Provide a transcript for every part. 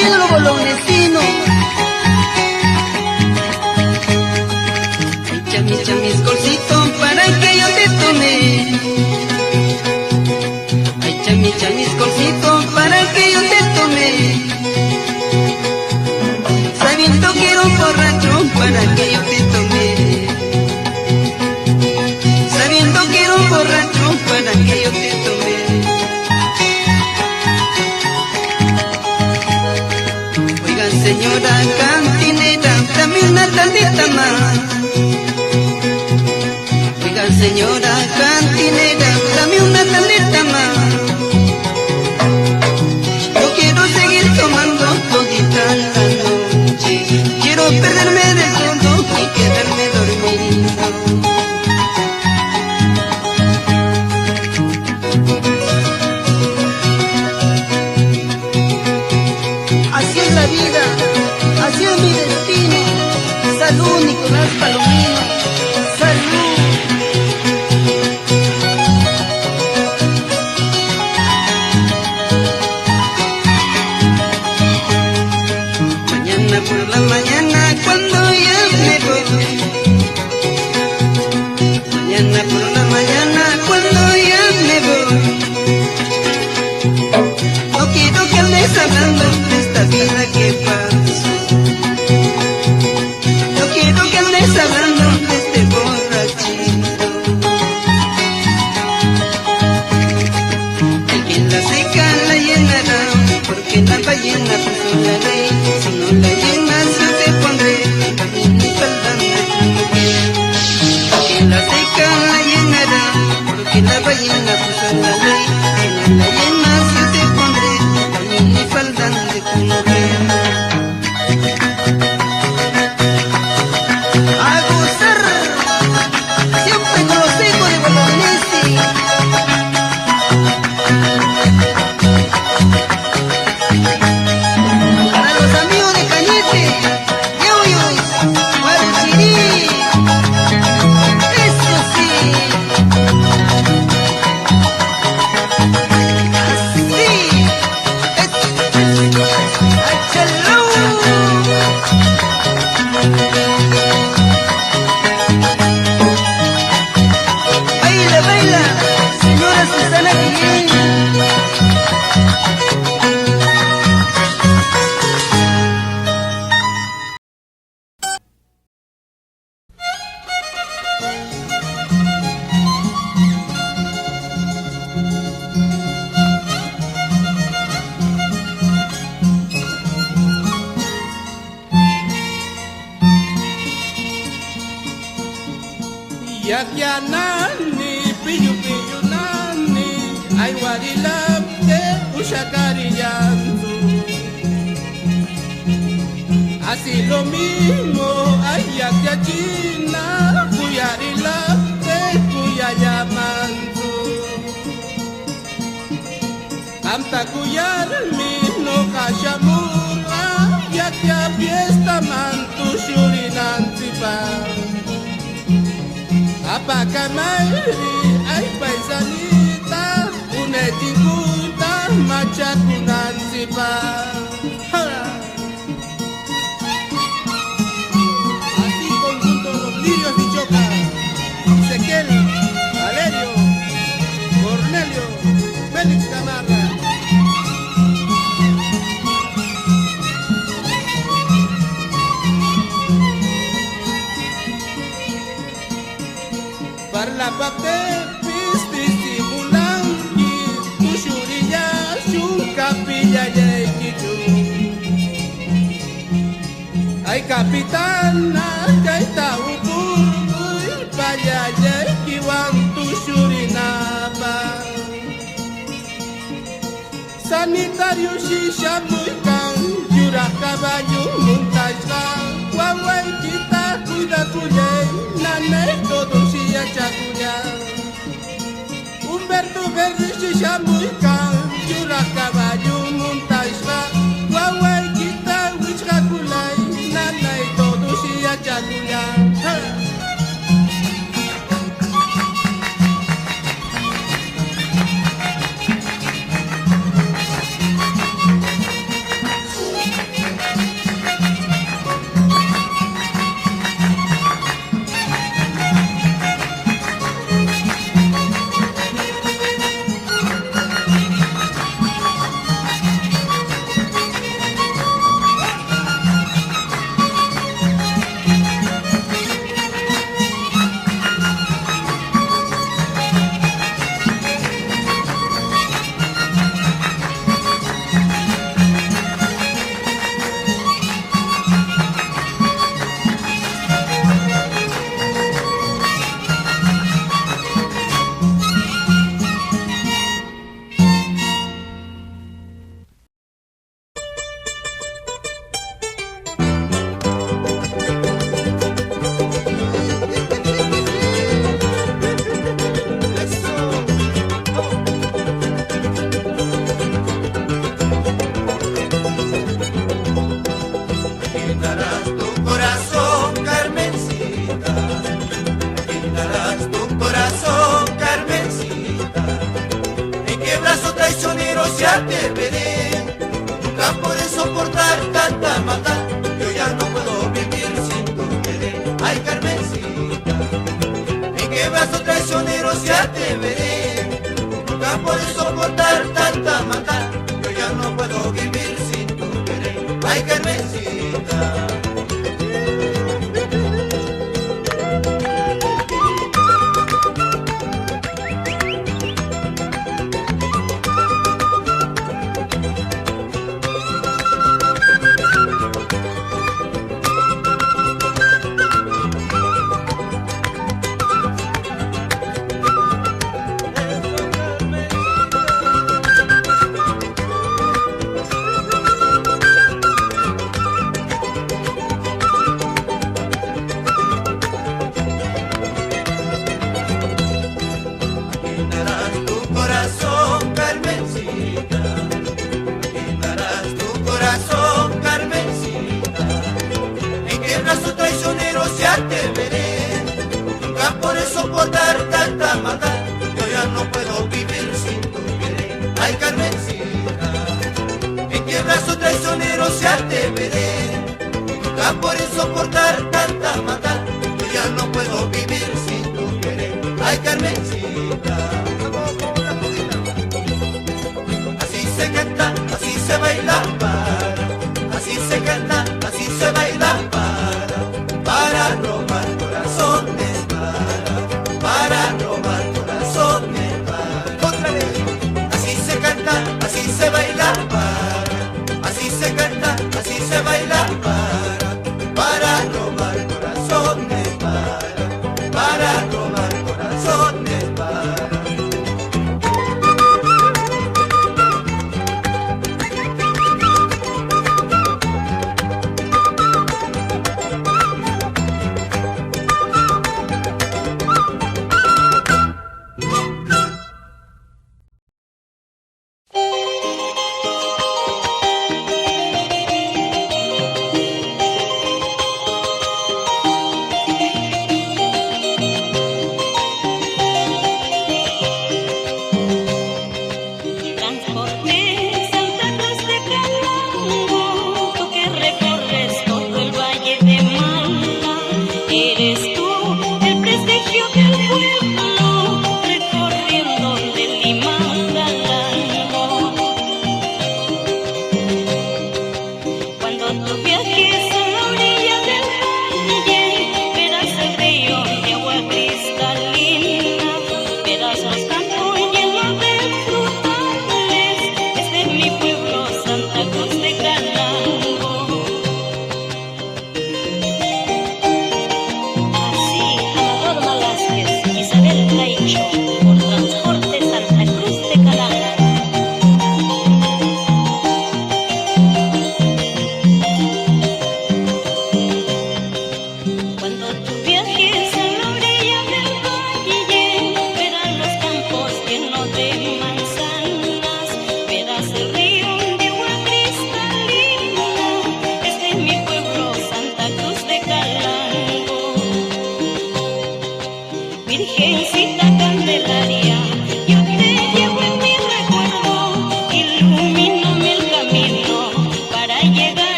ídolo bolognestino. Echa mi escorcito para que yo te tome. Echa mi escorcito para que yo te tome. Sabiendo que era un borracho para que yo te tome. Sabiendo que era un borracho para que yo te tome. Oiga señora cantinera, dame una tantita más. Oiga señora cantinera, dame una tantita más. Yo quiero seguir tomando todita la noche. Quiero perderme de todo y quedarme dormido. Así es la vida, así es mi destino. Salud, Nicolás Palomino, salud. Mañana por la mañana cuando ya me voy. Mañana por la mañana cuando ya me voy. No quiero que andes hablando de esta vida que paso. No quiero que andes hablando de este borrachito. El que la seca la llenará, porque la ballena puso la ley. Si no la llenas yo te pondré en mi falda de mujer. El que la seca la llenará, porque la ballena puso la ley. Si no la llenas yo te pondré en mi falda de mujer. A gozar, siempre con los hijos de Bolognesi. Para los amigos de Cañete, Yoyos, Guaruchirí, eso sí. Así, échalo. Baila, baila, señora Susana Guillén. Yakyanani, piyu piyu nani, ay warilapte ushakariyantu. Así lo mismo, ay yakyachina, kuyarilapte kuyayamantu. Amta kuyarmi no kashamura, yakya fiesta mantu shurinantipa. Apakamayri ay paisanita, unetikuta machakunansipa. Así conjunto los lirios de Choca, Ezequiel, Valerio, Cornelio, Félix Camarra. Parla papte pisti simulangi, tushuriya shukapilla yekitu. Ay capitana kaita upurui paya yekiwan tushurinapa. Sanitario shisha muikan, yurah caballo muntajga. Wawai kita cuida kuyay, nane todo siya chakunya. Humberto Verde shisha muikan, yurah caballo muntajga. Wawai kita wichga kulay, nane todo siya chakunya. ya te veré. Nunca puedo soportar tanta maldad, yo ya no puedo vivir sin tu querer. Ay, Carmencita. Ya te veré, nunca podré soportar tanta maldad, yo ya no puedo vivir sin tu querer. Ay, Carmencita, en qué brazos traicioneros ya te veré, nunca podré soportar tanta maldad, yo ya no puedo vivir sin tu querer. Ay, Carmencita, así se canta, así se baila para, así se canta, así se baila para robar corazones, para robar corazones, otra vez. Así se canta, así se baila, así se canta, así se baila, para robar corazones, para robar corazones,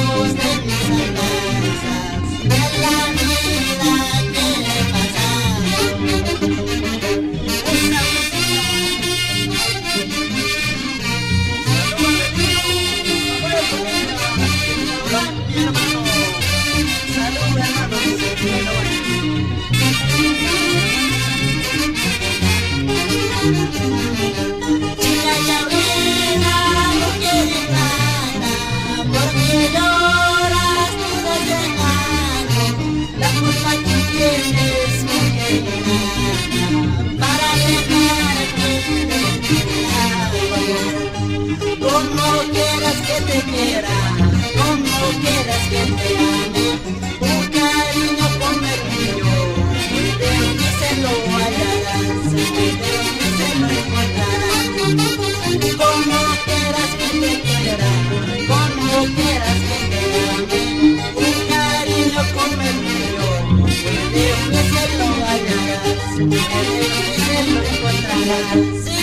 luz de mis andanzas, de la vida que he pasado. Esa salud, hermano, chica llavrera, mujer hermana, porque lloras tú desde lejano, la culpa que tienes, mujer hermana, para dejarme de mi lado. Como quieras que te quiera, como quieras que te ame, un cariño como el mío, de mí se lo hallarás, de mí se lo encontrarás. Como quieras que te quiera, como quieras que te ame, un cariño como el mío, de mí se lo hallarás, de mí se lo encontrarás. Sí,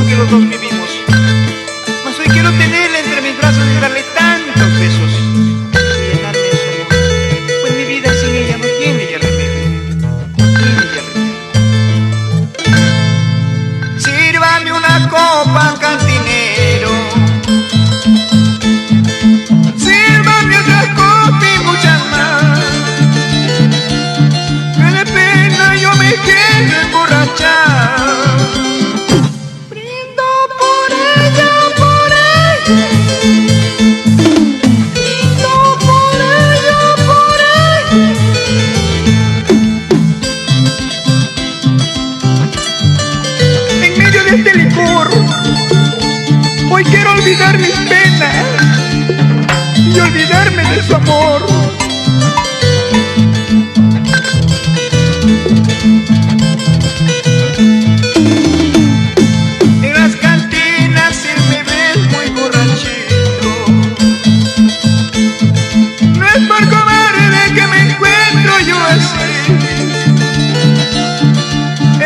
que los dos vivimos. Mas hoy quiero tenerla entre mis brazos y darle tantos besos y llenarme de su amor, pues mi vida sin ella no tiene ya remedio, no tiene ya remedio. Sírvame una copa, cantinero, sírvame otra copa y muchas más, que de pena yo me quiero emborrachar. Hoy quiero olvidar mis penas y olvidarme de su amor. En las cantinas él me ves muy borrachito. No es por cobarde que me encuentro yo así,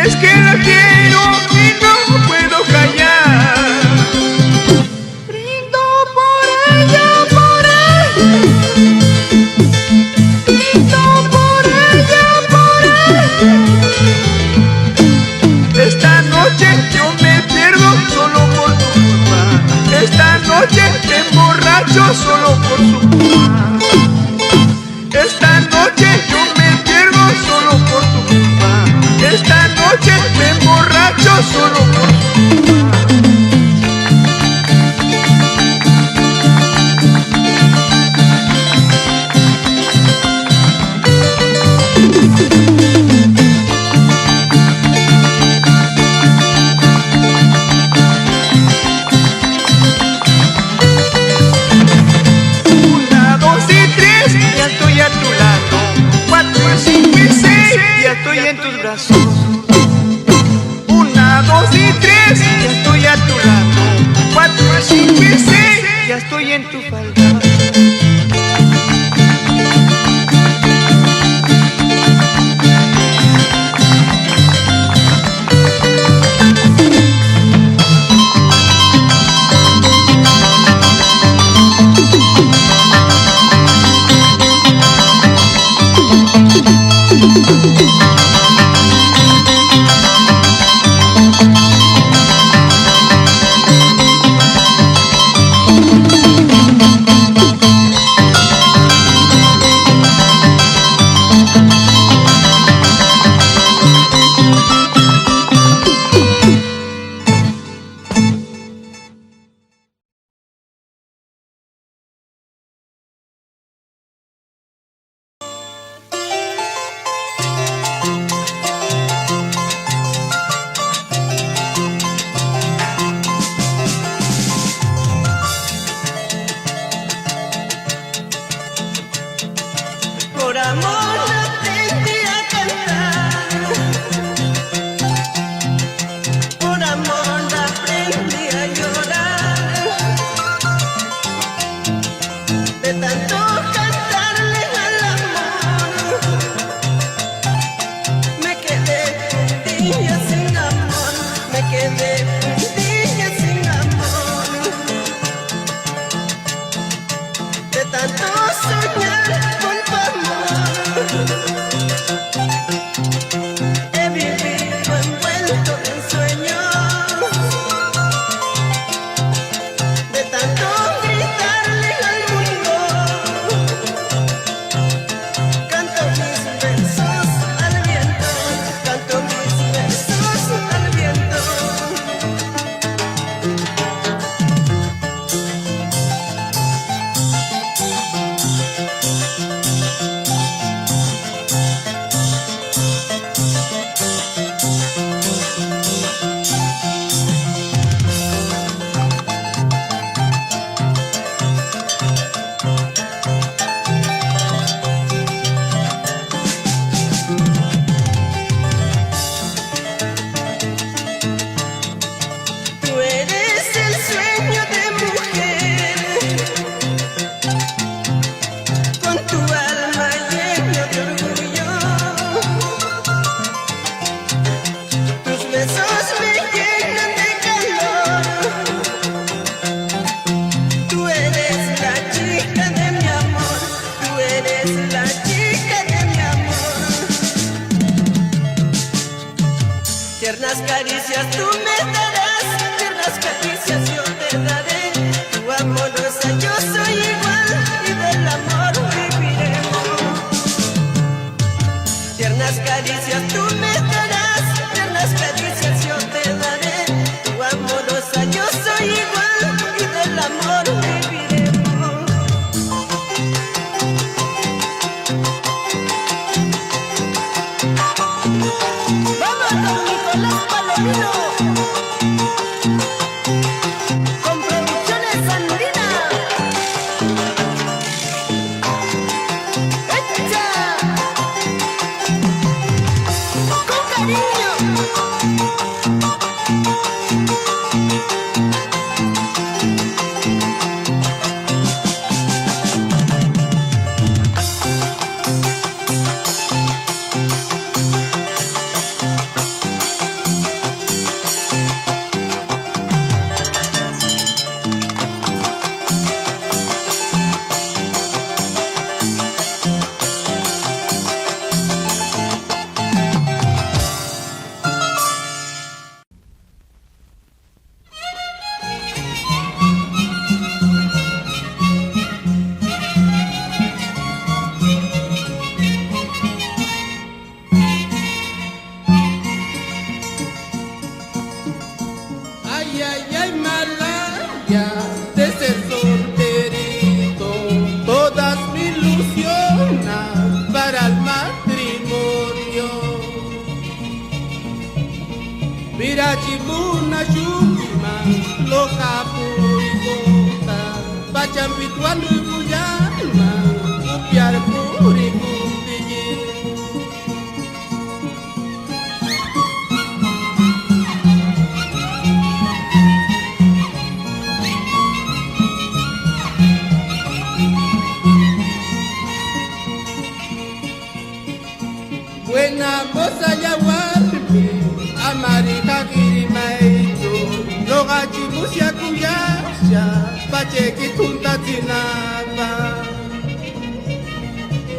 es que la quiero y no puedo callar. Esta noche yo me pierdo solo por tu culpa. Esta noche me emborracho solo por su culpa. Esta noche yo me pierdo solo por tu culpa. Esta noche me emborracho solo por su culpa. Estoy en tus brazos. 1, 2 y 3, ya estoy a tu lado. 4, 5 y 6, ya estoy en tu falda. por amor aprendí a cantar, por amor aprendí a llorar, de tanto cantarle al amor, me quedé un día sin amor, me quedé un día sin amor, de tanto soñar con tu amor, he vivido envuelto en sueños, de tanto gritarle al mundo, canto mis versos al viento, canto mis versos al viento. Tú eres el sueño de mujer, con tu alma llena de orgullo. Tus besos me llenan de calor. Tú eres la chica de mi amor, tú eres la chica de mi amor. Tiernas caricias tú me darás, tiernas caricias yo te daré. Tu amorosa yo soy igual y del amor viviremos. Tiernas caricias tú me darás, tiernas caricias yo te daré. Tu amorosa yo soy igual y del amor viviremos. Vamos con Nicolás Palomino, con Producciones Andina. ¡Echa! Con cariño. Ay, ay, ay, Malaya, de ser solterito, todas me ilusionan para el matrimonio. Mira, chimuna, chuma, loca, purigota, pacham pituano y cuyama, upiar purigutigi. Buena moza ya warmi, amarika kirimaito, loga chimusia kuyasha, pacheki tunta tinaba.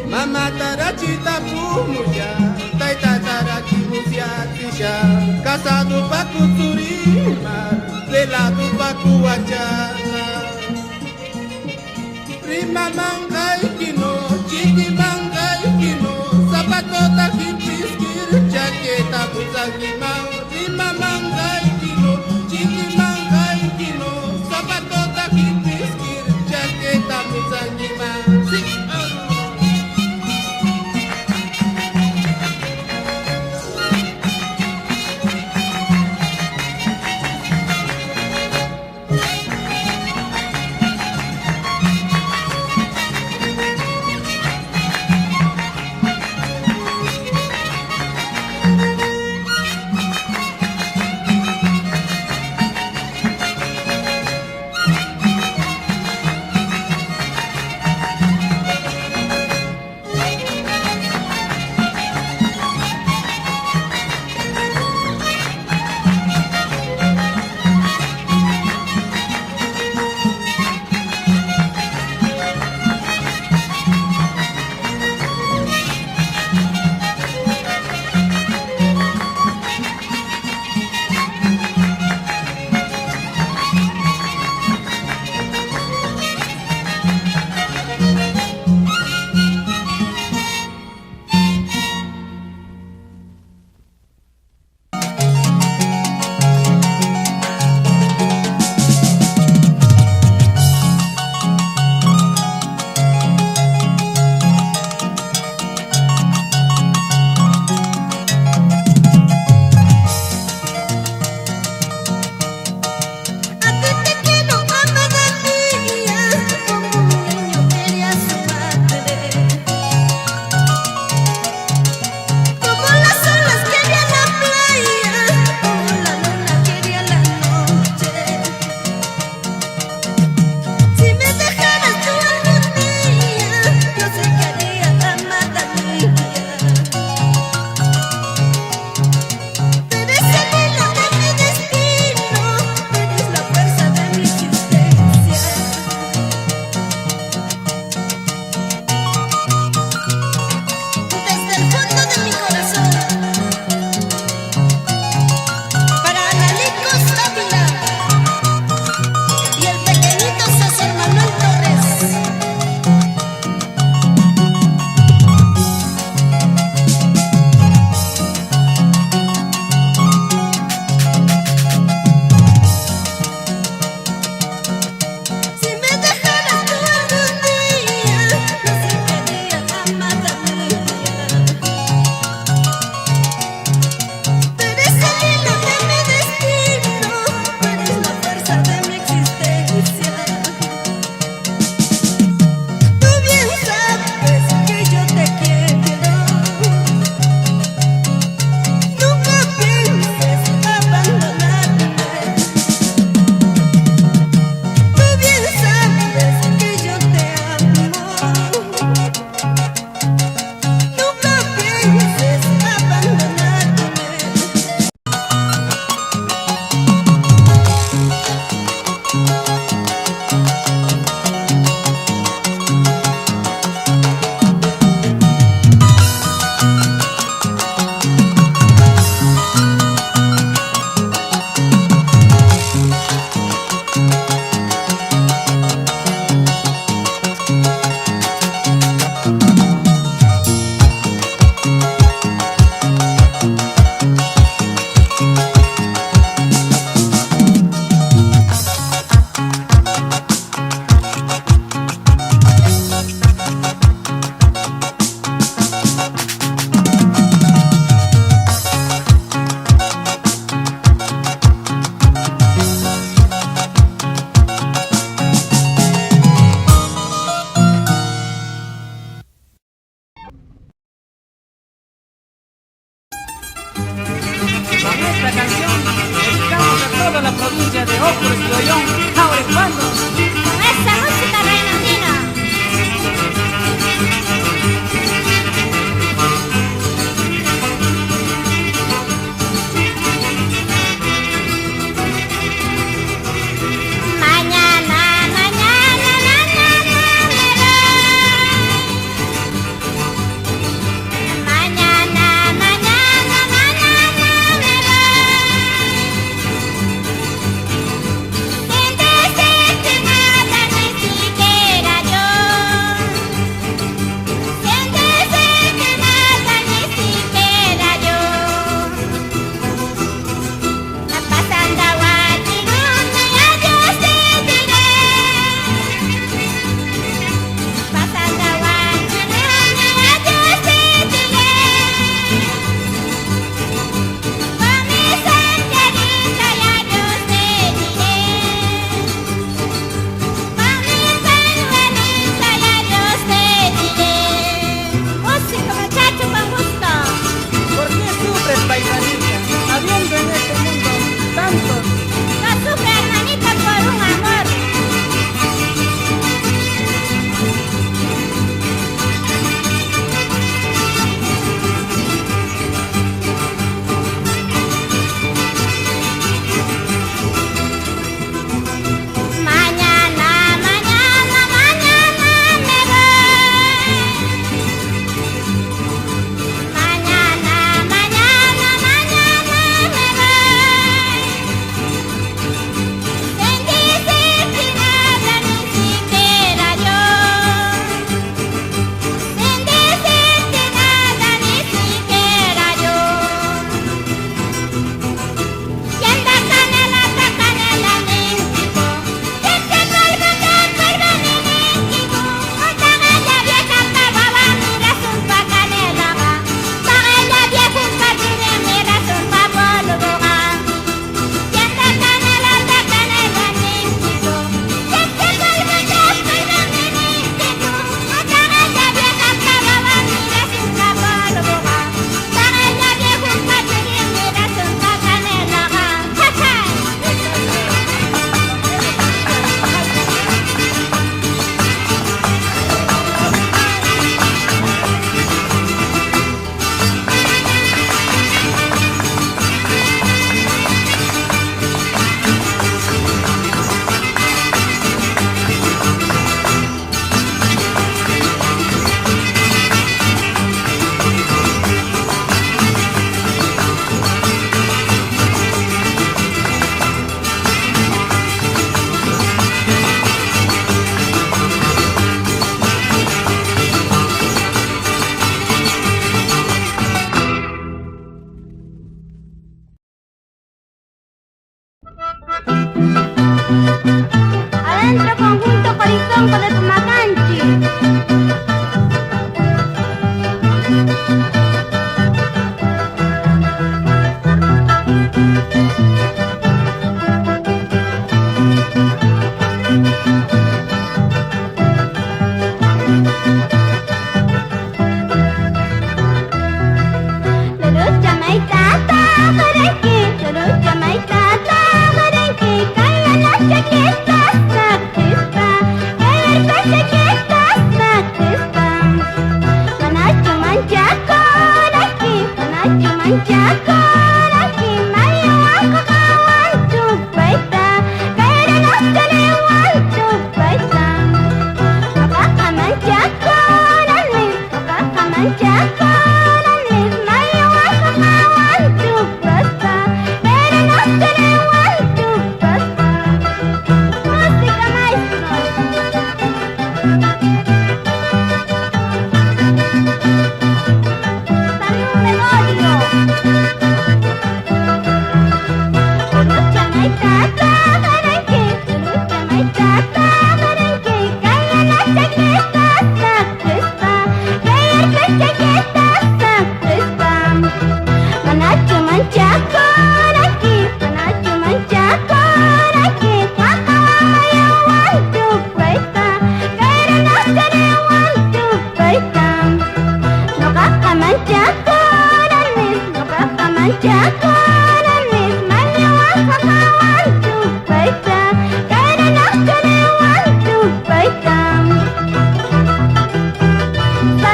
Mama tarachita pumuya, taita tarachimusia tisha, casado pa kuturima, velado pa kuachana. Prima mangai kino, chiki mangai kino, zapato takipiskir, chaqueta buzangima. Prima mangai kino, chiki mangai kino, zapato takipiskir, chaqueta buzangima. provincia de Ocros y Ollón. Ahora es cuando. Con esa música reinandina. Adentro conjunto Corizonco de Tumacanchi. Thank you.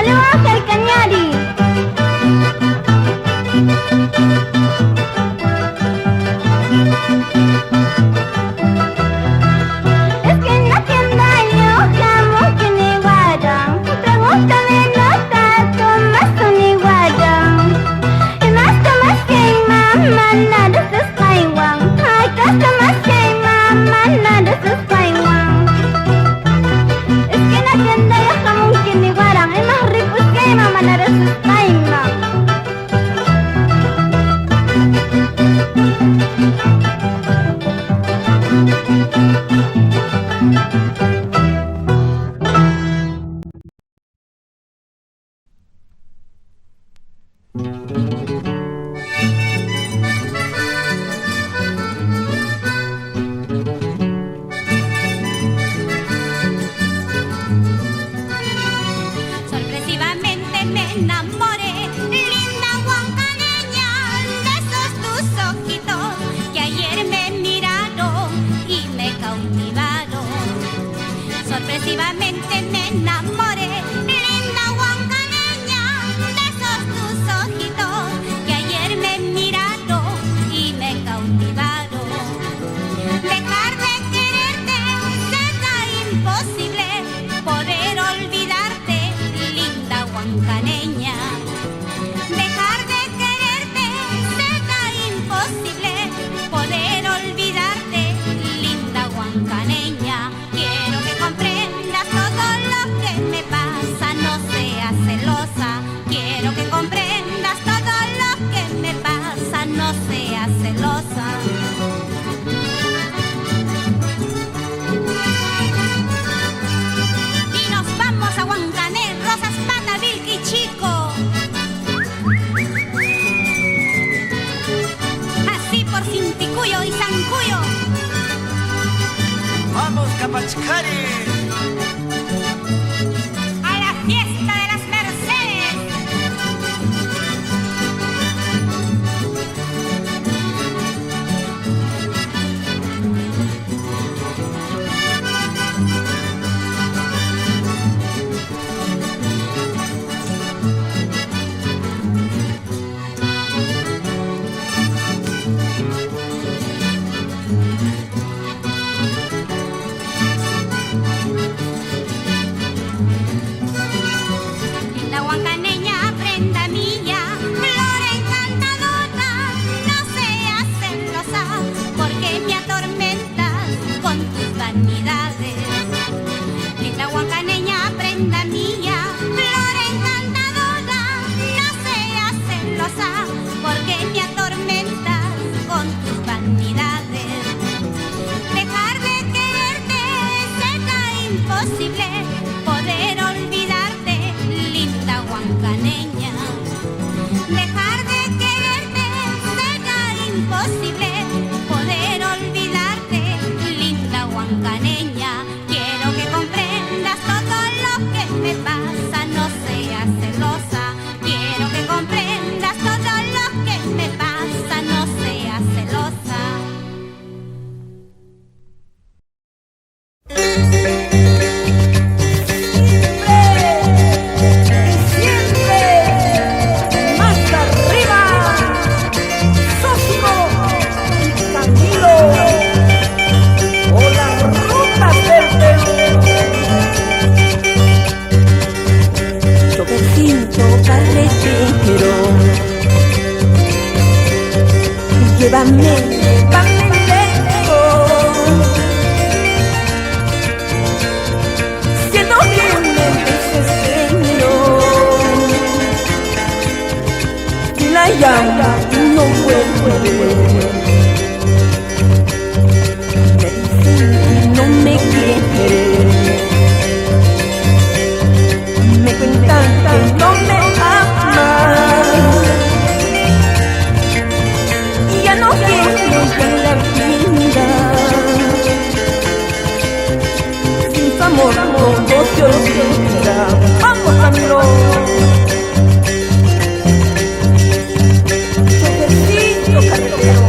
Leo Ángel Cañari. Es que en la tienda yo jamón que ni guardan. Pregúntale nota, tomas ni guardan. Y más tomas que mamá, nada se Taiwan. Ay, que tomas que mamá, nada se Taiwan. Es que en la tienda yo jamón que ni guardan. Y más rico que mamá, nada se Taiwan. Sorpresivamente me enamoré, linda huancaneña, de esos tus ojitos que ayer me miraron y me cautivaron. Sorpresivamente me enamoré, linda huancaneña, de esos tus ojitos que ayer me miraron y me cautivaron. Dejar de quererte será imposible, poder olvidarte, linda huancaneña. Dejar de quererte será imposible, poder olvidarte, linda huancaneña. Quiero que comprendas todo lo que me pasa, no seas celosa. Quiero que comprendas todo lo que me pasa, no seas celosa. Y nos vamos a Huancané, Rosas, Pata, Vilqui, Chico. Así por Cinticuyo y Sancuyo. Vamos, Capachcari. A la fiesta de las Mercedes. Linda huancaneña, prenda mía, flor encantadora, no seas celosa, porque me atormentas con tus vanidades. Linda huancaneña, prenda mía, flor encantadora, no seas celosa, porque me atormentas con tus vanidades. Dejar de quererte será imposible, poder olvidarte, linda huancaneña. Dejar de quererte será imposible, poder olvidarte, linda huancaneña. Quiero que comprendas todo lo que me pasa, no seas celosa. Quiero que comprendas todo lo que me pasa, no seas celosa. Más arriba, Sósico y Camilo, o las rutas del Perú. Choquecito carretero, llévame, llévame lejos, siendo que me desespero. La llama no vuelve, me dicen que no me quiere, me cuentan que no me ama, y ya no quiero que la vida, sin su amor todo se olvida. Vamos, Camilo. Choquecito carretero,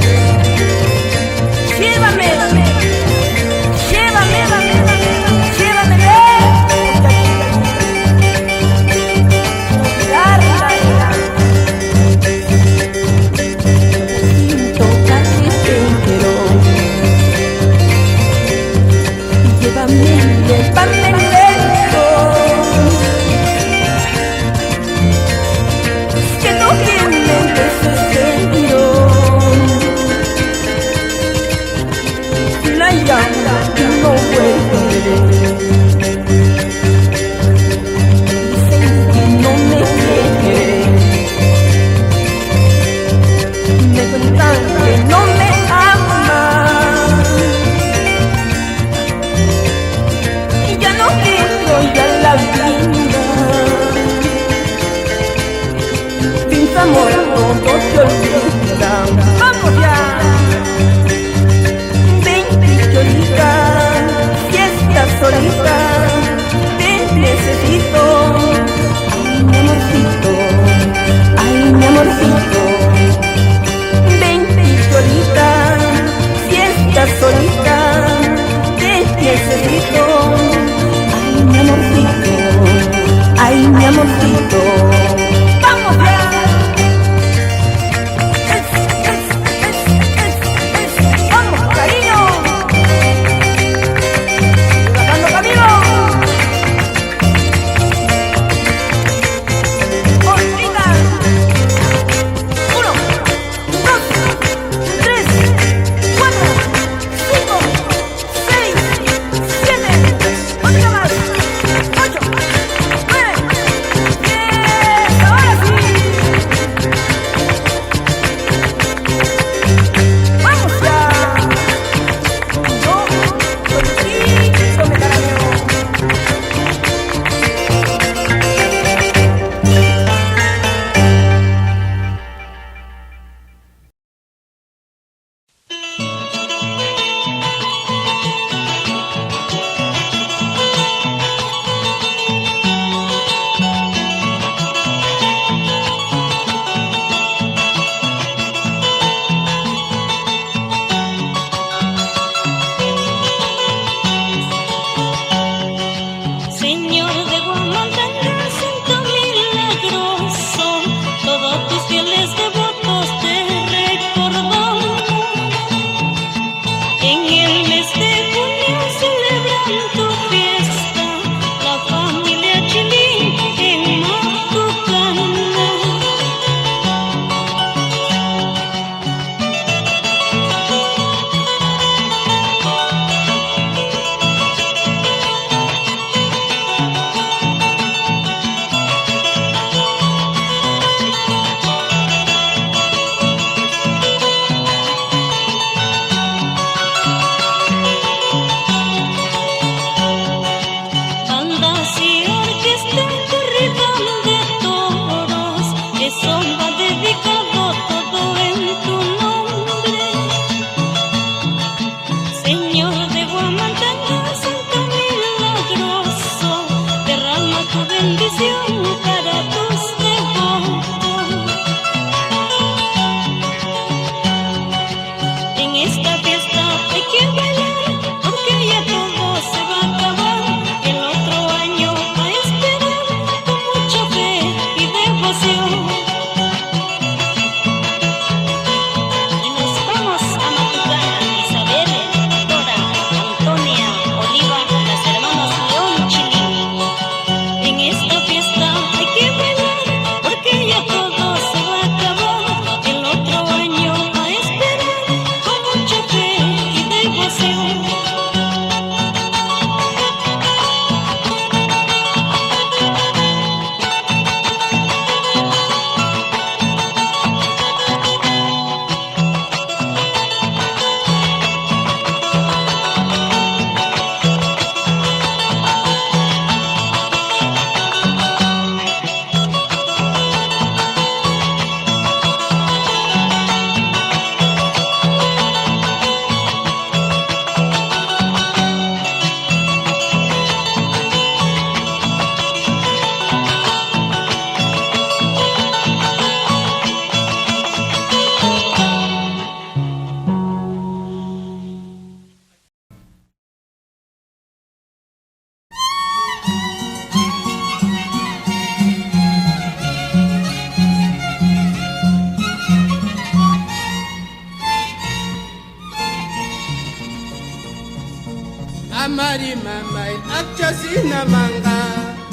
Amari mamai akcha sina manga,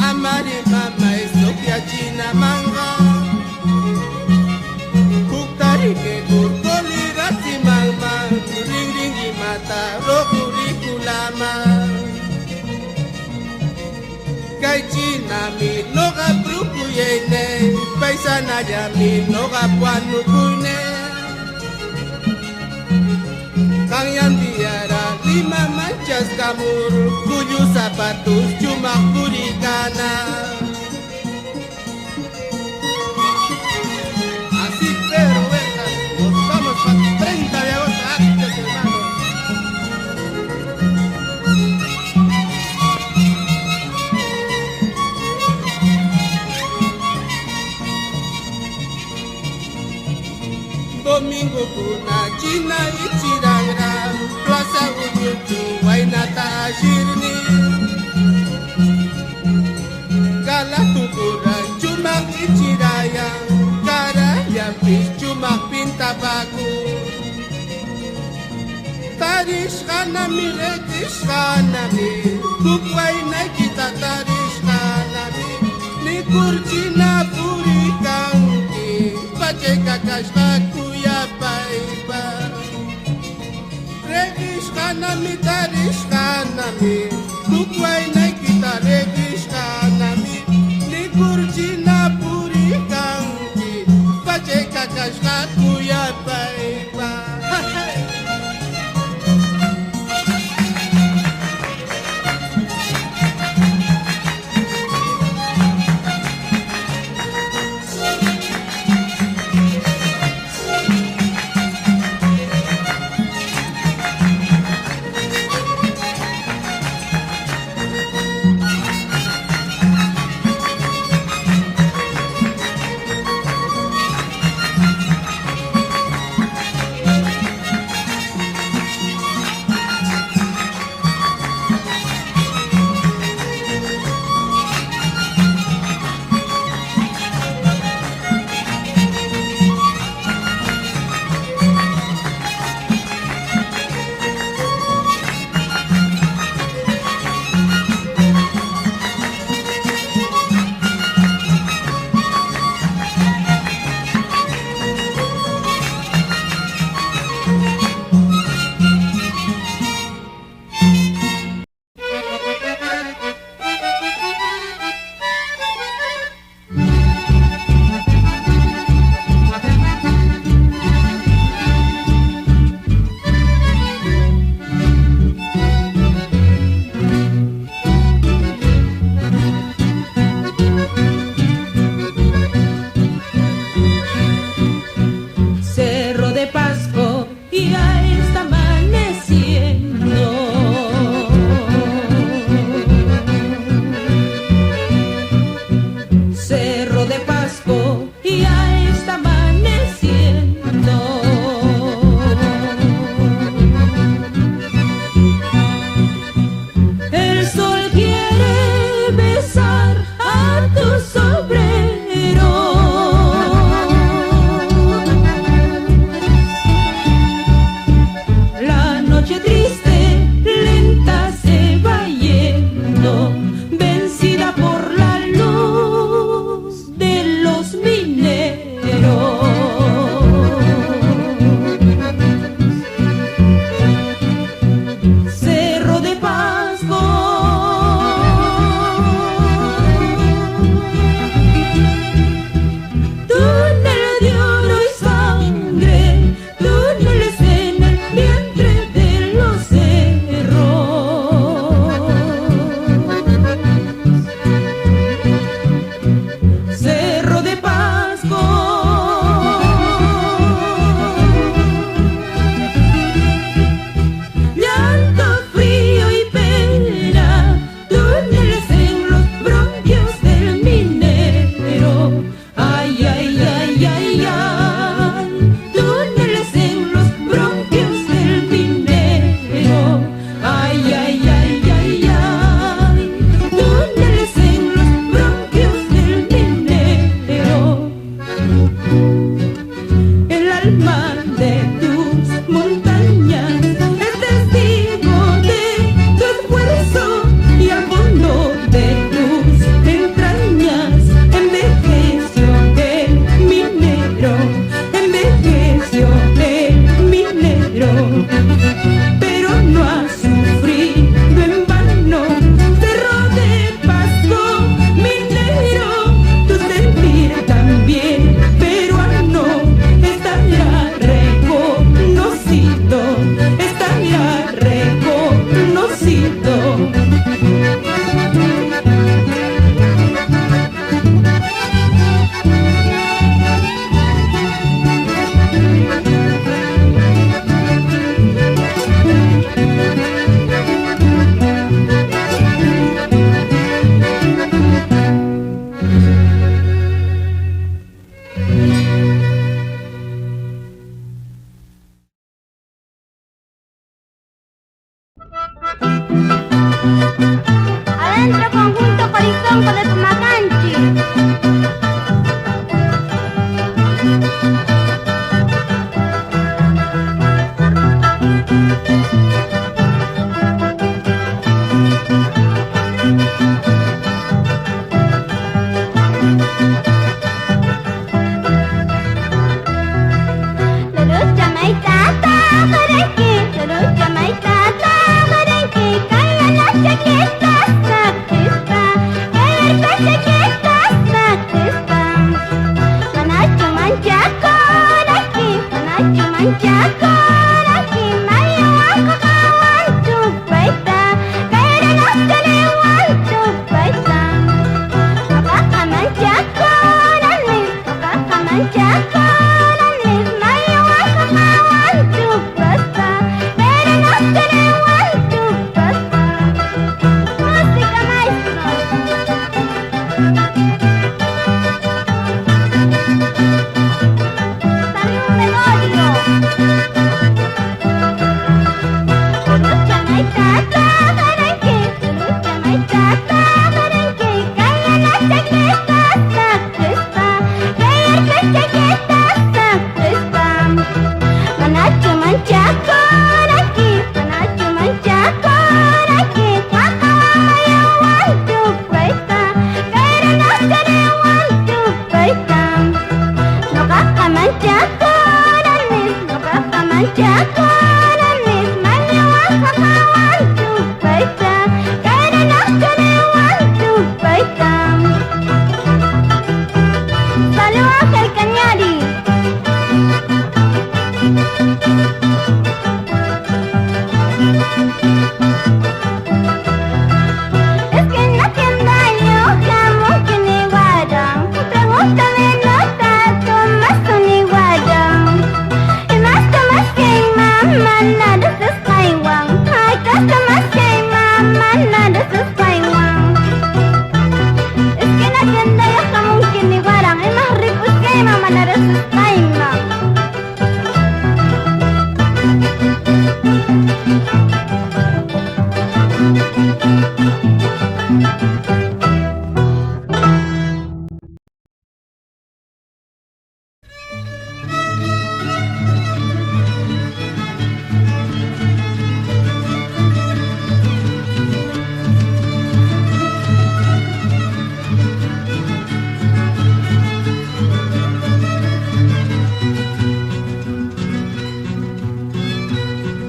amari mamai sokya china manga. Kuktari ke kurkoli rati mangmang, ring ringi mata rokuri kulama. Kay china mi noga bruku yene, paisana ya mi noga puanu kune. Kang yang diara 5 manchas kamur, 7 zapatos cuma kurikana. Así pero verga, nos vamos para 30 de agosto, antes hermano. Domingo kuna China ichiranga, Plaza Unyutu wainata ashirni. Kala tukura chumak ichiraya, kara yampis chumak pinta bagu. Tarish kanami retish kanami, kukway na kita tarish kanami. Ni kurchina puri kanki, pache kakashka kuya paiba. Regish kanami tarish kanami, kukway na kita regish kanami. Ni kurchina puri kanki, pache kakashka kuya paiba.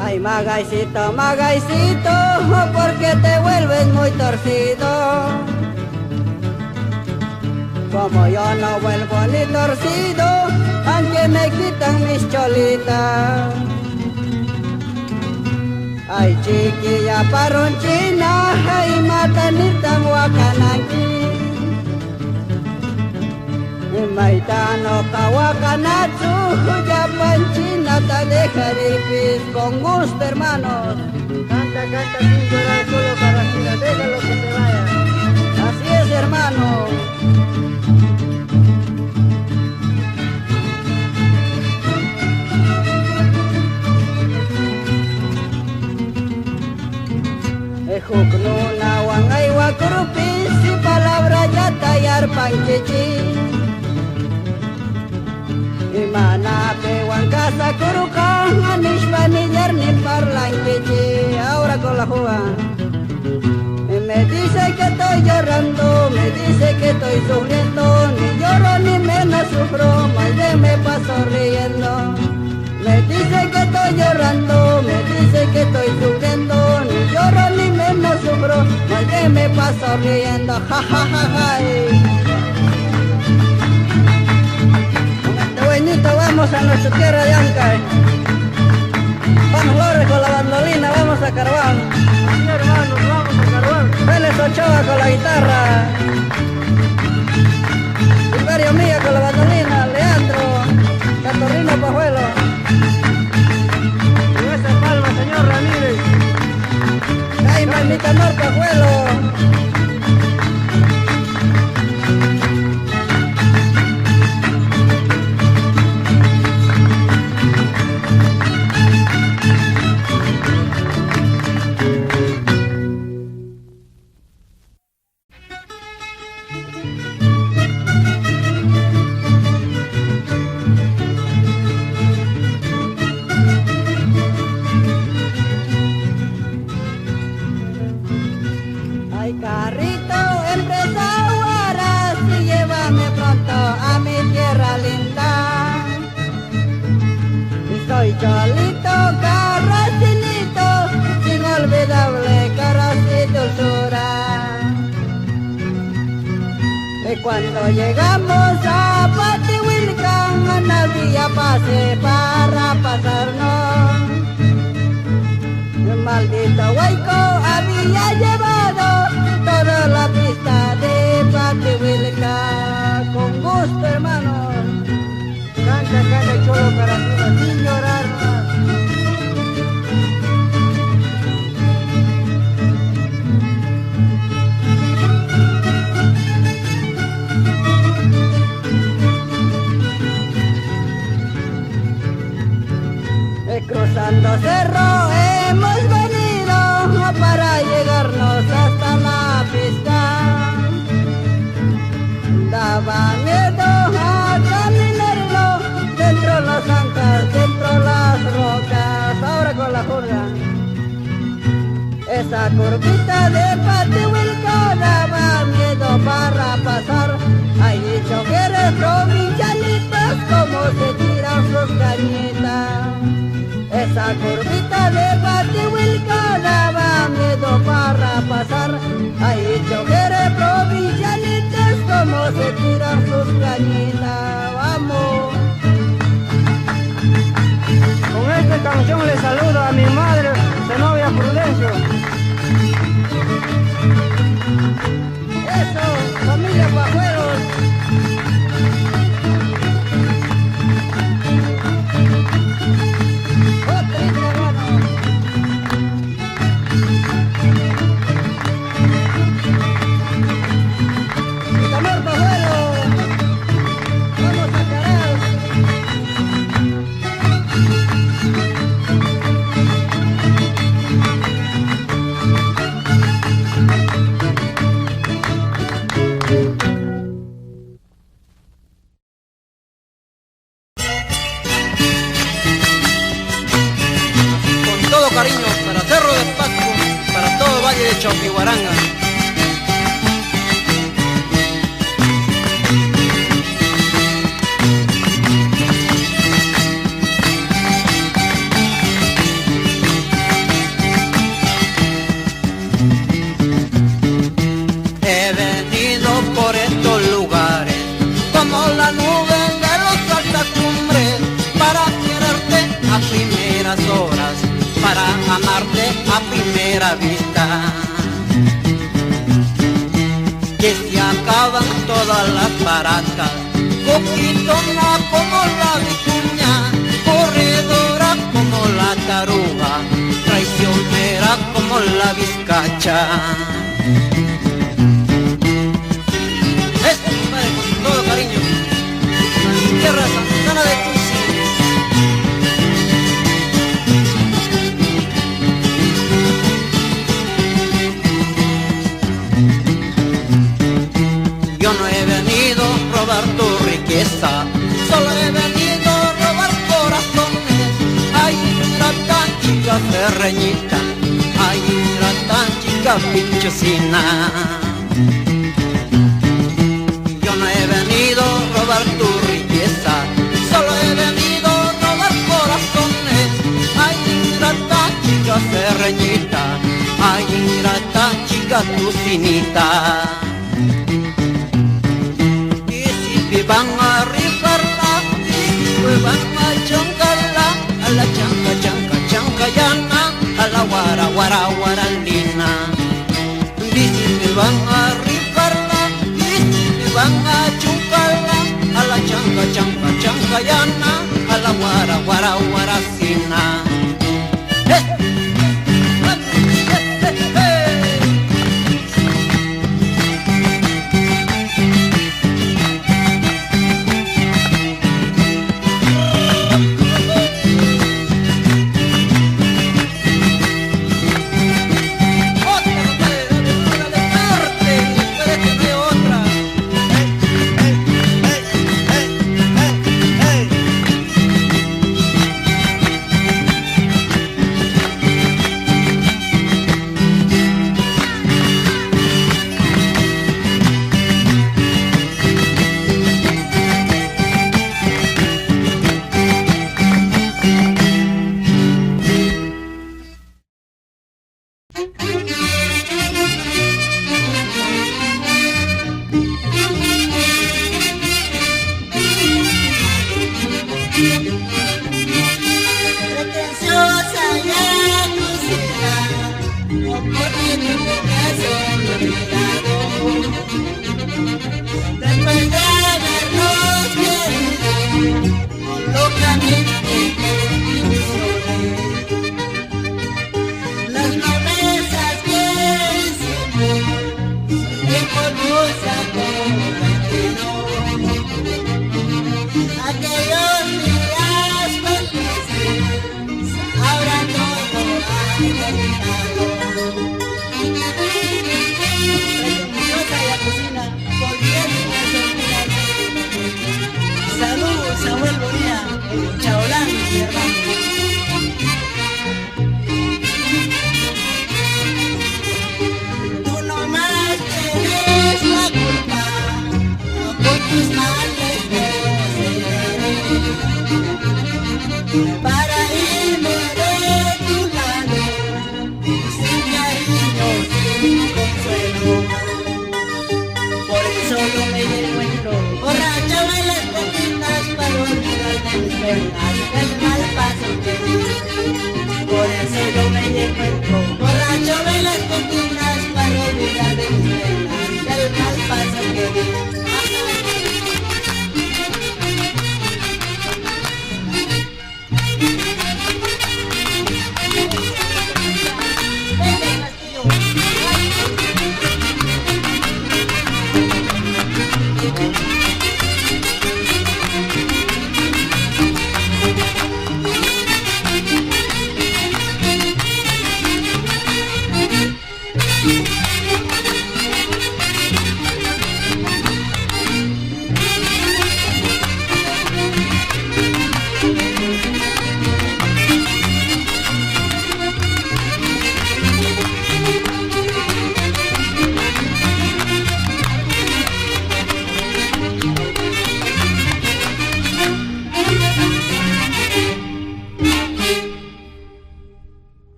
Ay, magaicito, magaicito, porque te vuelves muy torcido. Como yo no vuelvo ni torcido, aunque me quitan mis cholitas. Ay, chiquilla parronchina, ay, matanita huacananqui. Maitano kawakanatsu, yapanchina ta de jaripis, con gusto hermanos. Canta, canta sin llorar, solo para que la déjalo que se vaya. Así es, hermano. Ejuknuna wangay wakurupis, si palabra ya tallar panchichi. Imana pe wangkasa kurukan, anis panillar ni parlanquichi. Ahora con la juga. Me dice que estoy llorando, me dice que estoy sufriendo, ni lloro ni menos sufro, más bien me paso riendo. Me dice que estoy llorando, me dice que estoy sufriendo, ni lloro ni menos sufro, más bien me paso riendo. Ja ja ja ja. Buenito, vamos a nuestra tierra de Ancash. Vamos Flores con la bandolina, vamos a Carván. Sí, hermanos, vamos a Carván. Vélez Ochoa con la guitarra. Silverio Mía con la bandolina. Leandro, Catorrino Pajuelo. Y esa palma, señor Ramírez. Jaime Nicanor Pajuelo. Cholito, carracinito, inolvidable, caras y dulzura. Y cuando llegamos a Patihuilcan, nadie pase para pasarnos. El maldito hueco había llevado toda la pista de Patihuilcan. Con gusto, hermanos. pasando cerro hemos venido para llegarnos hasta la pista. Daba miedo a caminarlo dentro las zancas, dentro las rocas, ahora con la jurga. Esa curvita de Patihuilca daba miedo para pasar. Hay choferes provincianitos como se tiran sus cañitas. Esa curvita de Patihuilca daba miedo para pasar. Hay choferes provincianitos como se tiran sus cañitas. Vamos. Con esta canción le saludo a mi madre, Zenobia Prudencio. Eso, familia Pajuelos. Otrito, hermano. Itamar Pajuelo. Vamos a Caral. Con todo cariño para Cerro del Pasco, para todo el Valle de Chauquihuaranga. He venido por estos lugares como la nube de los altacumbres para quererte a primeras horas, para amarte a primera vista. Que se acaban todas las baratas, coquitona como la vicuña, corredora como la taruga, traicionera como la vizcacha. Este compadre con todo cariño, tierra santana de Cusi. Yo no he venido a robar tu riqueza, solo he venido a robar corazones. Ay, mira tan chica ferreñita, ay, mira tan chica pinchosina. Yo no he venido a robar tu riqueza, solo he venido a robar corazones. Ay, mira tan chica ferreñita, ay, mira tan chica tucinita. Me van a rifarla y me van a chancarla, a la chanca, chanca, chancayana, a la guara, guara, guarandina. Dice me van a rifarla y me van a chuncarla, a la chanca, chanca, chancayana, a la guara, guara, guaracina. Samuel Bonilla, Chaolán, mi hermano. Tú nomás tienes la culpa, no por tus males procederé. Para irme de tu lado, sin cariño, sin consuelo. Por eso no me encuentro borracha en las esquinas para olvidar de mis penas, del mal paso que di. Por eso yo me encuentro borracho en las esquinas para olvidar de mis penas, del mal paso que di.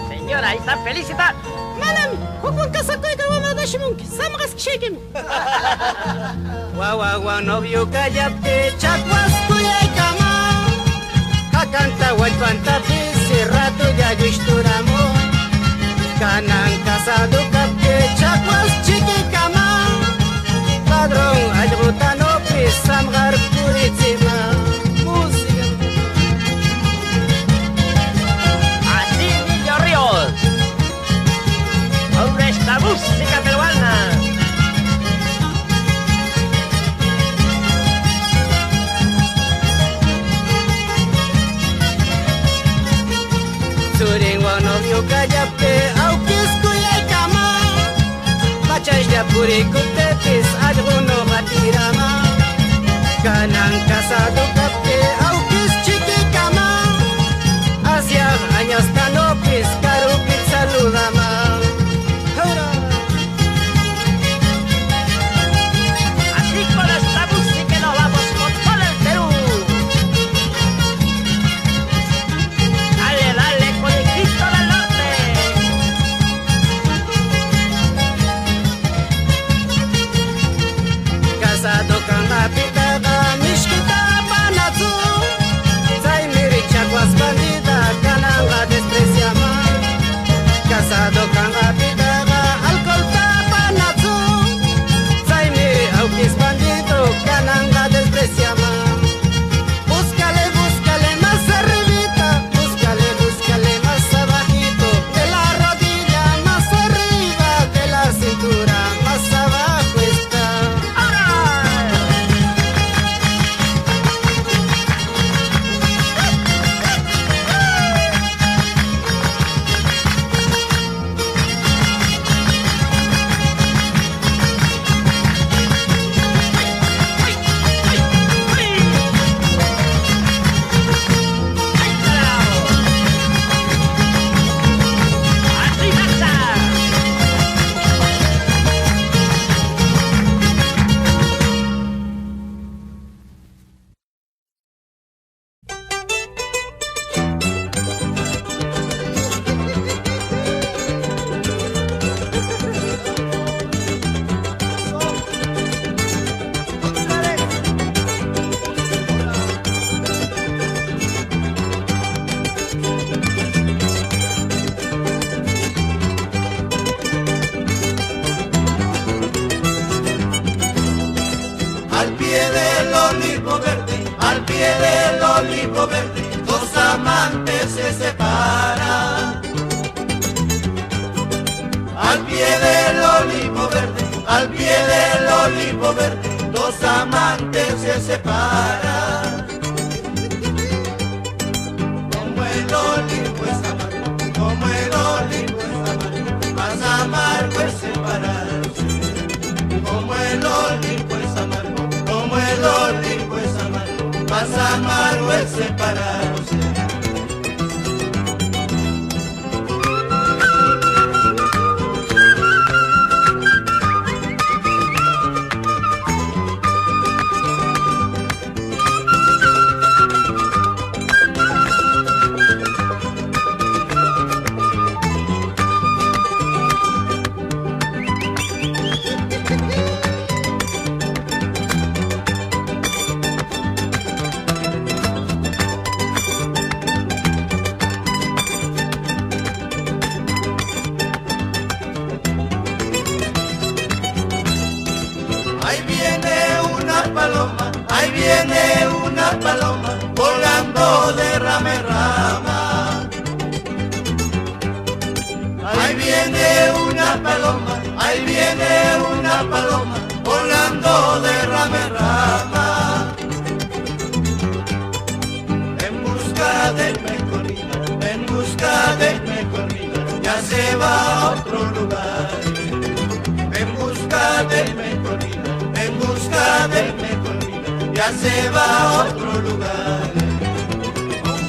Señora, ahí está, felicita. Malam, hukun kasakoy ka wala da shimunk, samras kshekin. Wawa novio kayape chakwas kuyay kama kakanta walpanta pisi rato ya yishturamo kanang kasado kape chakwas chiki kama padrong ajrutano pis samgar puritzima música. Así, Niño Ríos. Hombre, esta música peruana. Suring wa novio kayape aukis kuyay kama Machas ya puri kutepis ajruno batirama Kanang kasado kape aukis chiki kama Asia años tanopis karupit saludama Hurra! Así con esta música nos vamos con todo el Perú. Dale, dale, conejito del norte. Casado con la pitaga mishkita panazu Zaimiri chaguas bandida kananga despreciama Casado con la pitaga alcohol panazu Zaimiri aukis bandido kananga despreciama Búscale, búscale más arribita Búscale, búscale más abajito De la rodilla más arriba De la cintura más abajo está Así marcha. Al pie del olivo verde, al pie del olivo verde, dos amantes se separan. Al pie del olivo verde, al pie del olivo verde, dos amantes se separan. Como el olivo es amargo, como el olivo es amargo, más amargo es separarse. el separarse. Ahí viene una paloma, volando de rama en rama. Ahí viene una paloma, ahí viene una paloma, volando de rama en rama. En busca del mejor vida, en busca del mejor vida, ya se va a otro lugar. En busca del mejor vida, en busca del mejor vida, ya se va a otro lugar.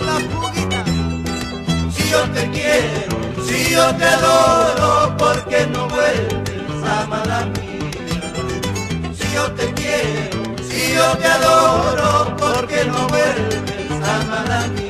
La fuguita. Si yo te quiero, si yo te adoro, ¿por qué no vuelves, amada mía? Si yo te quiero, si yo te adoro, ¿por qué no vuelves, amada mía?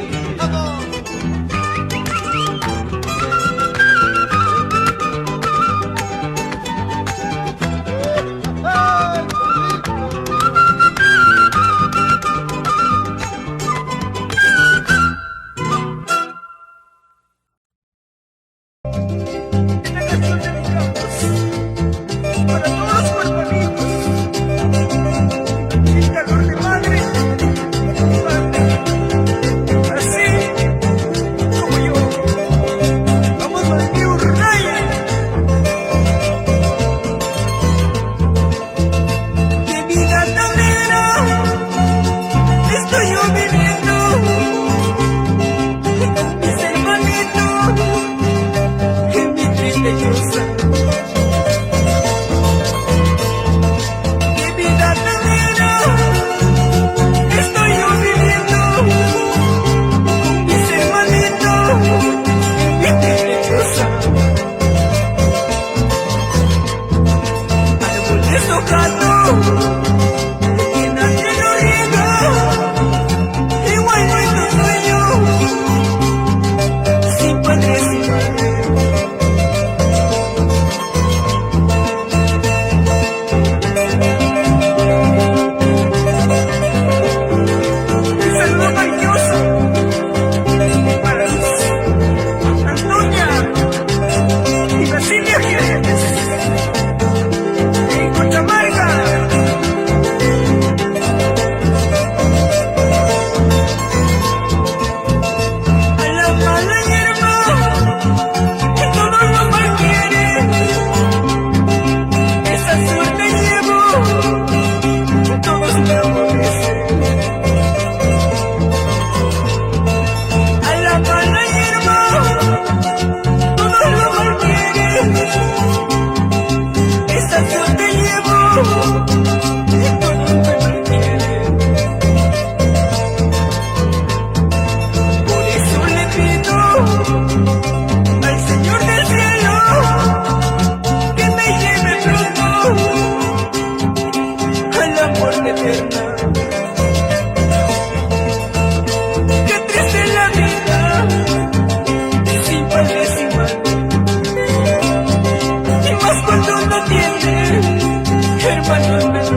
Hermano,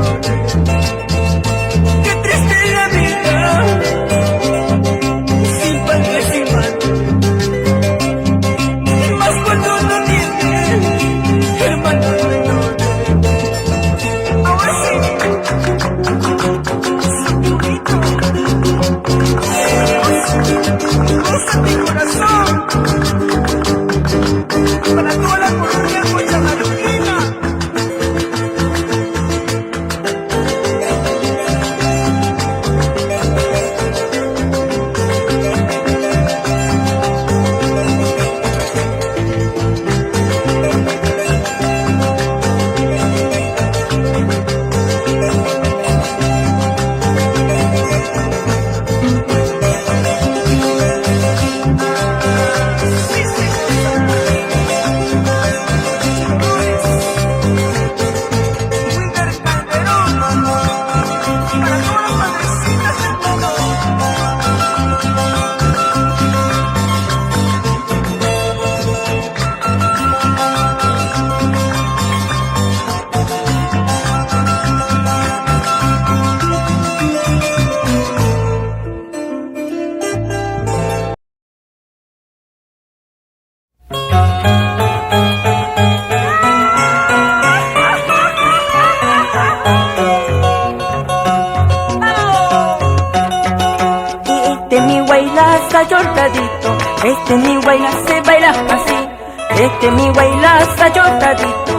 achotadito. Mi huayla se baila así. Mi huayla se achotadito.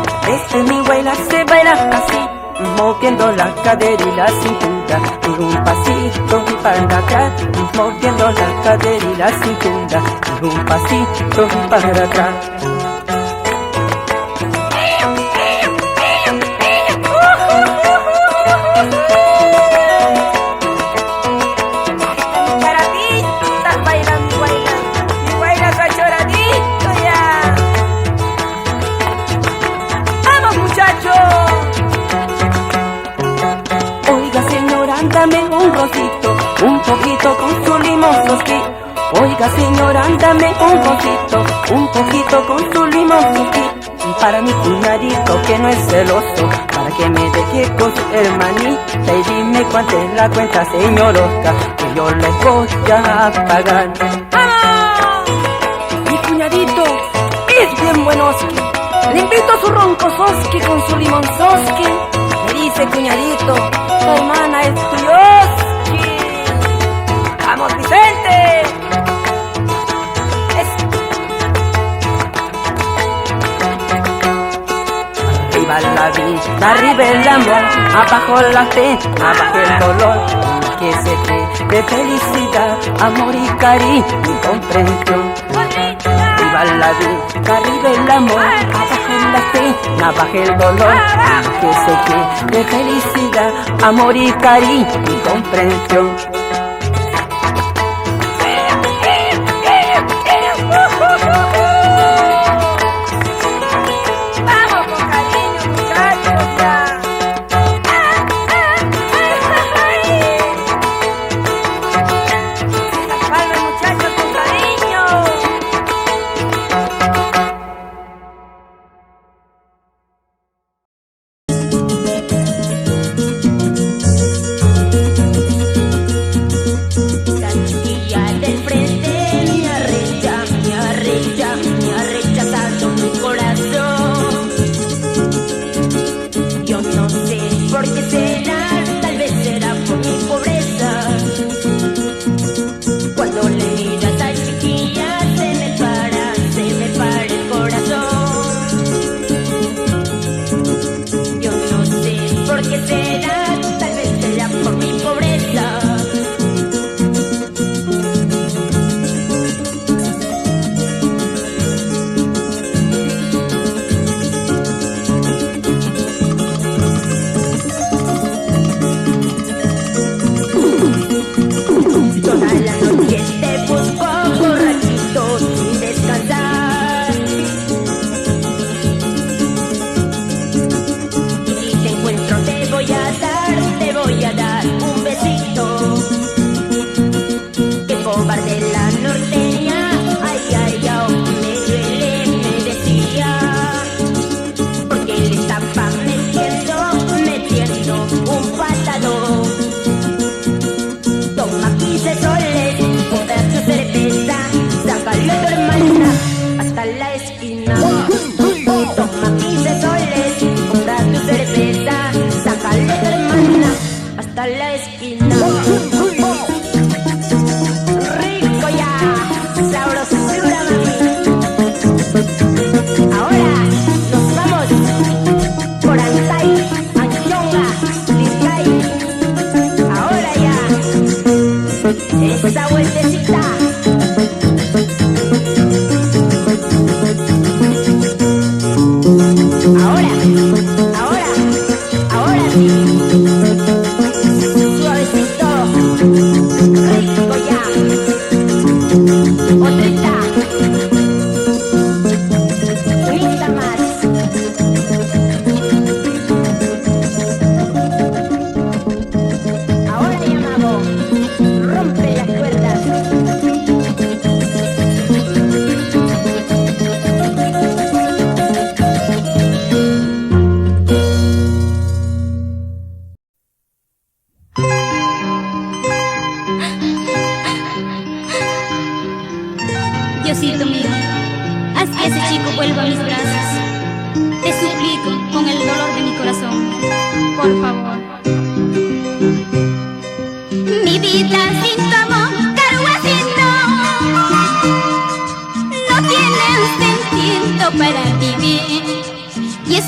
Mi huayla se baila así. Moviendo la cadera y la cintura, y un pasito y para atrás. Moviendo la cadera y la cintura, y un pasito y para atrás. Dame un rosito, un poquito con su limón sosquí. Oiga señora, dame un rosito, un poquito con su limón sosquí. Para mi cuñadito que no es celoso, para que me deje con su hermanita. Y dime cuánto es la cuenta, señor Oscar, que yo le voy a pagar. ¡Ah! Mi cuñadito es bien buenoski. Le invito a su ronco soski con su limón soski. Me dice cuñadito, tu hermana es tuyoski. ¡Vamos, Vicente! Arriba la vida, arriba el amor, abajo la fe, abajo el dolor. Que se cree de felicidad, amor y cariño y comprensión. Arriba la vida, arriba el amor, abajo la fe, abajo el dolor. Que se cree de felicidad, amor y cariño y comprensión.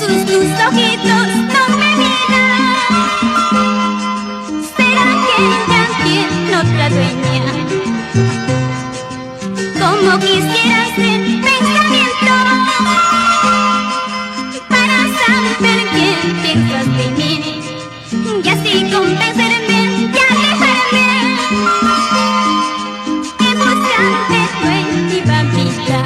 besos tus ojitos no me miran. ¿Será que ya tiene otra dueña? Como quisiera ser pensamiento para saber qué piensas de mí y así convencerme de alejarme y buscarte nueva vida.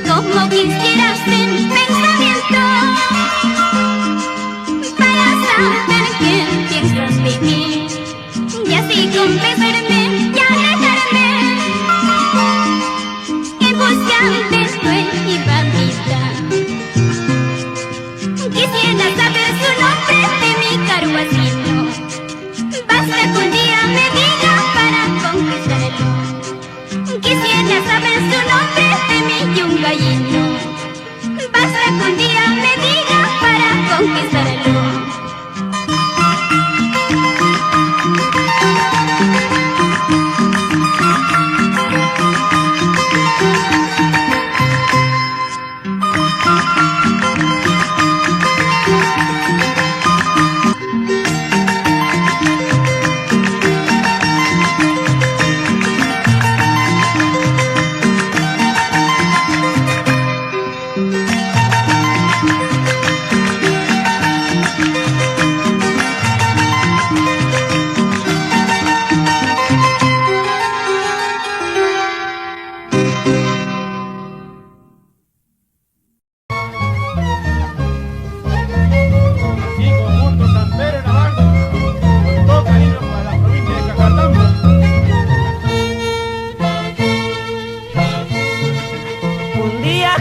Como quisiera ser pensamiento para saber qué piensas de mí y así convencerme y alejarme y buscarte nueva vida. Quisiera saber su nombre de mi carguacino, basta que un día me diga para conquistarlo. Quisiera saber su nombre de mi yungayino, basta que un día me diga para conquistarlo.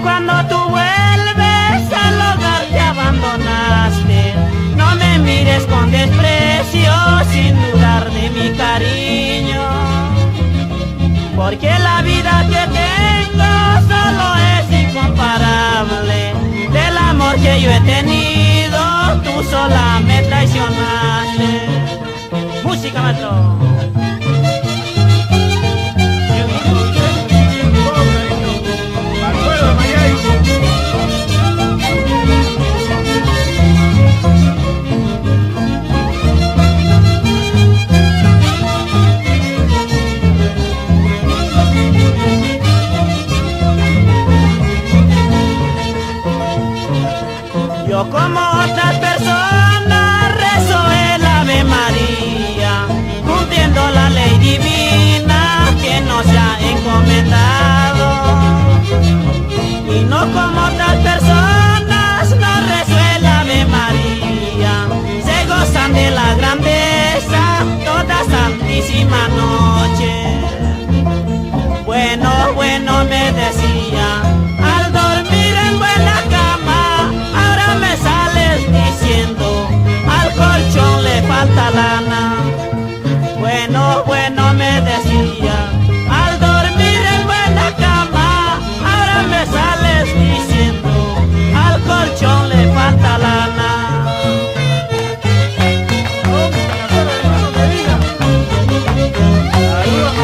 Cuando tú vuelves al hogar que abandonaste, no me mires con desprecio sin dudar de mi cariño, porque la vida que tengo solo es incomparable. Del amor que yo he tenido, tú sola me traicionaste. Música, maestro. Yo como otras personas rezo el Ave María, cumpliendo la ley divina que nos ha encomendado. Y no como otras personas no rezo el Ave María, se gozan de la grandeza toda santísima noche. Bueno, bueno me decía, al dormir en buena cama, ahora me sales diciendo, al colchón le falta lana. Bueno, bueno me decía, al dormir en buena cama, ahora me sales diciendo, al colchón le falta lana. Saludos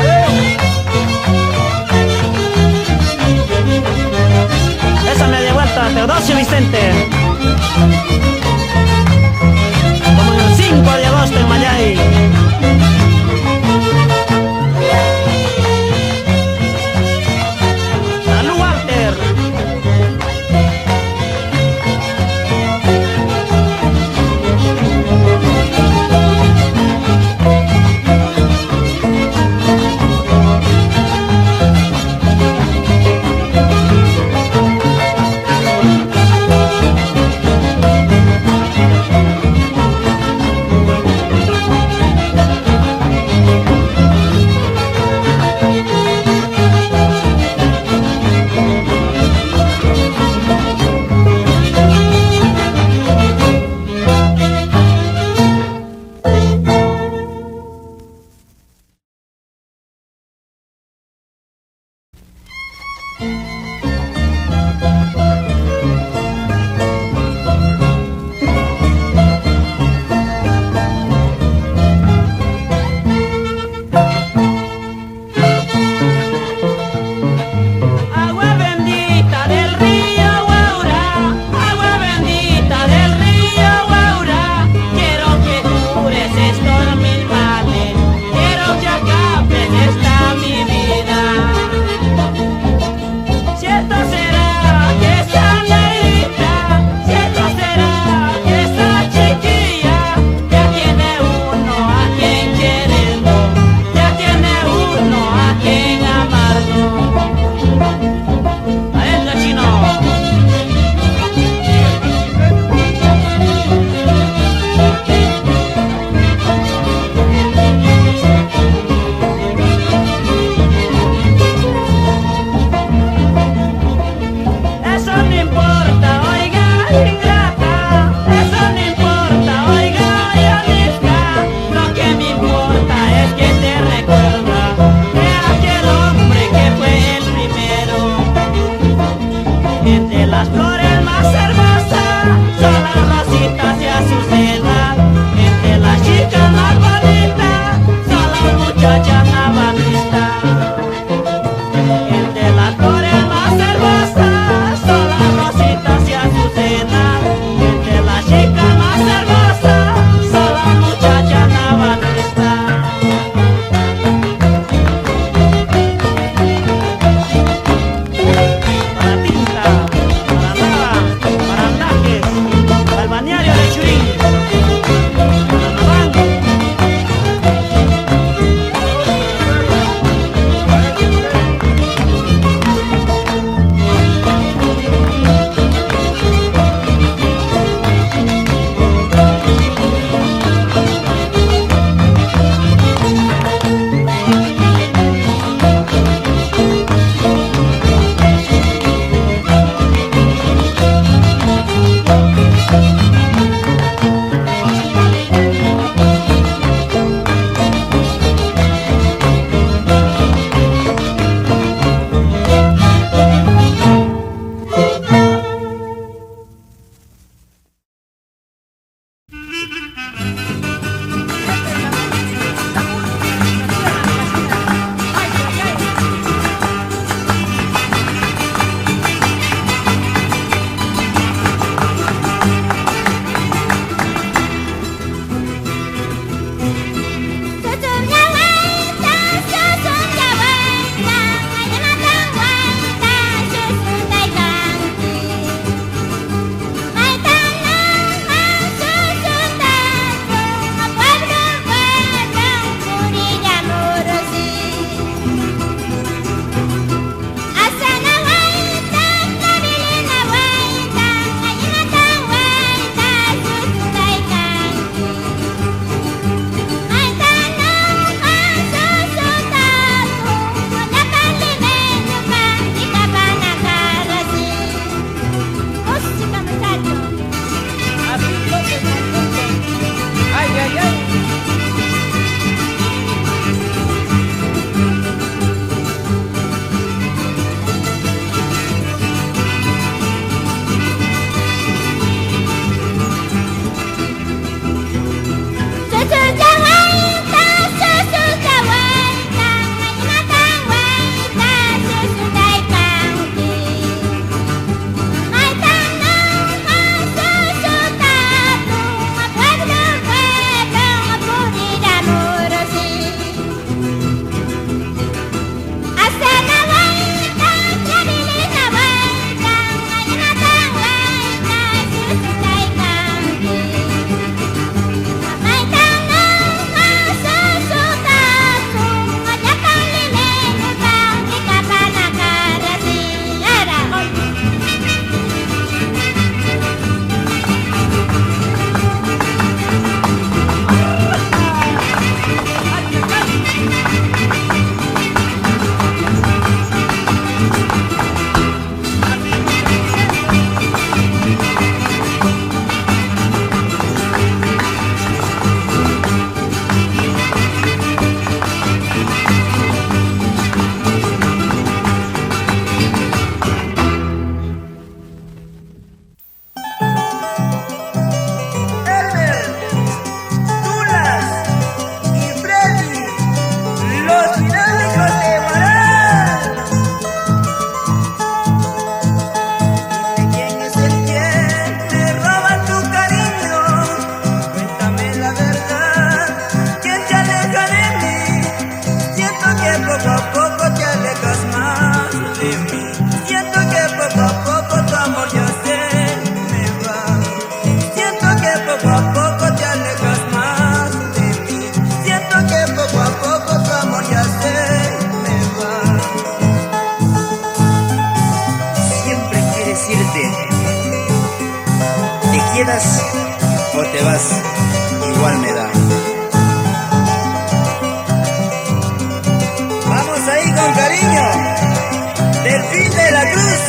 poco a poco te alejas más de mí. Siento que poco a poco tu amor ya se me va. Siempre quieres irte. ¿Te quedas o te vas? Igual me da. Vamos ahí con cariño. Delfín de la Cruz.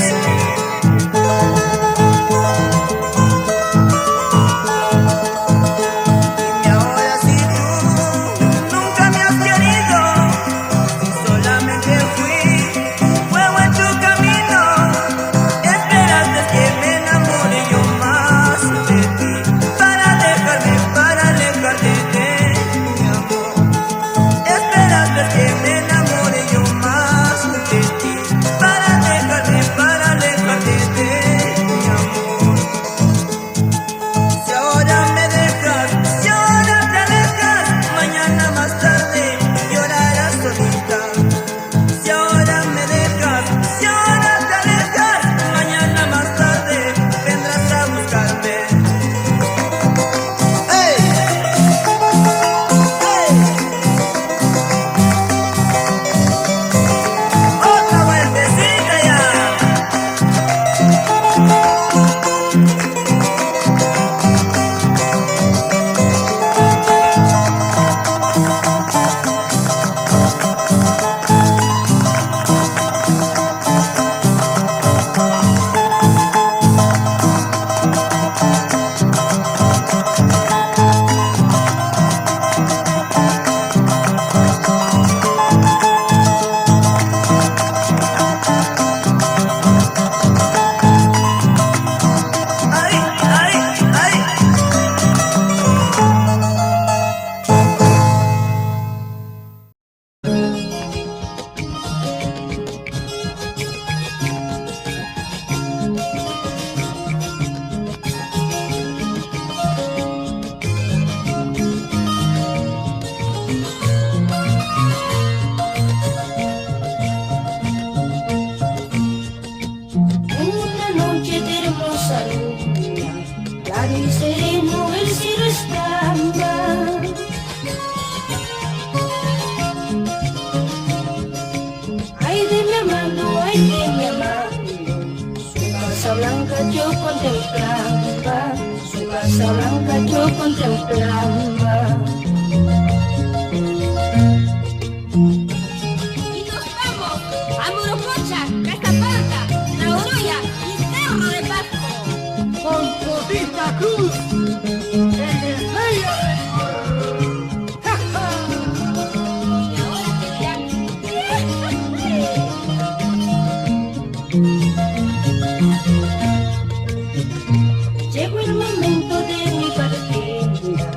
Llegó el momento de mi partida,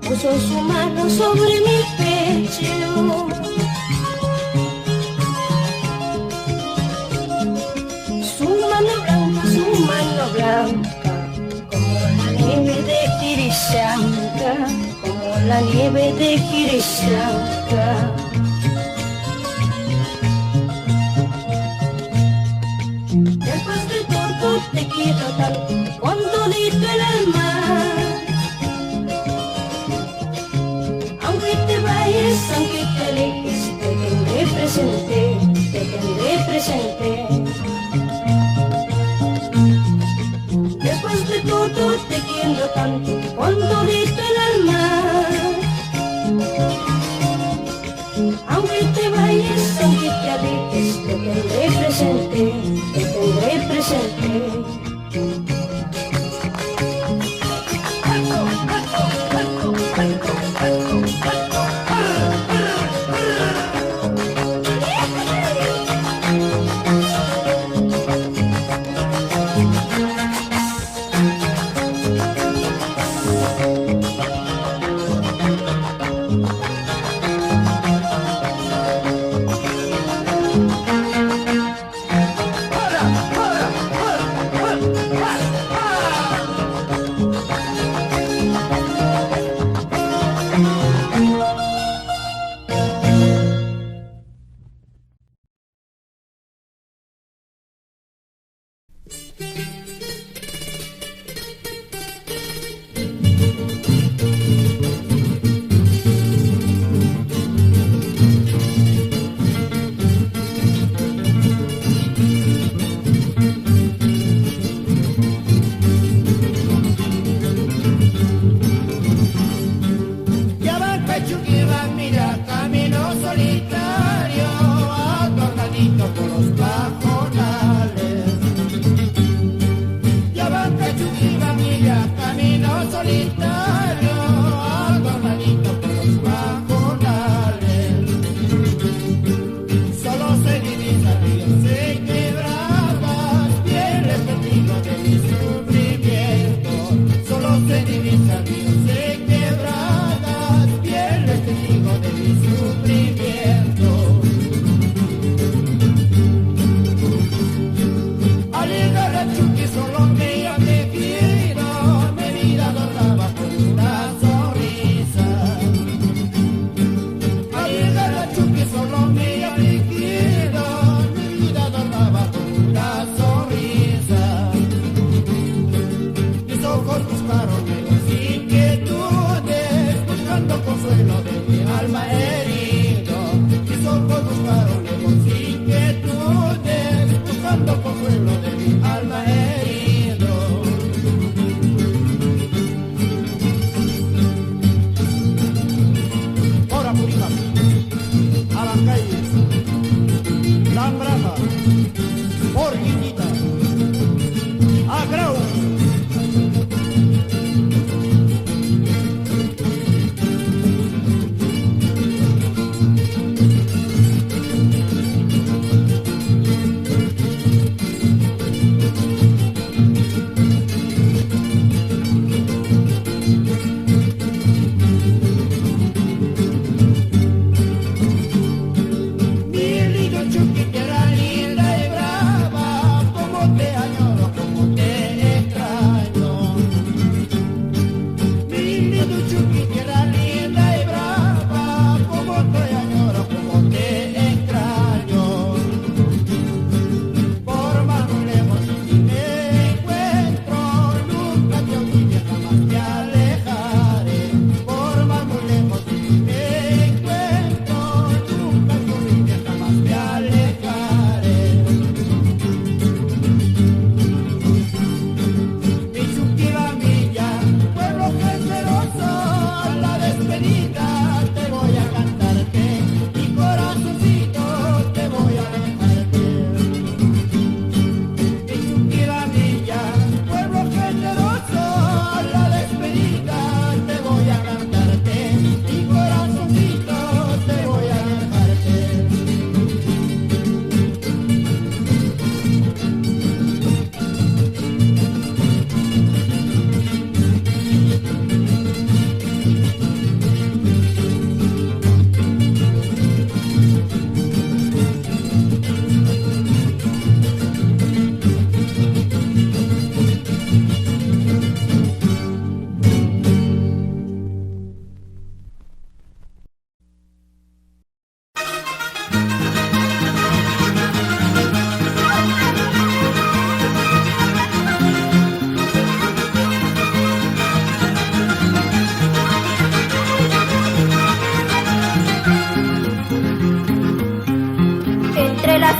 puso su mano sobre mi pecho. Su mano blanca, como la nieve de Kirishanka, como la nieve de Kirishanka. Después de todo te quiero tanto, con todito el alma. Aunque te vayas, aunque te alejes, te tendré presente, te tendré presente. Después de todo te quiero tanto, con todito el alma. Aunque te vayas, aunque te alejes, te tendré presente, te tendré presente.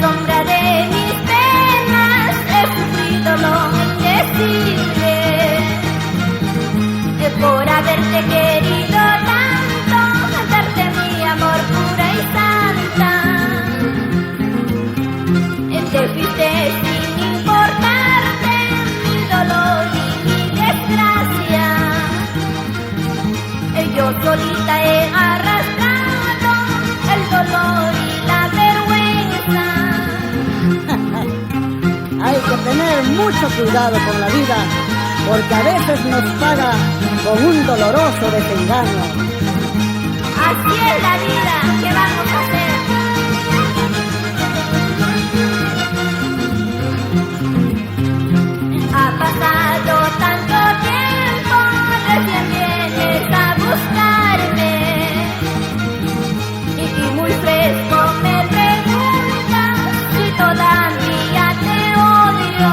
sombra de mis penas he sufrido lo indecible. Por haberte querido tanto, darte mi amor pura y santa. Te fuiste sin importarte mi dolor y mi desgracia. Yo solita he arrastrado el dolor y la vergüenza. Hay que tener mucho cuidado con la vida, porque a veces nos paga con un doloroso desengaño. Así es la vida, ¿qué vamos a hacer? Ha pasado tanto tiempo, recién vienes a buscarme. Y muy fresco me preguntas si todavía te odio.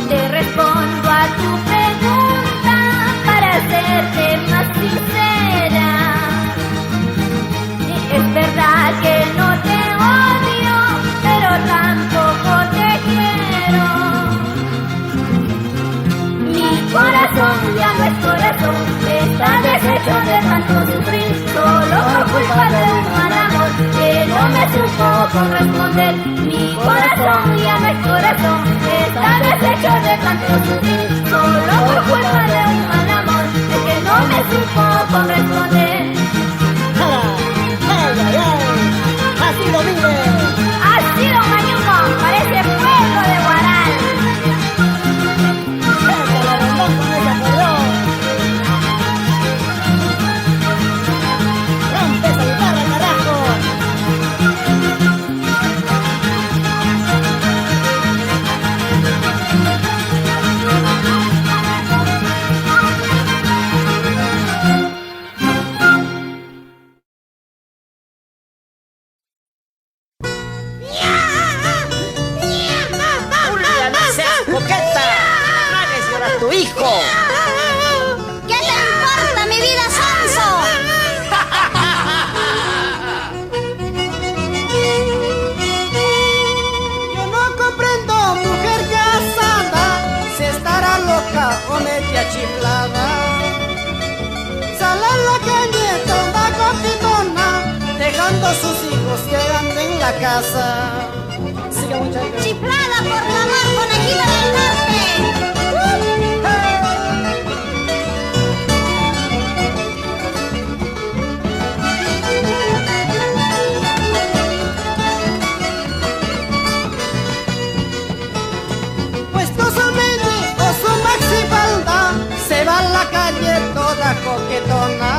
Te respondo a tu pregunta para hacerte más sincera. Es verdad que no te odio, pero tampoco te quiero. Mi corazón ya no es corazón, está deshecho de tanto sufrir, solo por culpa de un mal amor que no me supo corresponder. Mi corazón ya no es corazón, está deshecho de tanto sufrir, solo por culpa de un mal amor que no me supo corresponder. ¡Ay, ay, ay! ¡Así lo vive! Así don Mañuco, parece pueblo de Guaral. ¡Déjala rondón con ese acordeón! ¡Rompe esa guitarra, carajo! ¡Julia, no seas coqueta! ¡No hagas llorar a tu hijo! ¿Qué te importa mi vida, sonso? Yo no comprendo, mujer casada, si estará loca o media chiflada. Sale a la calle toda copitona, dejando sus hijos quedando en la casa. Sigue, muchacho. Chiflada por la mar conejila del norte. Puesto su mini o su maxifalda, se va a la calle toda coquetona,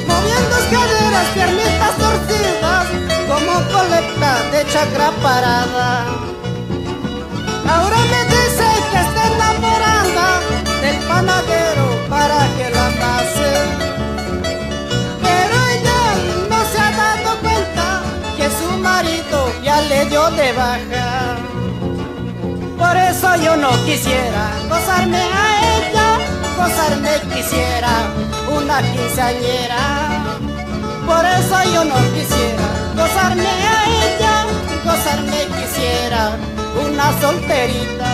moviendo caderas, piernitas torcidas, como coleta de chacra parada. Ahora me dice que está enamorada del panadero para que la amase, pero ella no se ha dado cuenta que su marido ya le dio de baja. Por eso yo no quisiera gozarme a ella, gozarme quisiera una quinceañera. Por eso yo no quisiera gozarme a ella, gozarme quisiera una solterita.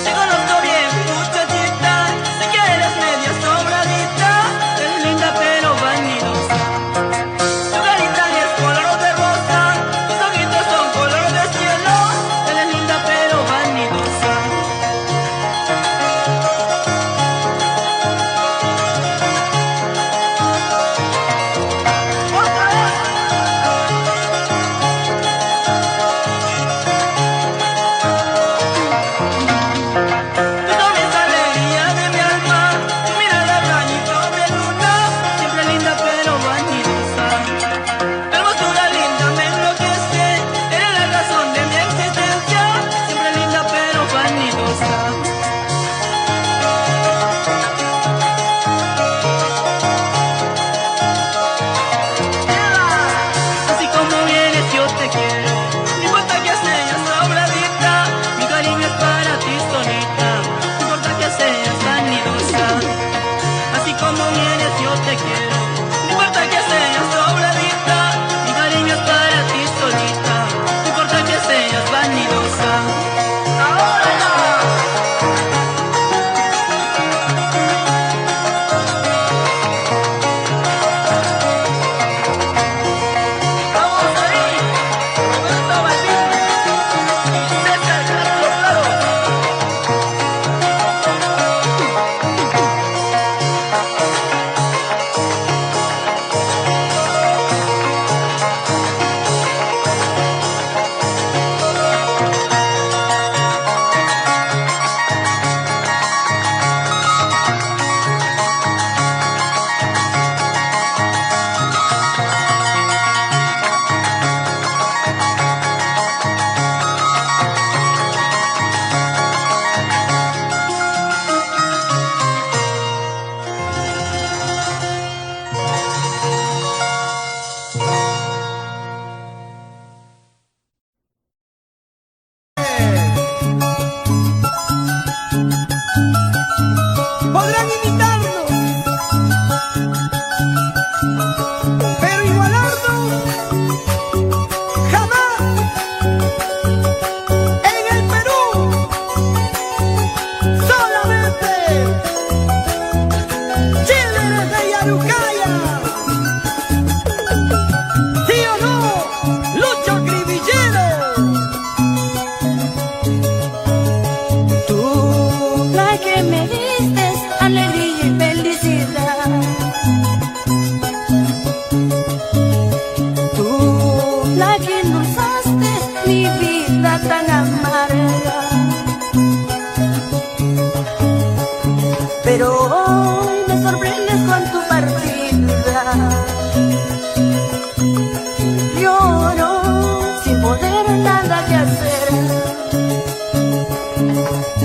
Te conozco bien, muchachita, sé que eres media sobradita, eres linda pero vanidosa. Tu carita es color de rosa, tus ojitos son color de cielo, eres linda pero vanidosa. ¡Otra vez! Tú eres alegría de mi alma, tu mirada bañito de luna, siempre linda pero vanidosa. Tu hermosura linda me enloquece, eres la razón de mi existencia, siempre linda pero vanidosa. Así como vienes yo te quiero, no importa que seas sobradita, mi cariño es para ti solita, no importa que seas vanidosa. Así como vienes yo te quiero, no importa que seas sobradita, mi cariño es para ti solita, no importa que seas vanidosa. ¡Ahora! ¡Vamos ahí! Roberto Valdivia y César Castro Claro. Podrán imitarnos, pero igualarnos jamás. En el Perú solamente Chile de Yarucaya. ¿Sí o no, Lucho Cribillero? Tú, la que me diste alegría y felicidad. Tú, la que endulzaste mi vida tan amarga. Pero hoy me sorprendes con tu partida. Lloro sin poder nada que hacer.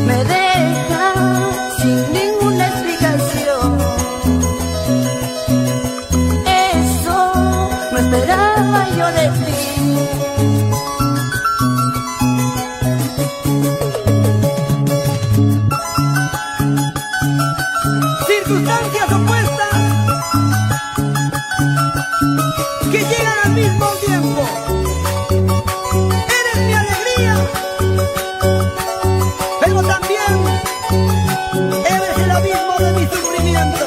Me deja sin ninguna explicación. Eso no esperaba yo de ti. Circunstancias opuestas que llegan al mismo tiempo. Eres mi alegría, pero también eres el abismo de mi sufrimiento.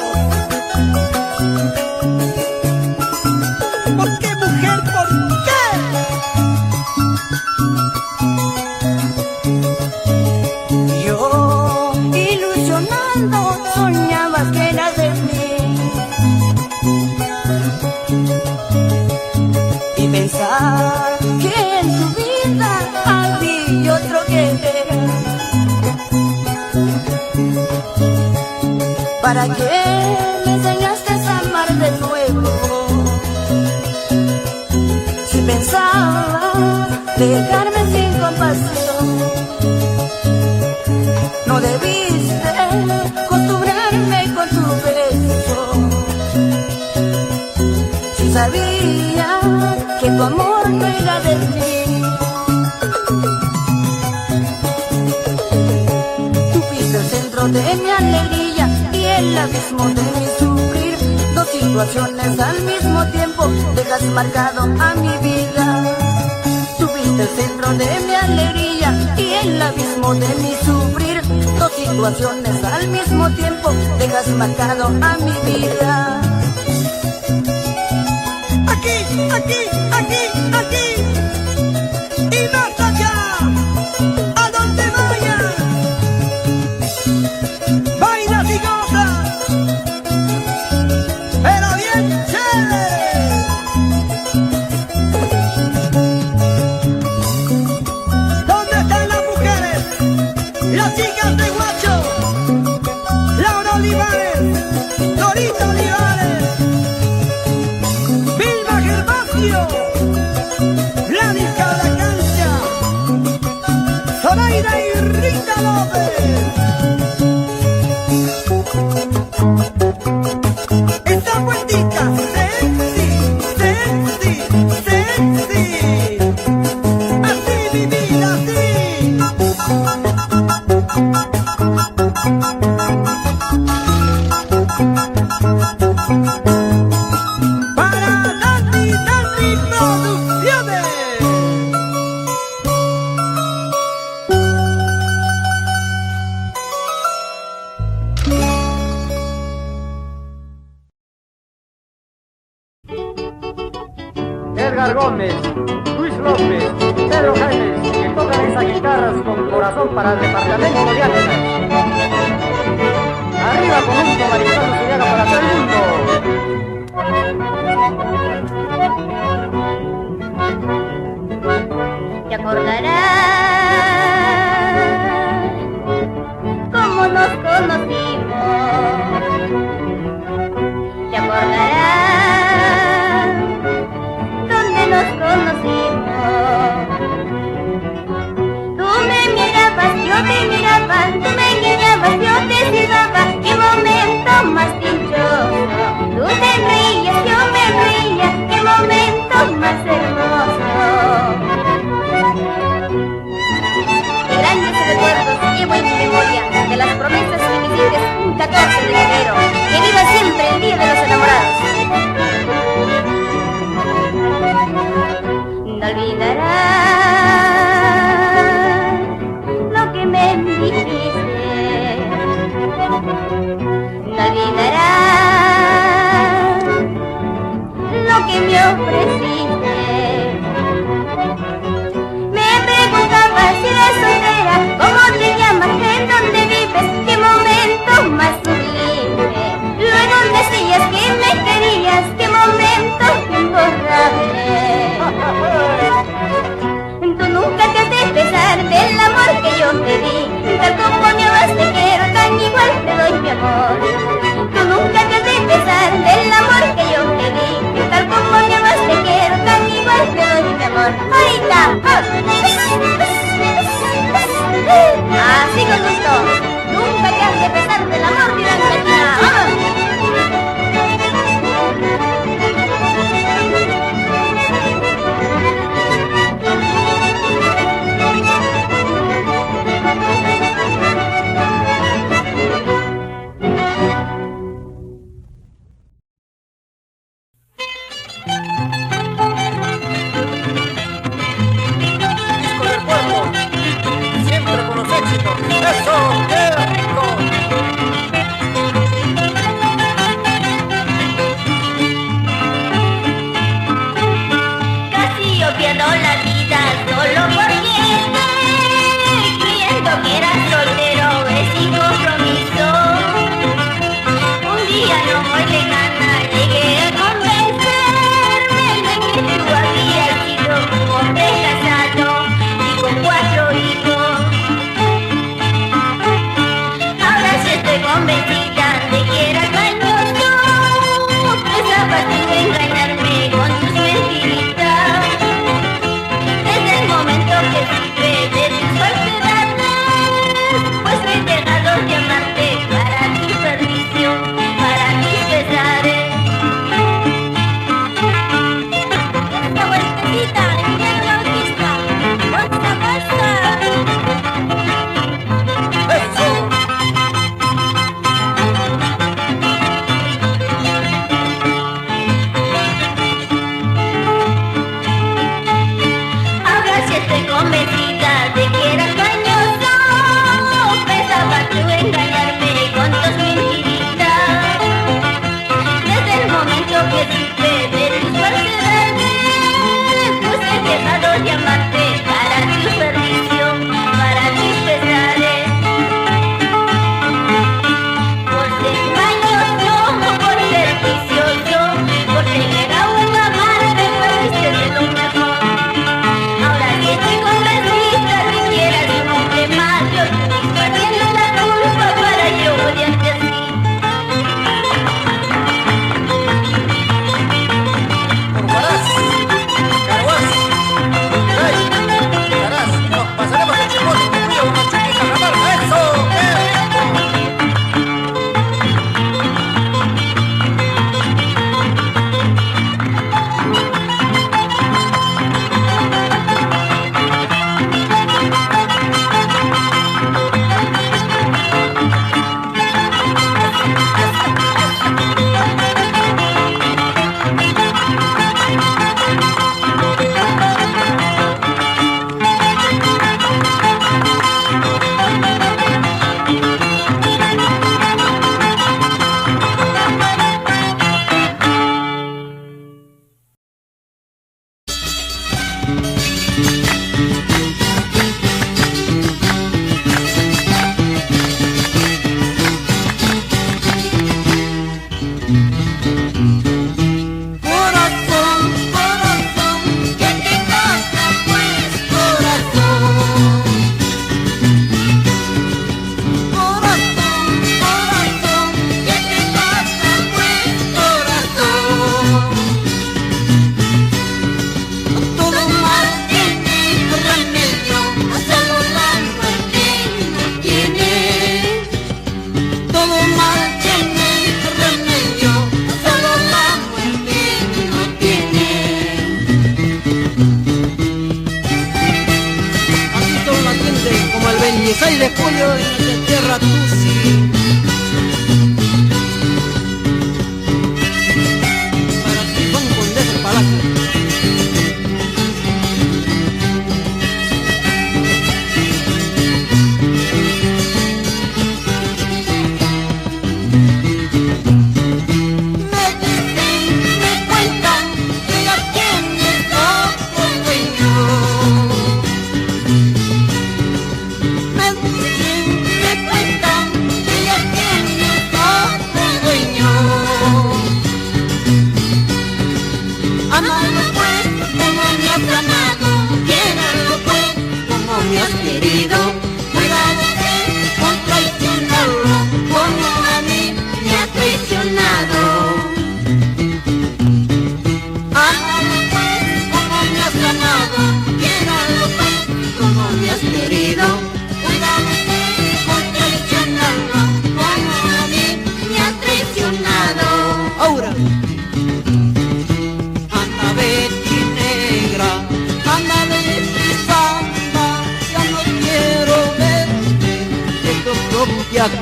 ¿Por qué, mujer? ¿Por qué? Yo, ilusionando, soñabas que eras de mí. Y pensar que en tu vida había otro querer. ¿Para qué me enseñaste a amar de nuevo? Si pensabas dejarme sin compasión, no debiste acostumbrarme con tu beso. Si sabía que tu amor no era de mí. Tú fuiste el centro de mi alegría y el abismo de mi sufrir. Dos situaciones al mismo tiempo dejas marcado a mi vida. Tú fuiste el centro de mi alegría y el abismo de mi sufrir. Dos situaciones al mismo tiempo dejas marcado a mi vida. Aquí, aquí, aquí, aquí y más allá, a donde vayas, bailas y gozas, pero bien chévere. ¿Dónde están las mujeres? Las chicas de Guacho, Laura Olivares, Dorita Olivares, Vilma Gervasio, Gladys Calacancha, Zoraida y Rita López. Esa vueltita sexy, sexy, sexy. Así mi vida, así. Para Dandy Producciones. Edgar Gómez, Luis López, Pedro Jaime, que tocan esas guitarras con corazón para el departamento de Ángeles. Arriba con un Mariscal Luciana para todo el mundo. Te acordarás cómo nos conocimos. Te acordarás dónde nos conocimos. Tú me mirabas, yo te miraba, tú me guiñabas, yo te silbaba. Qué momento más dichoso. Tú te reías, yo me reía. Qué momento más hermoso. Qué grandes recuerdos llevo en mi memoria de las promesas que me hiciste un 14 de enero. Que viva siempre el día de los enamorados. No olvidarás lo que me dijiste. No olvidarás lo que me ofreciste. Me preguntabas si eres soltera, cómo te llamas, en dónde vives, qué momento más sublime. Luego decías que me querías, qué momento imborrable. Tú nunca te has de pesar del amor que yo te di, tal como me amas te quiero, tan igual te doy mi amor. Tú nunca te has de pesar del amor que yo te di, tal como me amas te quiero, tan igual te doy mi amor. Ahorita, así con gusto, nunca te has de pesar del amor de una latina. ¡Vamos! Un 6 de julio en nuestra tierra Tusi. Para Trifón Condés del Palacio.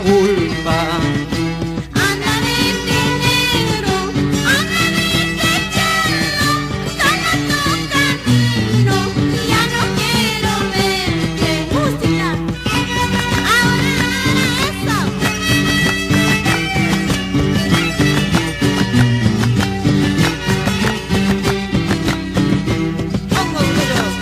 Culpa. Anda vete negro, anda vete chalo, toma tu camino, ya no quiero verte. Música, ahora eso. Vamos, negros.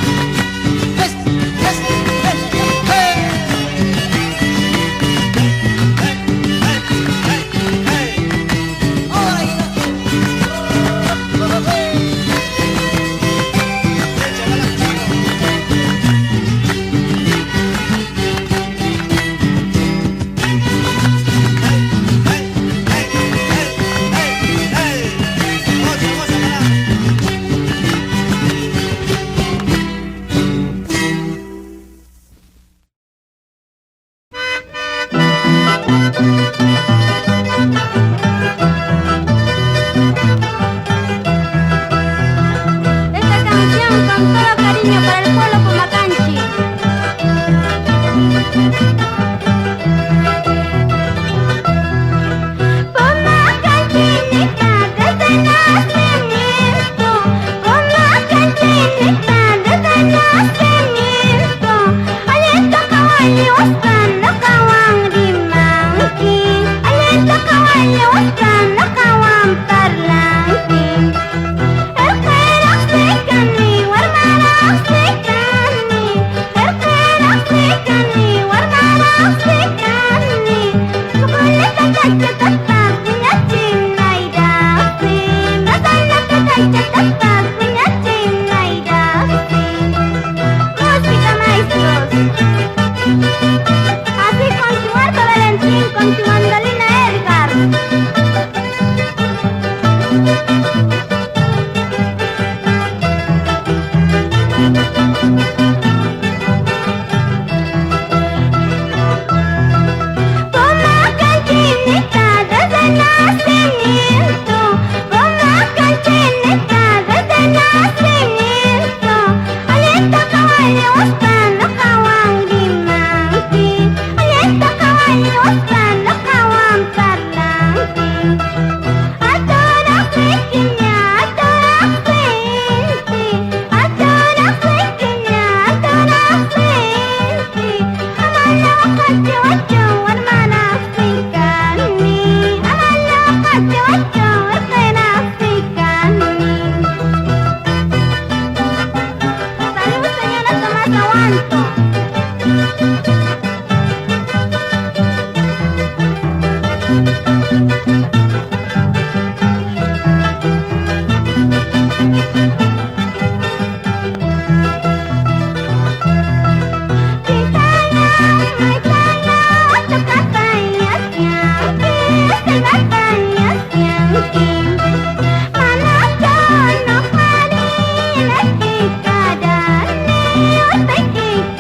Thank you.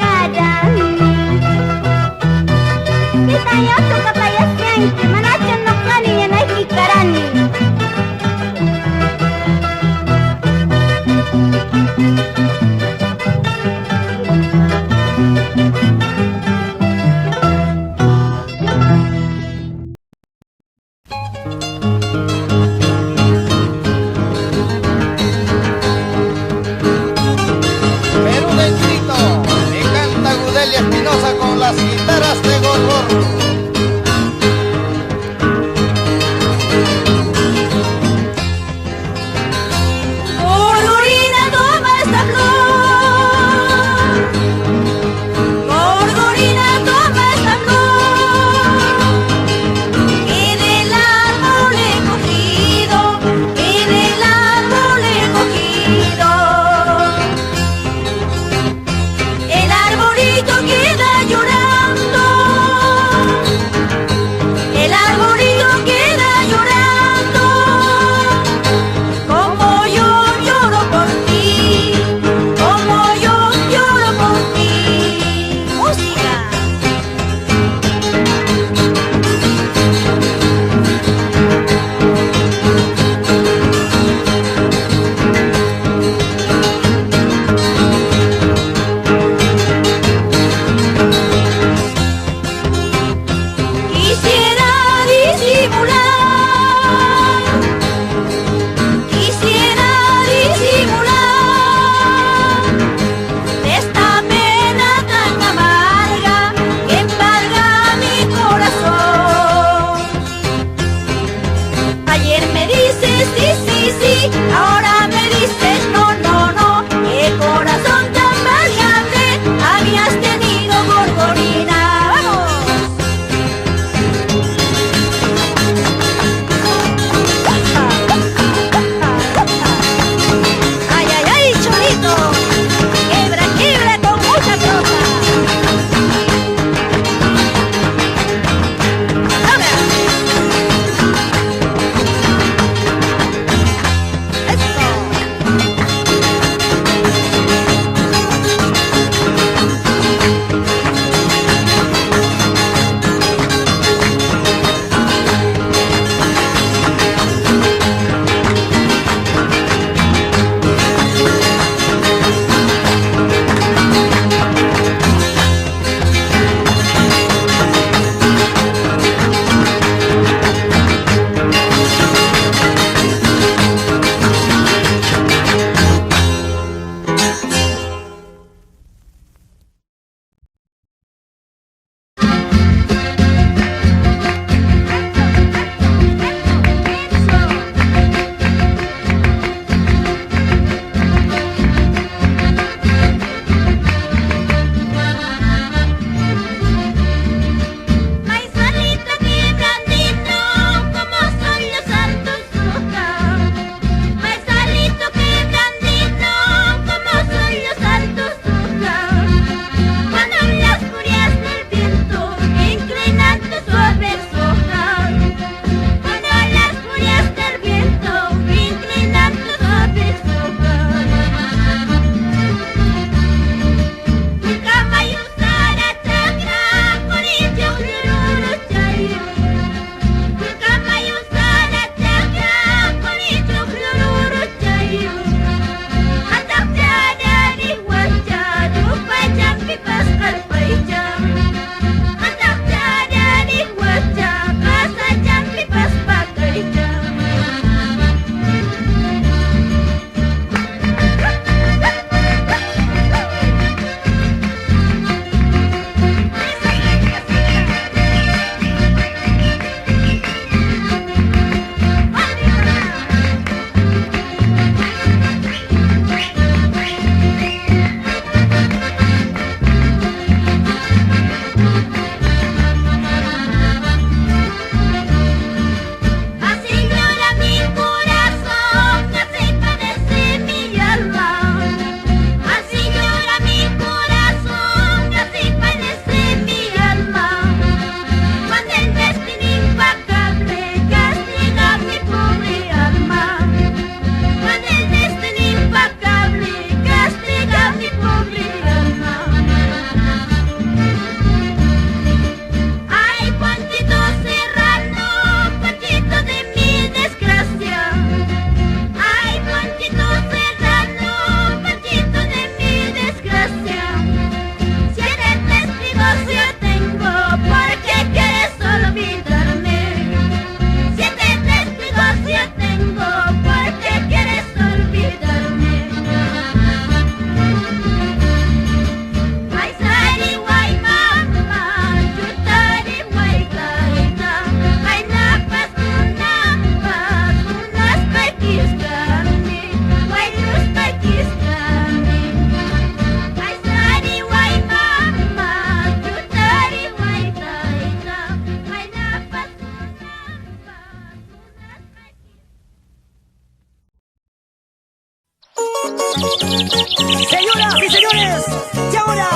Señoras y señores, y ahora,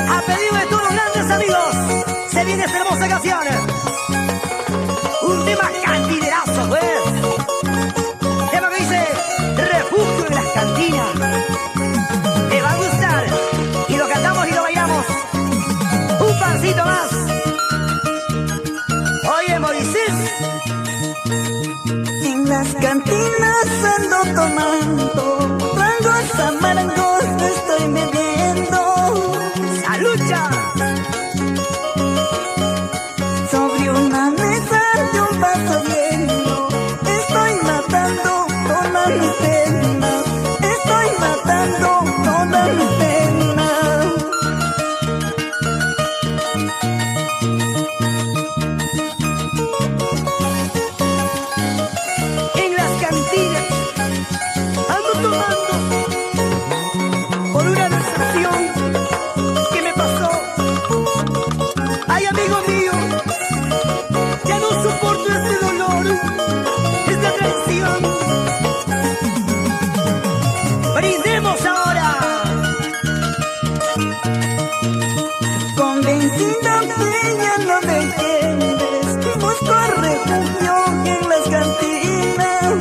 a pedido de todos los grandes amigos, se viene esta hermosa canción. Un tema cantinerazo, pues. Tema que dice Refugio en las cantinas. Te va a gustar. Y lo cantamos y lo bailamos. Un pasito más. Oye, Moisés. En las cantinas ando tomando tragos amargos, estoy bebiendo. ¡Salucha! Sobre una mesa de un vaso lleno, estoy matando todas mis penas. Estoy matando todas mis penas. En las cantinas ando tomando por una decepción que me pasó. Ay, amigo mío, ya no soporto este dolor, esta traición. Brindemos ahora. Convencida que ya no me entiendes, busco refugio en las cantinas.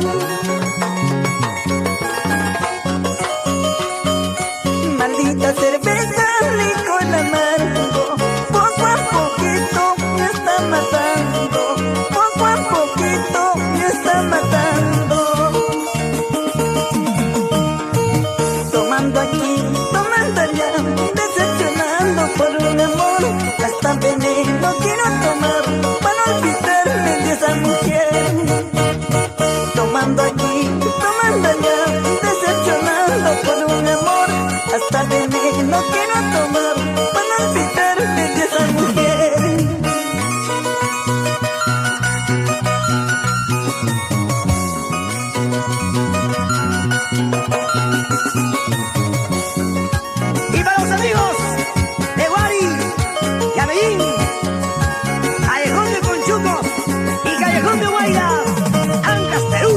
Maldita cerveza, licor amargo, poco a poquito me está matando. Poco a poquito me está matando. Tomando aquí, tomando allá, decepcionando por un amor. Hasta veneno quiero tomar para olvidarme de esa mujer. Tomando aquí, tomando allá, decepcionando por un amor. Hasta veneno quiero tomar para olvidarme de esa mujer. Y para los amigos de Guari, Yamellín, Callejón de Conchucos y Callejón de Guaira, Ancas, Perú.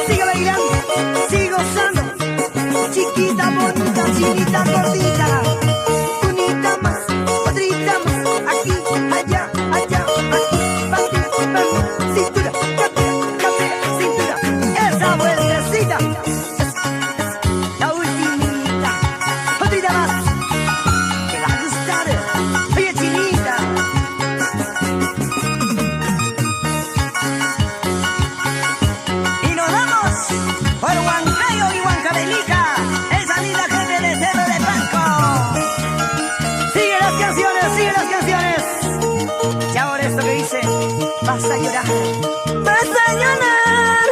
Sigue bailando, sigue gozando. Chiquita, bonita, chinita, gordita. Unita más, otrita más. Aquí, allá, allá, aquí. Patita, palma, cintura, cadera, cintura. Esa vueltecita. La ultimita. Otrita más. Te va a gustar. Oye, chinita. Y nos vamos por Huancayo y Huancavelica, esa linda gente de Cerro de Pasco. Sigue las canciones, sigue las canciones. Y ahora esto que dice, vas a llorar. Vas a llorar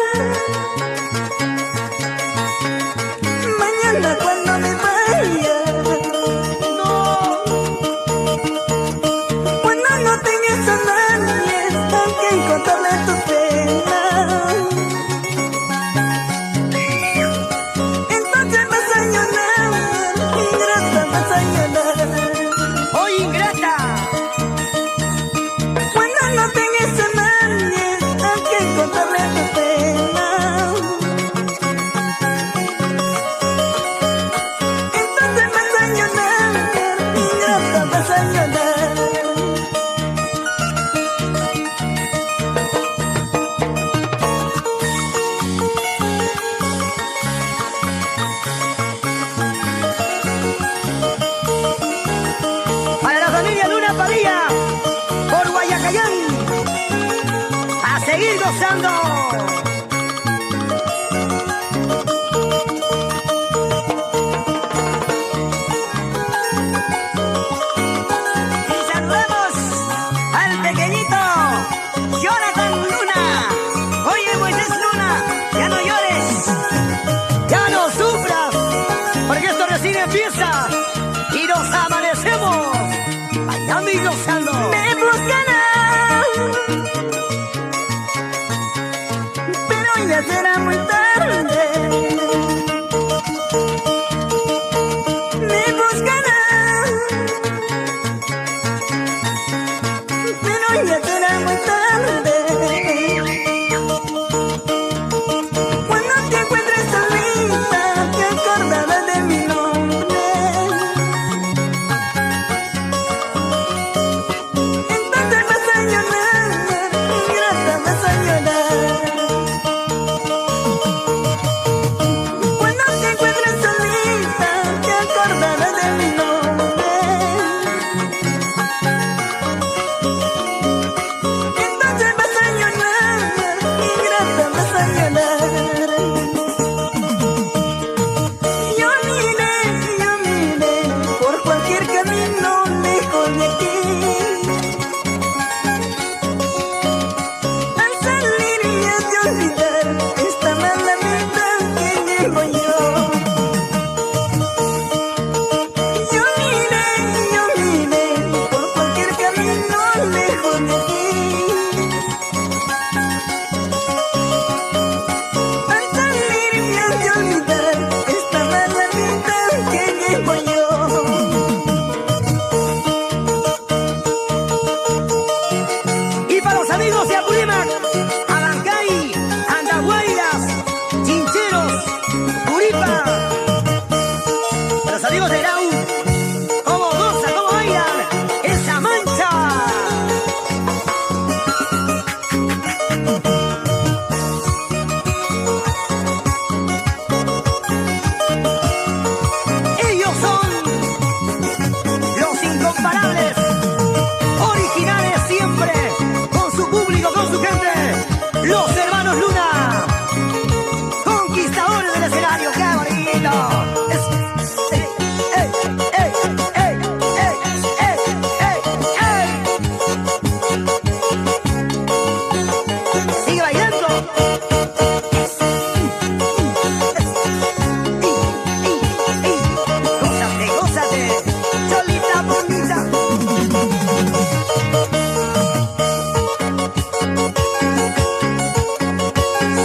mañana cuando me vaya. No. Cuando no tengas a nadie a quien contarle tu pena. Entonces vas a llorar, ingrata, vas a llorar. ¡Oh, ingrata! Cuando no tengas a nadie a quien contarle tu pena. Entonces vas a llorar, ingrata, vas a llorar. Para la familia Luna Padilla, por Guayacayán, a seguir gozando. Y saludamos al pequeñito Jonathan Luna. Oye, Moisés Luna, ya no llores. Ya no sufras, porque esto recién empieza y nos amanecemos bailando y gozando. Me buscan ya será muy tarde. Cuando te encuentres solita, te acordarás de mi nombre. Entonces vas a llorar, ingrata, vas a llorar. Cuando te encuentres solita, te acordarás de mi nombre. Entonces vas a llorar, ingrata, vas a llorar. Yo miré por cualquier camino lejos de aquí. Al salir y has de olvidar esta mala vida que llevo yo. Yo miré por cualquier camino lejos de aquí. Al salir y has de olvidar esta mala vida que llevo yo. Y para los amigos de Apurímac, Abancay, Andahuaylas, Chincheros, Curipa. Para los amigos de Lau, como goza, como bailan esa mancha. Ellos son los incomparables, originales siempre, con su público, con su gente, los hermanos Luna, conquistadores del escenario. ¡Qué bonito! ¡Ey, ey, ey, ey, ey, ey, ey! ¡Sigue bailando! ¡Gózate, gózate! ¡Cholita bonita!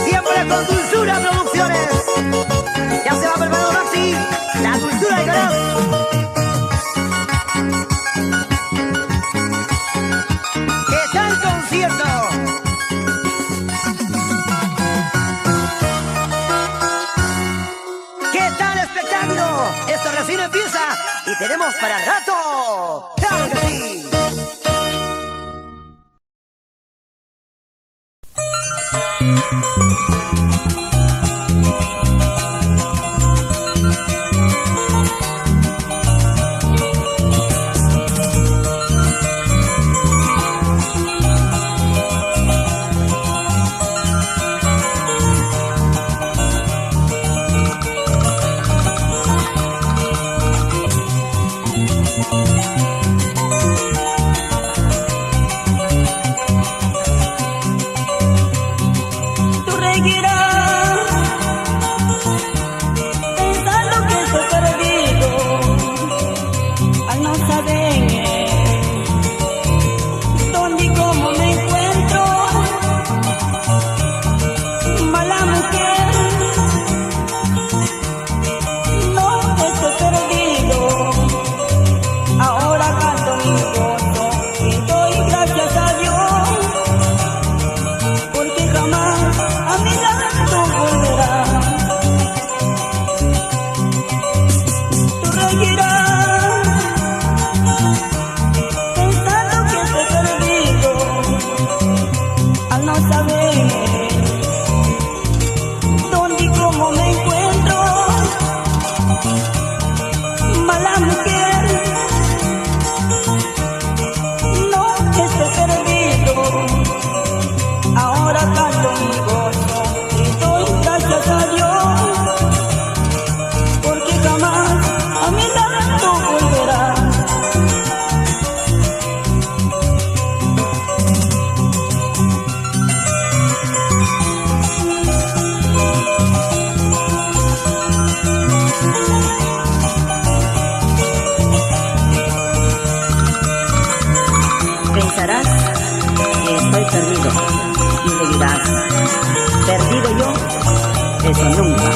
Siempre con Dulzura Producciones. Ya se va preparando Maxi, la dulzura de Caraz. ¿Qué tal concierto? ¿Qué tal espectáculo? Esto recién empieza y tenemos para el rato. ¡Claro que sí! Tú reirás pensando que estoy perdido al no saber dónde y cómo me encuentro. Mala mujer, no estoy perdido. Ahora canto mi gozo y doy gracias a Dios, porque jamás a mi lado volverá. Tú reirás pensando que estoy perdido al no saber dónde y cómo me encuentro. Mala mujer, no estoy perdido. Ahora canto mi gozo y doy gracias a Dios, porque jamás a mi lado volverá. Pensarás que estoy perdido y le dirás, ¿perdido yo? Eso nunca.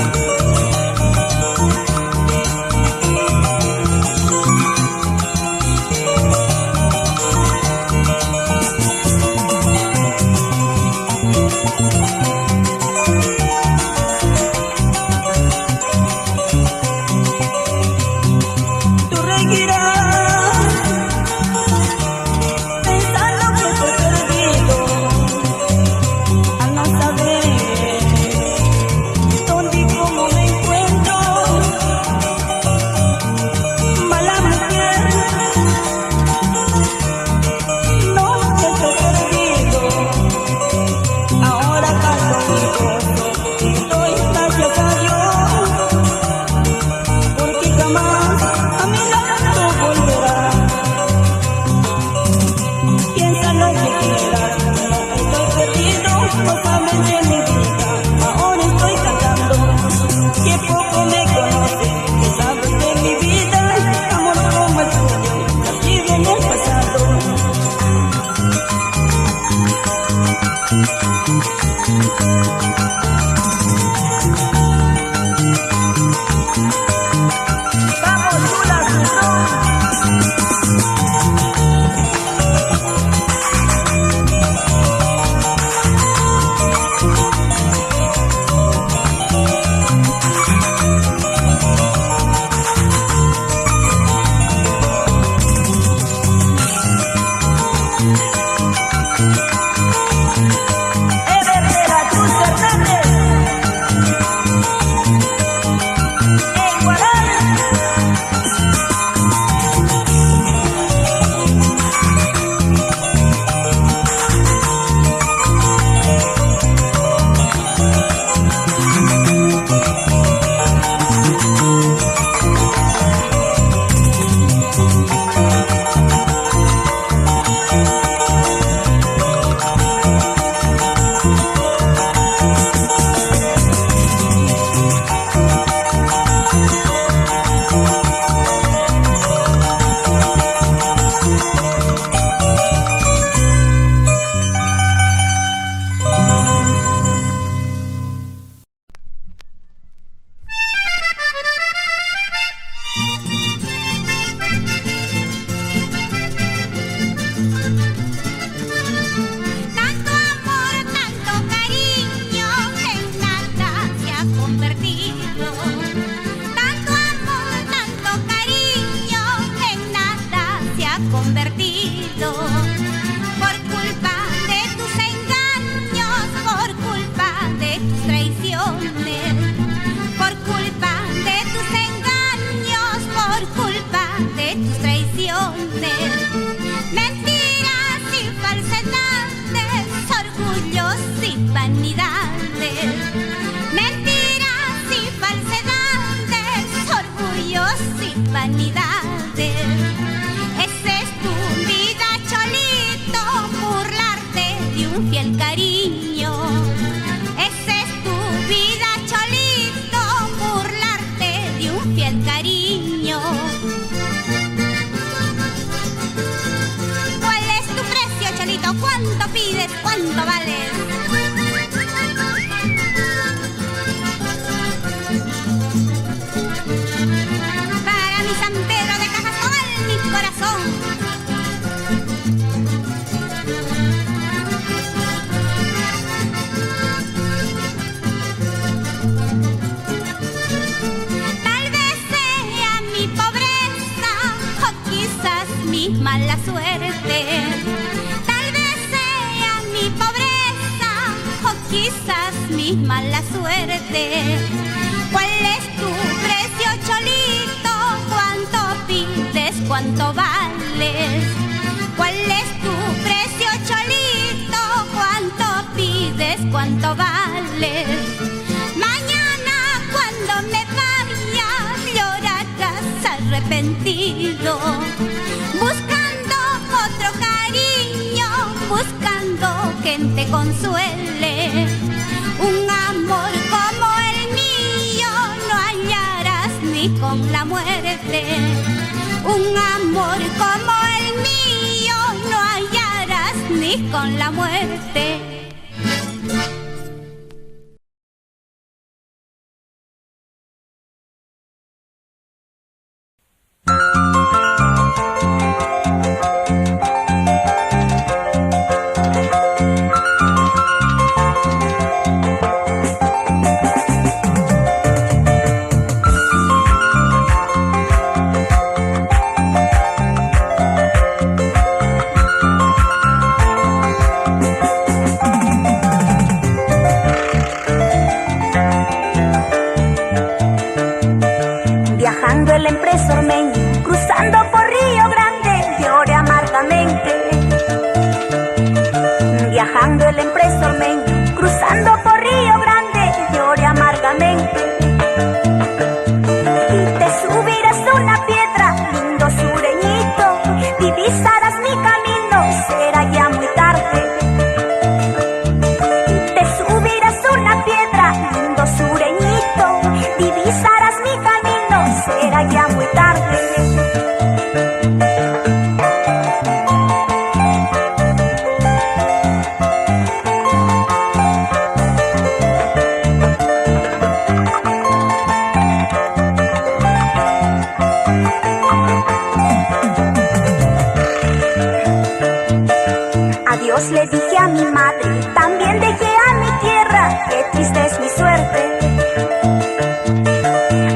dije a mi madre, también dejé a mi tierra, qué triste es mi suerte.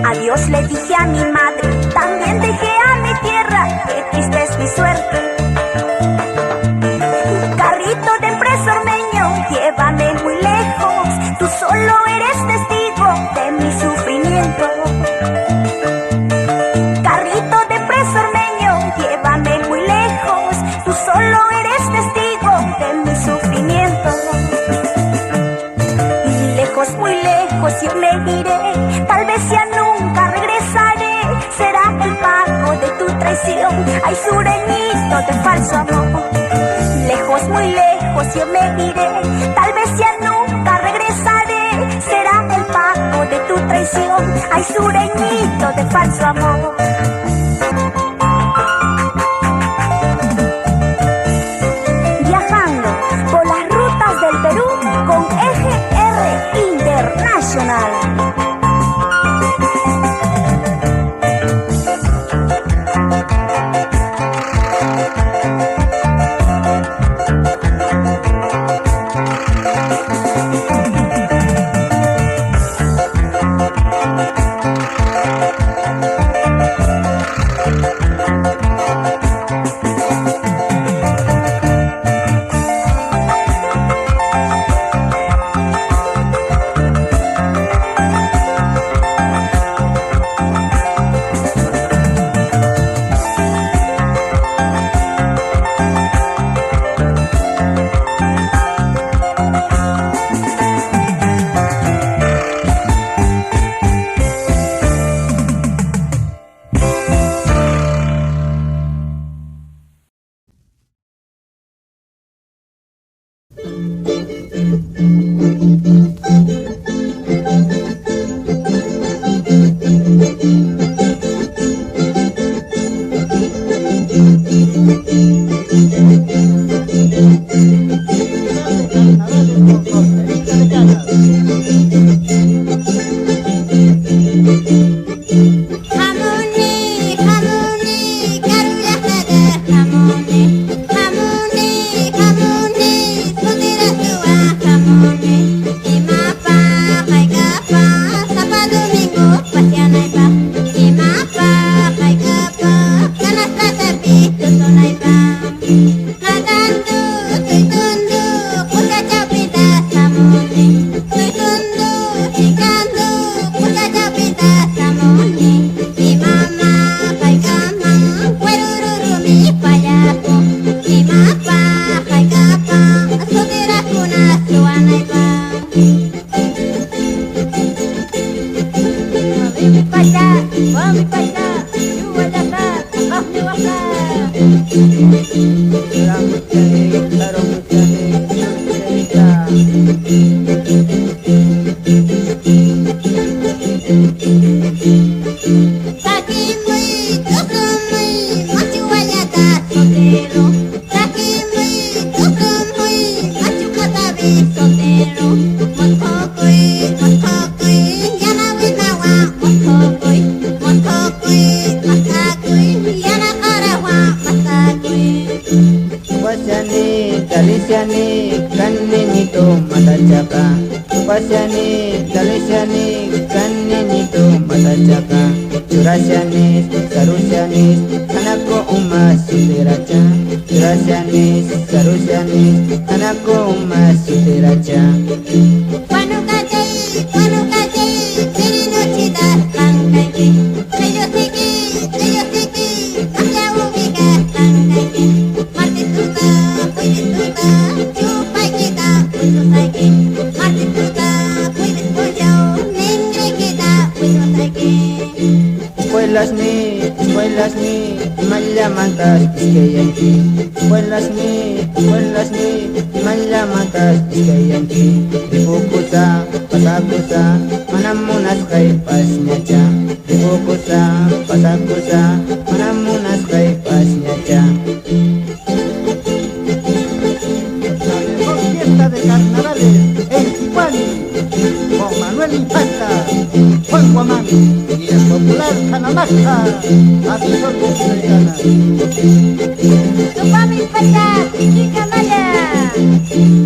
Adiós le dije a mi madre, también dejé a mi tierra, qué triste es mi suerte. Carrito de empresa ormeño, llévame muy lejos, tú solo eres testigo de mi sufrimiento. Carrito de empresa ormeño, llévame muy lejos, tú solo eres testigo de mi sufrimiento. Y lejos, muy lejos yo me iré, tal vez ya nunca regresaré, será el pago de tu traición, ay sureñito de falso amor. Lejos, muy lejos yo me iré, tal vez ya nunca regresaré, será el pago de tu traición, ay sureñito de falso amor. Viajando por las rutas del Perú con EGR Internacional. Tupa mi pata, chica mala.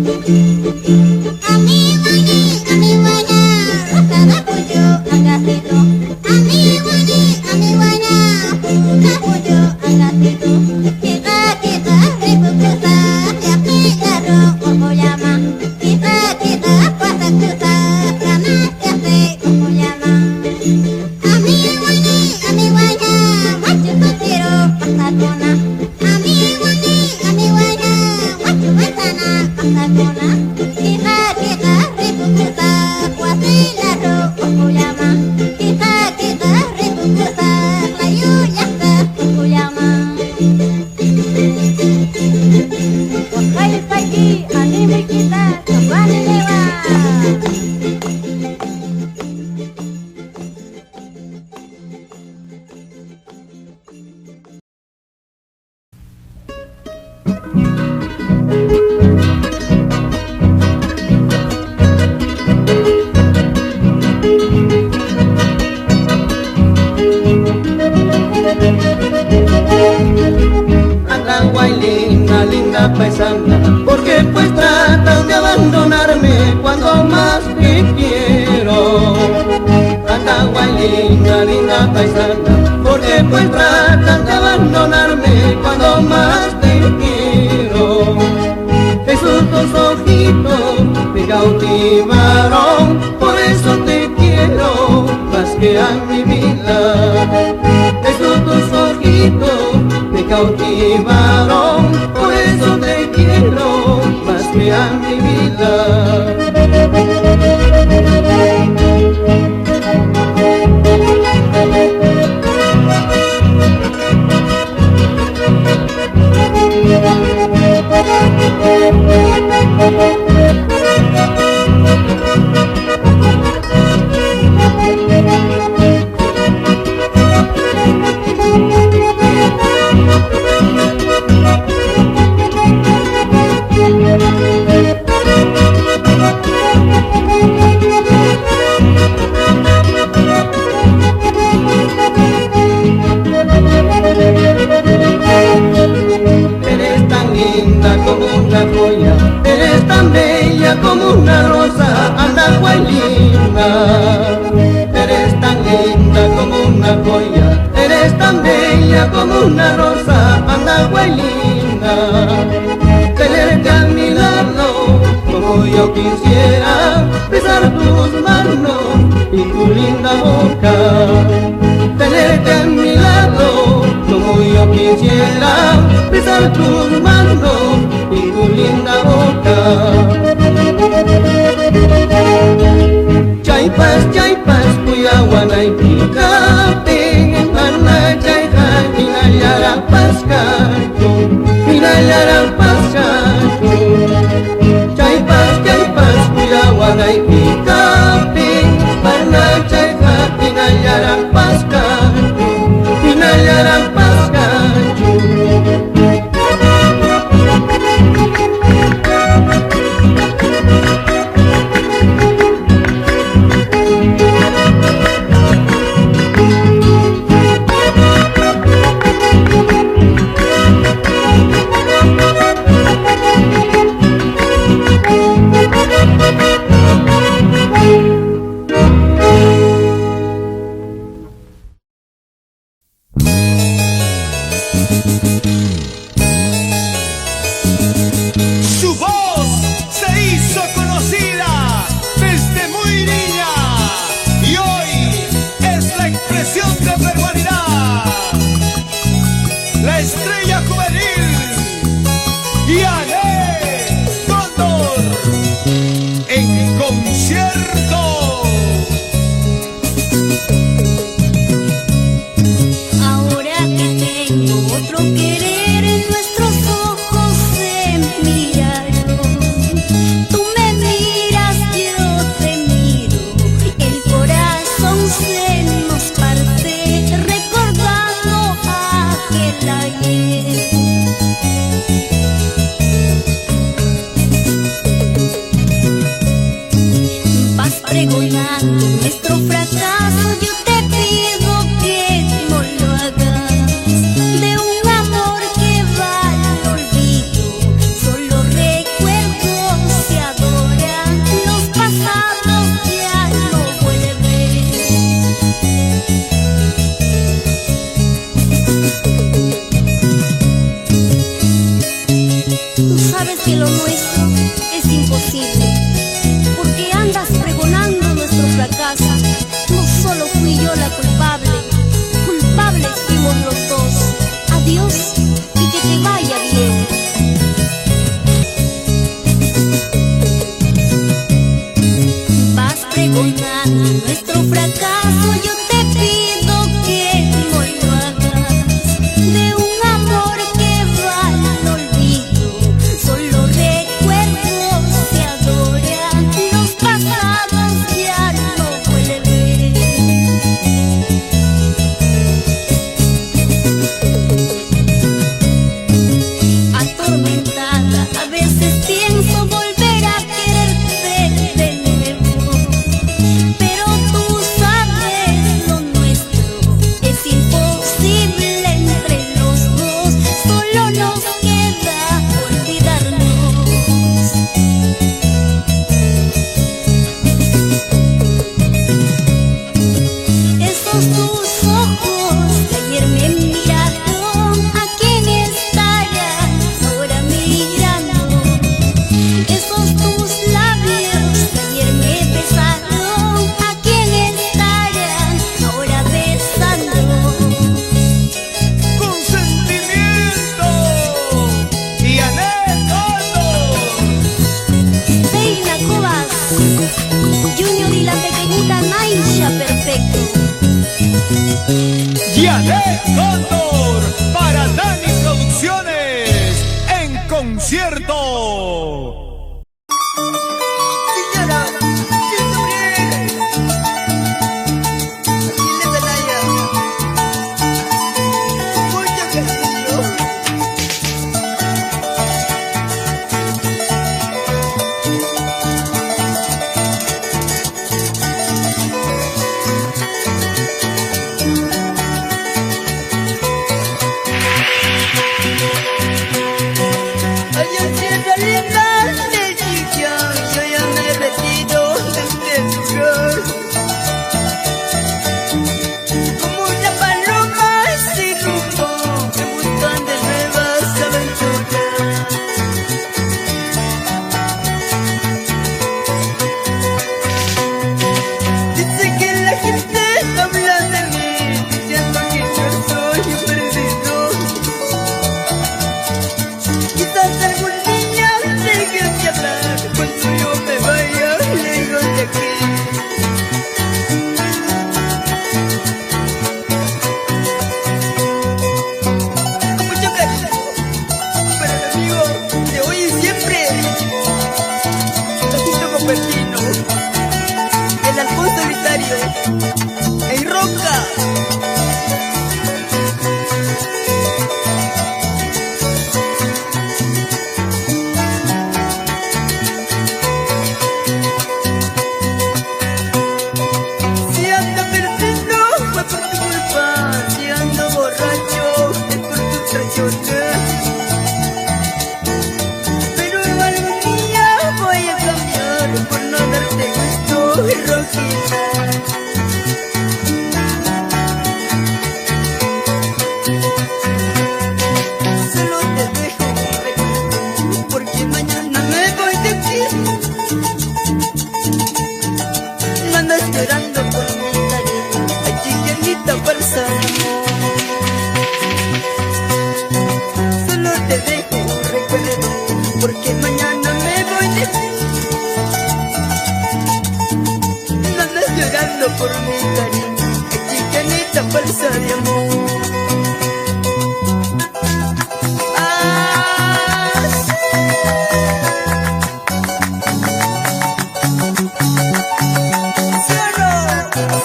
De un amor que va al olvido, solo recuerdos imposible, porque andas pregonando nuestro fracaso. No solo fui yo la culpable, culpables fuimos los dos. Adiós y que te vaya bien. Vas pregonando nuestro fracaso, yo te pido que no lo hagas. De un amor que va al olvido, solo recuerdos se adoran, los pasados ya no vuelven. Atormentada, a veces pienso volver a quererte de nuevo, pero tú sabes lo nuestro es imposible entre los dos, solo nos queda olvidarnos. Esos tus ojos que ayer me miraron, ¿a quién estarán ahora mirando? Esos tus labios que ayer me besaron, ¿a quién estarán ahora besando? Con sentimiento y anhelo. Reina Cobas, Junior y la pequeñita Naisha Perfecto. Yané Cóndor para Dani Producciones en concierto. Señora, siento bien. Dile Zelaya. Mucho cariño. Adiós, tierra linda de chica, yo ya me he retiro de este lugar. Como una paloma sin rumbo, me buscan de nuevas aventuras. Dice que la gente habla de mí, diciendo que yo soy un perdido. Quizás algún día tenga que hablar cuando yo me vaya lejos de aquí. Con mucho cariño para el amigo de hoy y siempre, Tacito Cupertino, el halcón solitario, el Roca. Si ando perdido fue por tu culpa, si ando borracho es por tus traiciones. Pero algún día voy a cambiar por no darte gusto, Rojita. Solo te dejo un recuerdo, porque mañana me voy de aquí. No andas llorando por mi cariño, ay chiquitita falsa de amor. Solo te dejo un recuerdo, porque mañana me voy de aquí. No andas llorando por mi cariño, ay chiquitita falsa de amor.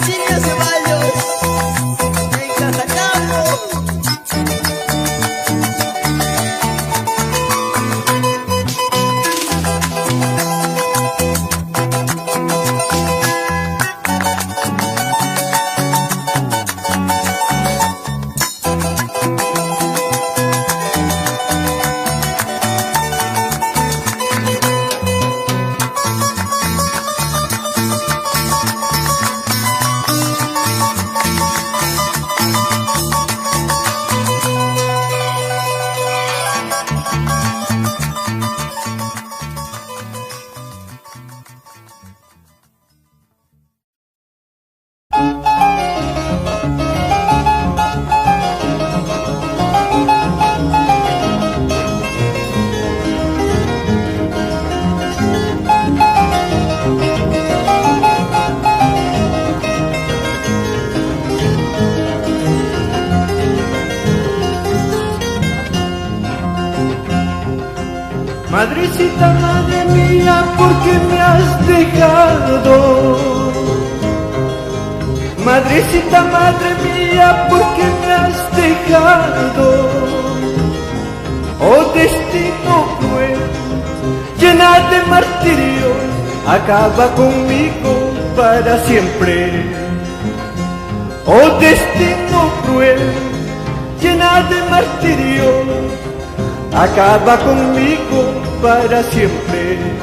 Silvia Ceballos, en Cajacamo. Madrecita, madre mía, ¿por qué me has dejado? Madrecita, madre mía, ¿por qué me has dejado? Oh destino cruel, llena de martirios, acaba conmigo para siempre. Oh destino cruel, llena de martirios, acaba conmigo para siempre.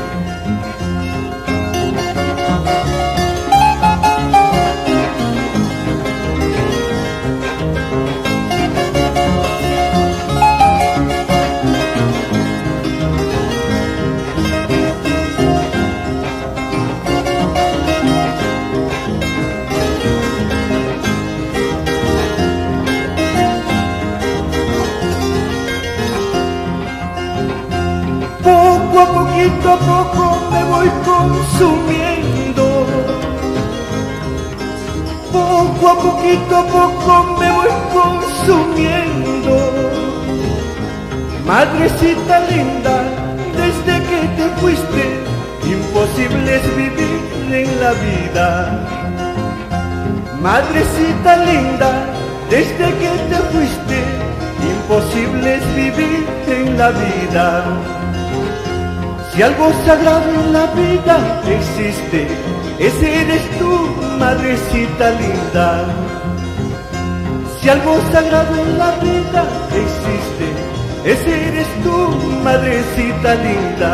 Poquito a poco me voy consumiendo. Poco a poco me voy consumiendo. Madrecita linda, desde que te fuiste, imposible es vivir en la vida. Madrecita linda, desde que te fuiste, imposible es vivir en la vida. Si algo sagrado en la vida existe, ese eres tú, madrecita linda. Si algo sagrado en la vida existe, ese eres tú, madrecita linda.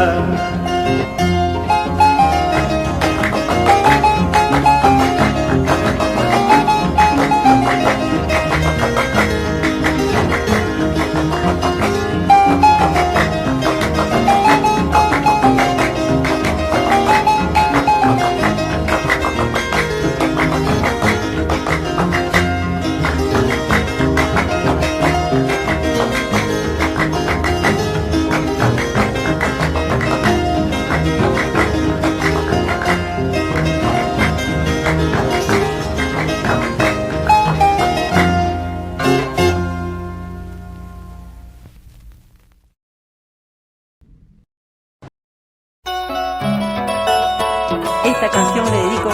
Esta canción le dedico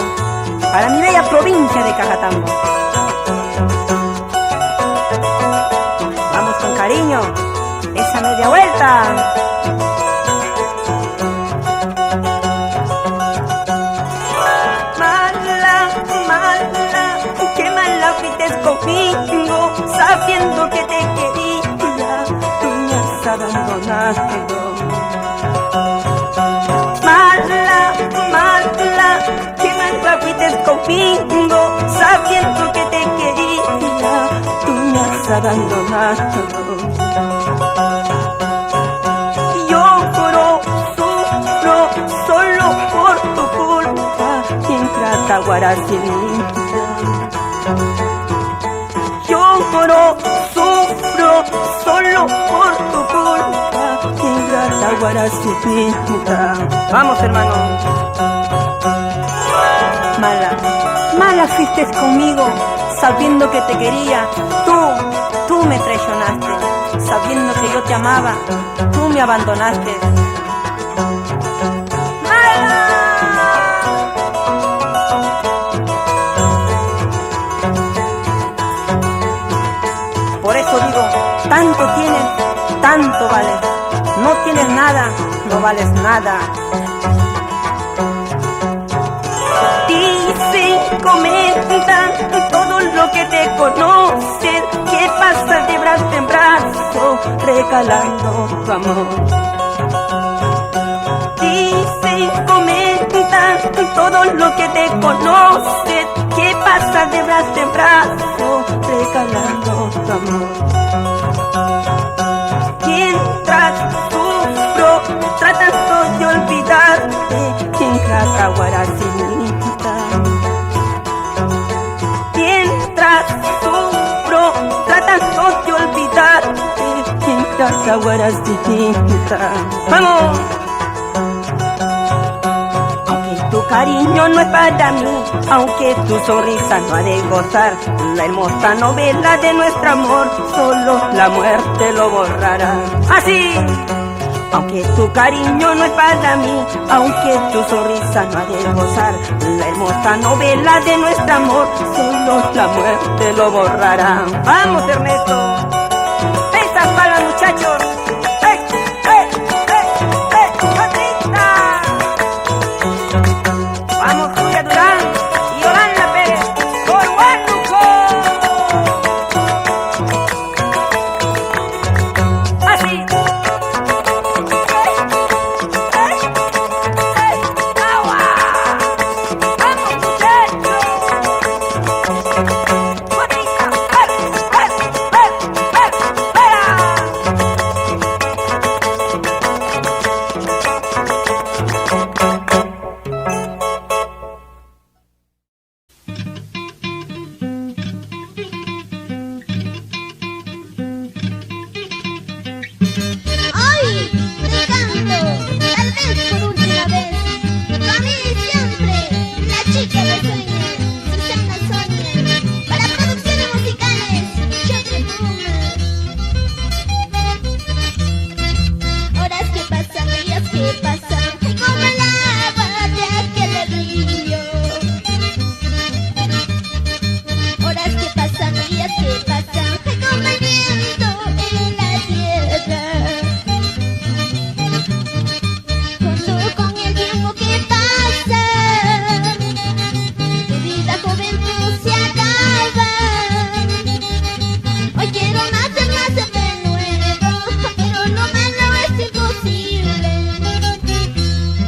para mi bella provincia de Cajatambo. Vamos con cariño, esa media vuelta. Mala, mala, qué mala fuiste conmigo, sabiendo que te quería, tú me has abandonado. Conmigo, sabiendo que te quería, tú me has abandonado. Lloro, sufro, solo por tu culpa, ingrata guaracinita. Lloro, sufro, solo por tu culpa, ingrata guaracinita. Vamos, hermano. Mala, mala fuiste conmigo, sabiendo que te quería, tú me traicionaste, sabiendo que yo te amaba, tú me abandonaste. ¡Mala! Por eso digo, tanto tienes, tanto vales, no tienes nada, no vales nada. Comentan todo lo que te conocen, que pasa de brazo en brazo, regalando tu amor. Dicen, comentan todo lo que te conocen, que pasa de brazo en brazo, regalando tu amor. Mientras sufro, tratando de olvidarte, quien trata guaracinita. Sufro, tratando de olvidarte, en casa guaracinita. ¡Vamos! Aunque tu cariño no es para mí, aunque tu sonrisa no ha de gozar, la hermosa novela de nuestro amor, solo la muerte lo borrará. Así, Aunque tu cariño no es para mí, aunque tu sonrisa no ha de gozar, la hermosa novela de nuestro amor, solo la muerte lo borrará. ¡Vamos, Ernesto! ¡Estas para los muchachos! ¡Hey, hey, hey, hey, Patrita! ¡Vamos, Julia Durán y Yolanda Pérez por Huánuco! Así. Hoy te canto, tal vez por última vez, para mí siempre, la chica de sueños, Susana Sonia, para producciones musicales, Choque Puma. Horas que pasan, días que pasan, como el agua de aquel río. Horas que pasan, días que pasan, como el viento en la tierra. Junto con el tiempo que pasa, tu vida juventud se acaba. Hoy quiero nacer de nuevo, pero lo malo es imposible.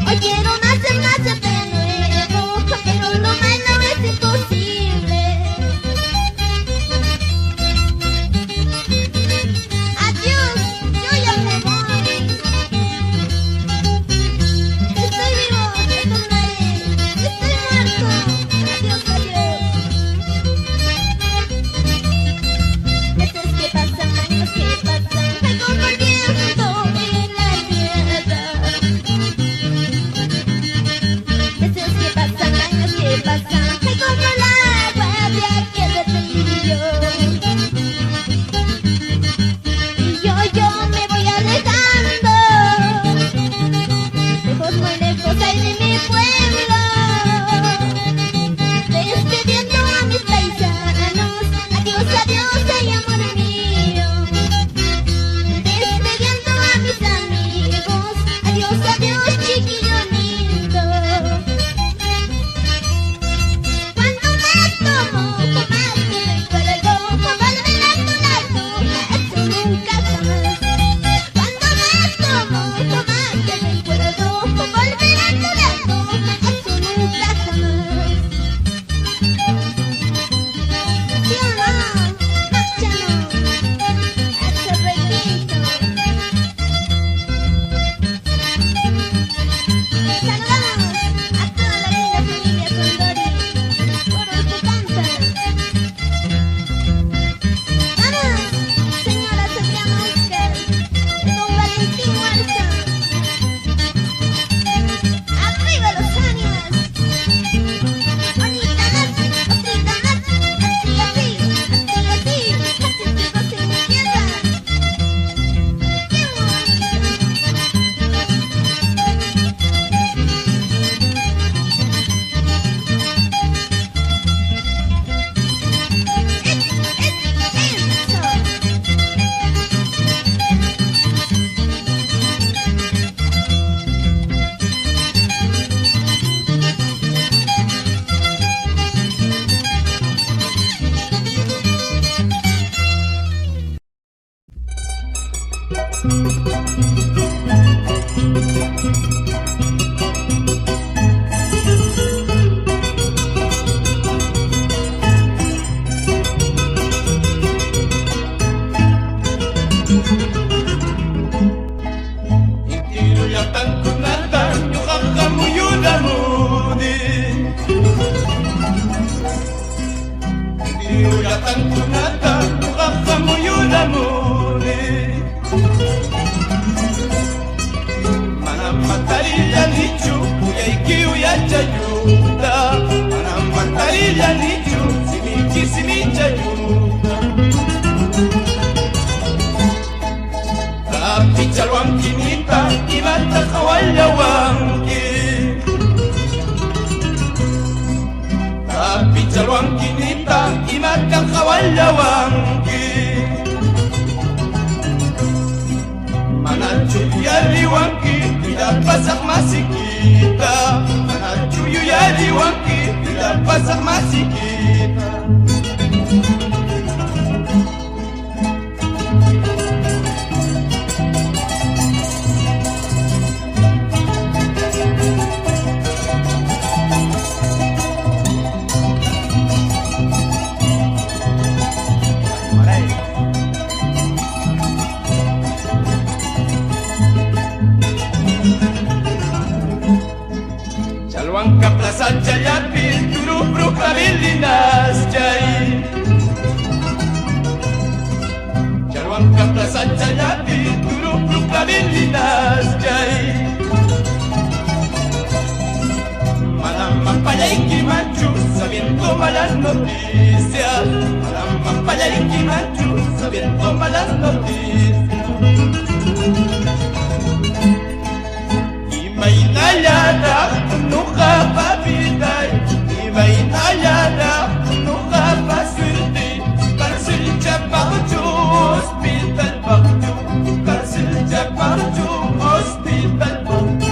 Hoy quiero nacer de nuevo, pero lo malo es imposible. Adiós, yo ya me voy. Estoy vivo, retornaré. Estoy muerto. Adiós, adiós. Meses que pasan, años que pasan, me como el viento en la tierra. Meses que pasan, años que pasan, me como el agua de aquel río. Y yo me voy alejando, lejos, muy lejos, ay de mi pueblo, despidiendo a mis paisanos, adiós, adiós, ay amor mío, despidiendo a mis amigos, adiós, adiós, chiquillo lindo. Cuando me tomo, jamás me recuerdo, volver a tu lado, eso nunca jamás. Cuando me tomo, jamás te recuerdo, volver a tu lado, eso nunca jamás. ¿Sí o no? Márchanos, hace requito. Saludamos a toda la linda familia Condori, por el que cantan. ¡Vamos, señora Sofía Mosca, de don Valentín Huerta! ¡Arriba los ánimos! Bonita noche, otrita noche, así, así, así, así, en mi tierra. ¡Qué bonito! Intiru ya tan kunatan, yuhaka muyuda mudi. Intiru ya tan kunatan, yuhaka muyuda mudi. Manam matarilla nichu, uyaikiu ya chayuda. Manam matarilla nichu, simiki simicha yuda. Picha lo anquinita, chalwanquinita y macan jawallawanqui Manachu yaliwanqui vida pasak masikita Manachu yaliwanqui vida pasak masikita Chalwanka plaza chayapil turupru kabilinas chay Chalwanka plaza chayapil turupru kabilinas chay Madam Payaiki Machu sabiendo malas noticias Madam Payaiki Machu sabiendo malas noticias Imainayana nuka papiday Imainayana nuka pasurti Karsil chaparju hospital bakju Karsil chaparju hospital bakju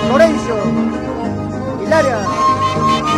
Lorenzo, Hilaria.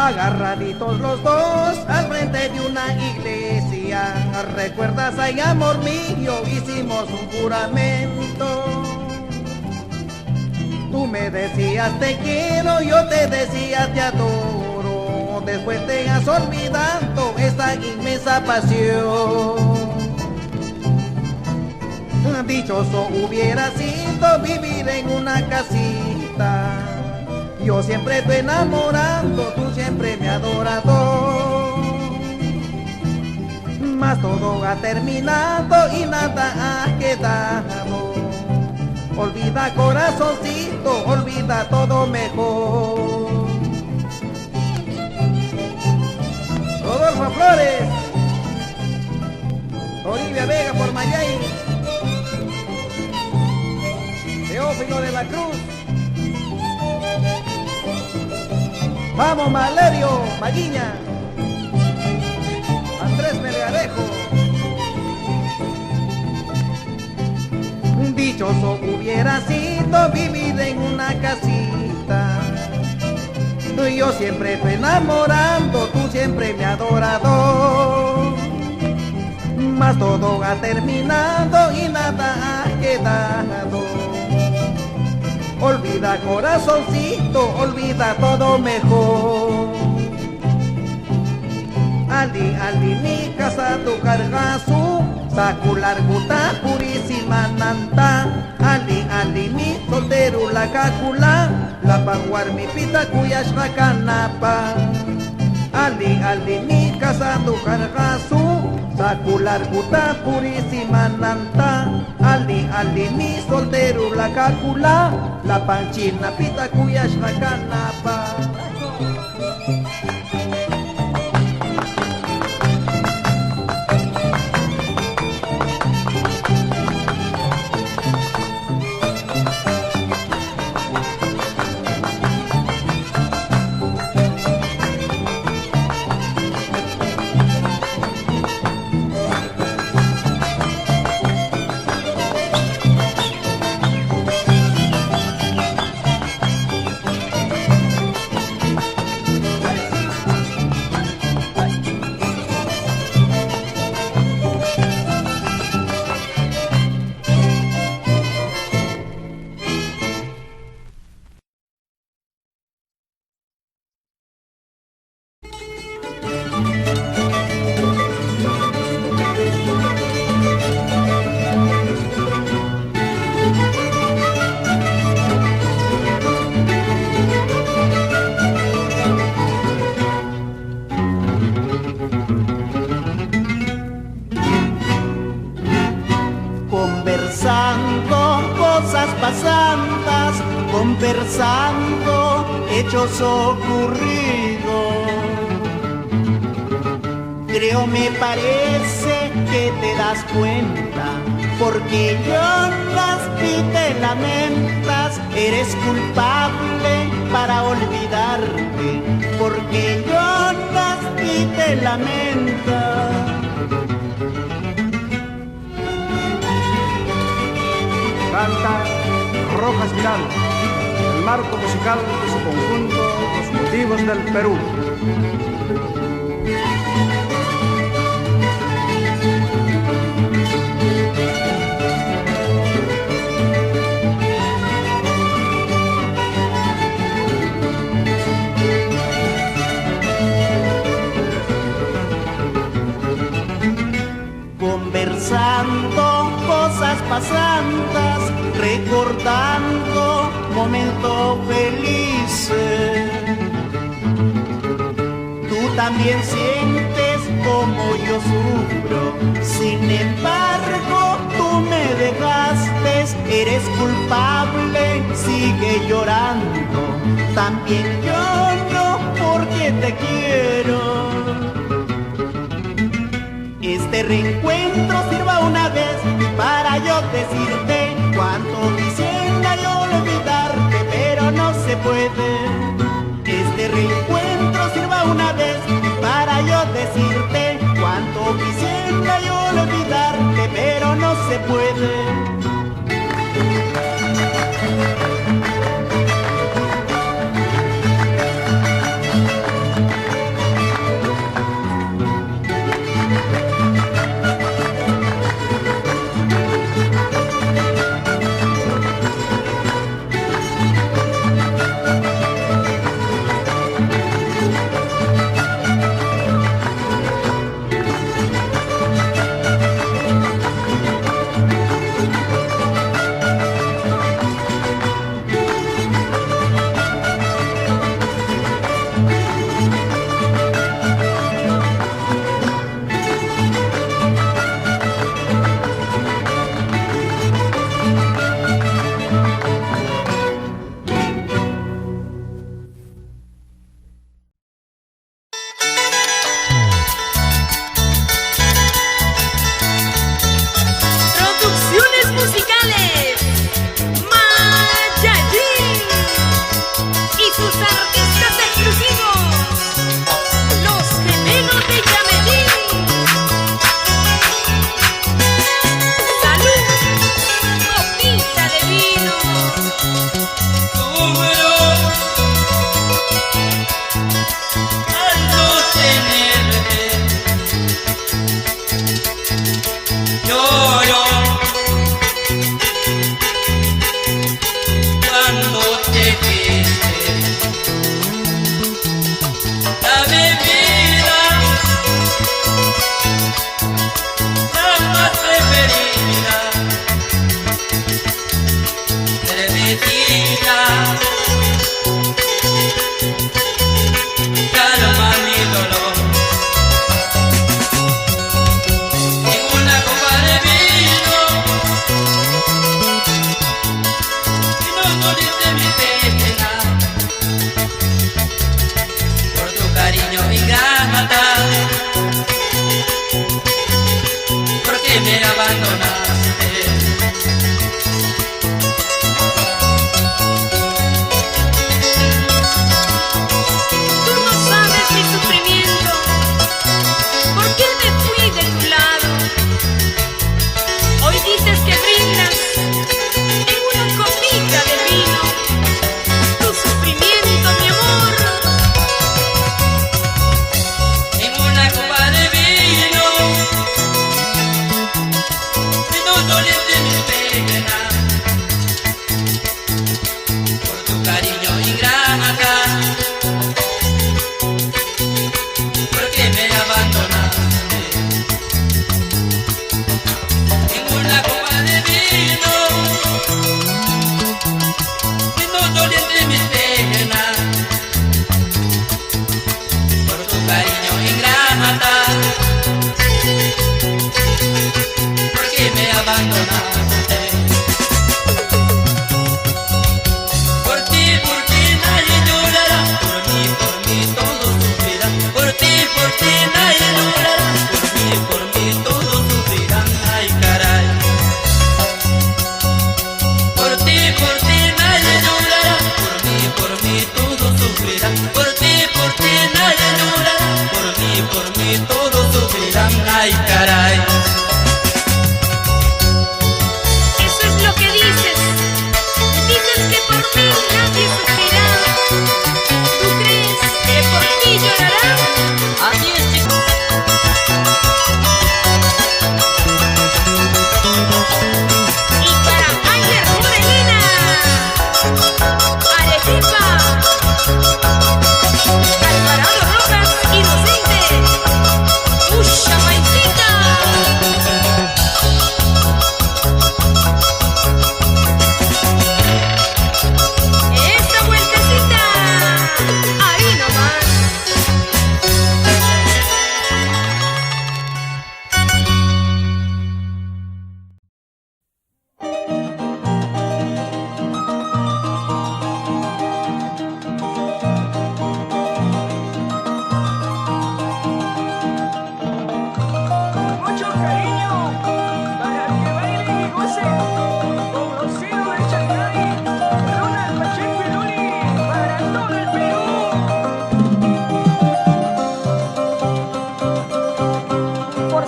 Agarraditos los dos al frente de una iglesia. ¿Recuerdas, ay amor mío? Hicimos un juramento. Tú me decías te quiero, yo te decía te adoro. Después te has olvidado esta inmensa pasión. Dichoso hubiera sido vivir en una casita. Yo siempre te enamorando, tú siempre me adorado. Mas todo ha terminado y nada ha quedado. Olvida corazoncito, olvida todo mejor. Rodolfo Flores, Olivia Vega por Mayay, Teófilo de la Cruz. Vamos Valerio, Maguiña, Andrés Melgarejo. Dichoso hubiera sido vivir en una casita. Yo siempre te enamorando, tú siempre me adorado. mas todo ha terminado y nada ha quedado. Olvida corazoncito, olvida todo mejor. Ali, ali, mi casa tu cargasu, sakular guta purísima nanta. Ali, ali, mi soltero la cacula, la panguar mi pita cuyas canapa. Ali, ali, mi casa tu cargasu, sakular guta purísima nanta. Ali, ali, mi soltero la cacula, la panchina pita cuyas canapa. Conversando hechos ocurridos, creo me parece que te das cuenta, porque lloras y te lamentas, eres culpable para olvidarte, porque lloras y te lamentas. Canta Rojas Miranda, el marco musical de su conjunto, Los Motivos del Perú. Conversando, cosas pasantes, recordando momentos felices. Tú también sientes como yo sufro, sin embargo tú me dejaste, eres culpable, sigue llorando. También lloro porque te quiero. Este reencuentro sirva una vez para yo decirte cuánto quisiera yo olvidarte, pero no se puede. Este reencuentro sirva una vez para yo decirte cuánto quisiera yo olvidarte, pero no se puede.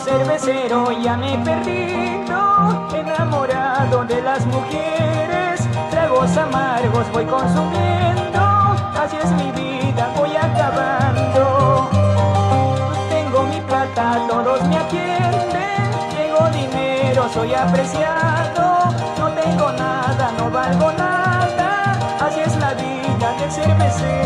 cervecero ya me he perdido, enamorado de las mujeres, tragos amargos voy consumiendo, así es mi vida, voy acabando. Tengo mi plata, todos me atienden, tengo dinero, soy apreciado, no tengo nada, no valgo nada, así es la vida del cervecero.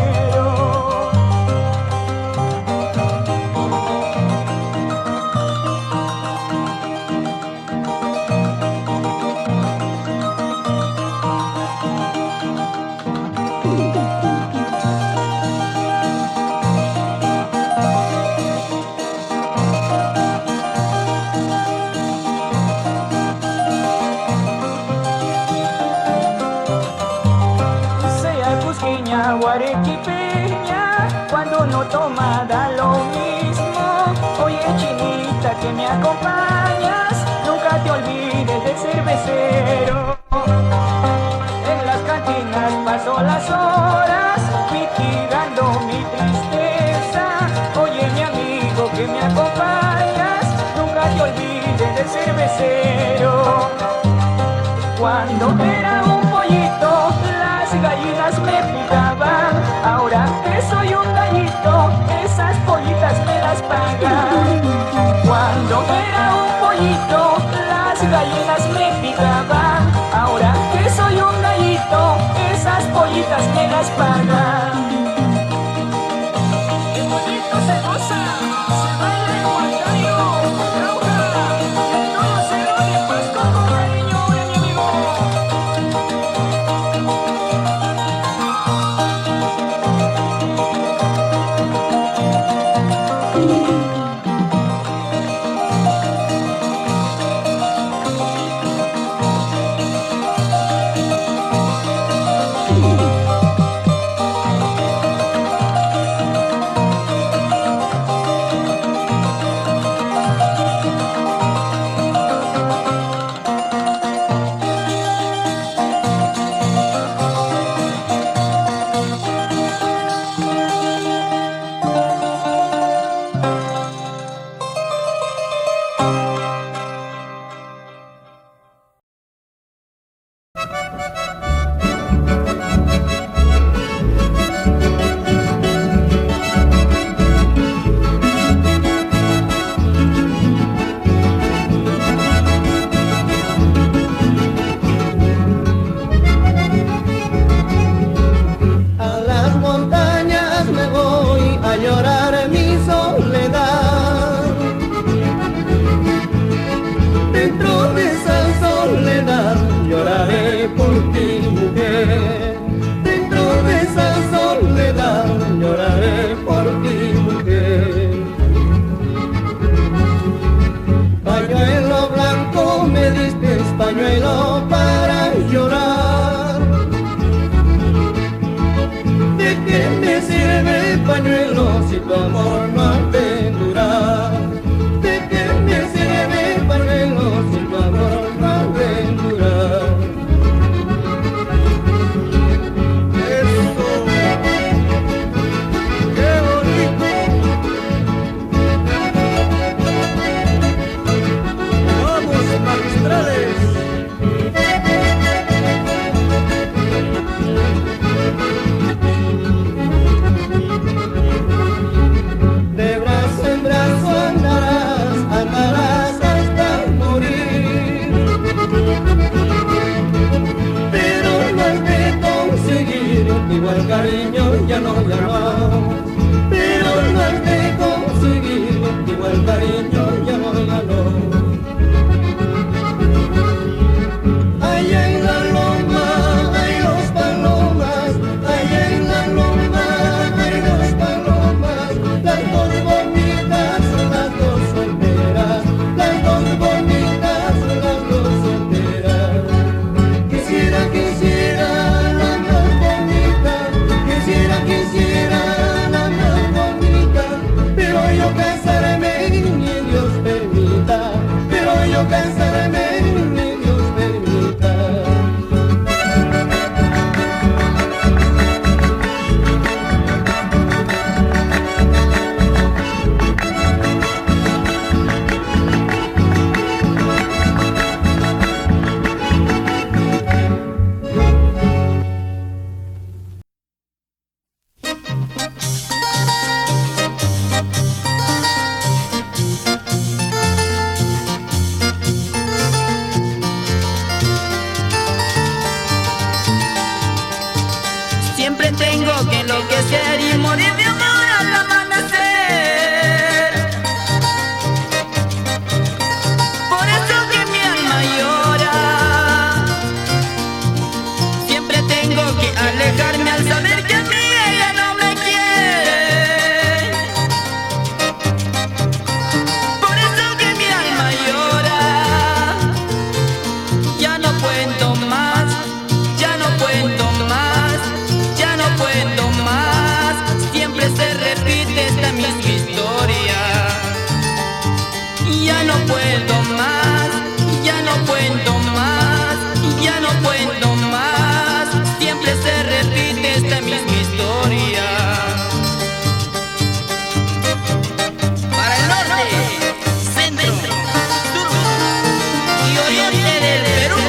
Arequipeña, cuando no toma da lo mismo. Oye chinita que me acompañas, nunca te olvides del cervecero. En las cantinas paso las horas, mitigando mi tristeza. Oye mi amigo que me acompañas, nunca te olvides del cervecero. Cuando era un pollito, las gallinas me picaban. Ahora que soy un gallito, esas pollitas me las pagan. Cuando era un pollito, las gallinas me picaban. Ahora que soy un gallito, esas pollitas me las pagan. ¡Qué bonito se goza! ¡Se baila en Huancayo! ¡Rauja! ¡Que todo se lo de Pasco con cariño, mi amigo! nacer y morir de amor al amanecer. Por eso que mi alma llora, siempre tengo que alejarme al saber que a mí ella no me quiere. Por eso que mi alma llora, ya no puedo más, ya no puedo más, ya no puedo más. Siempre se repite esta misma historia. Ya no puedo más, ya no puedo más, ya no puedo más. Siempre se repite esta misma historia. Para el norte, centro, sur y oriente del Perú,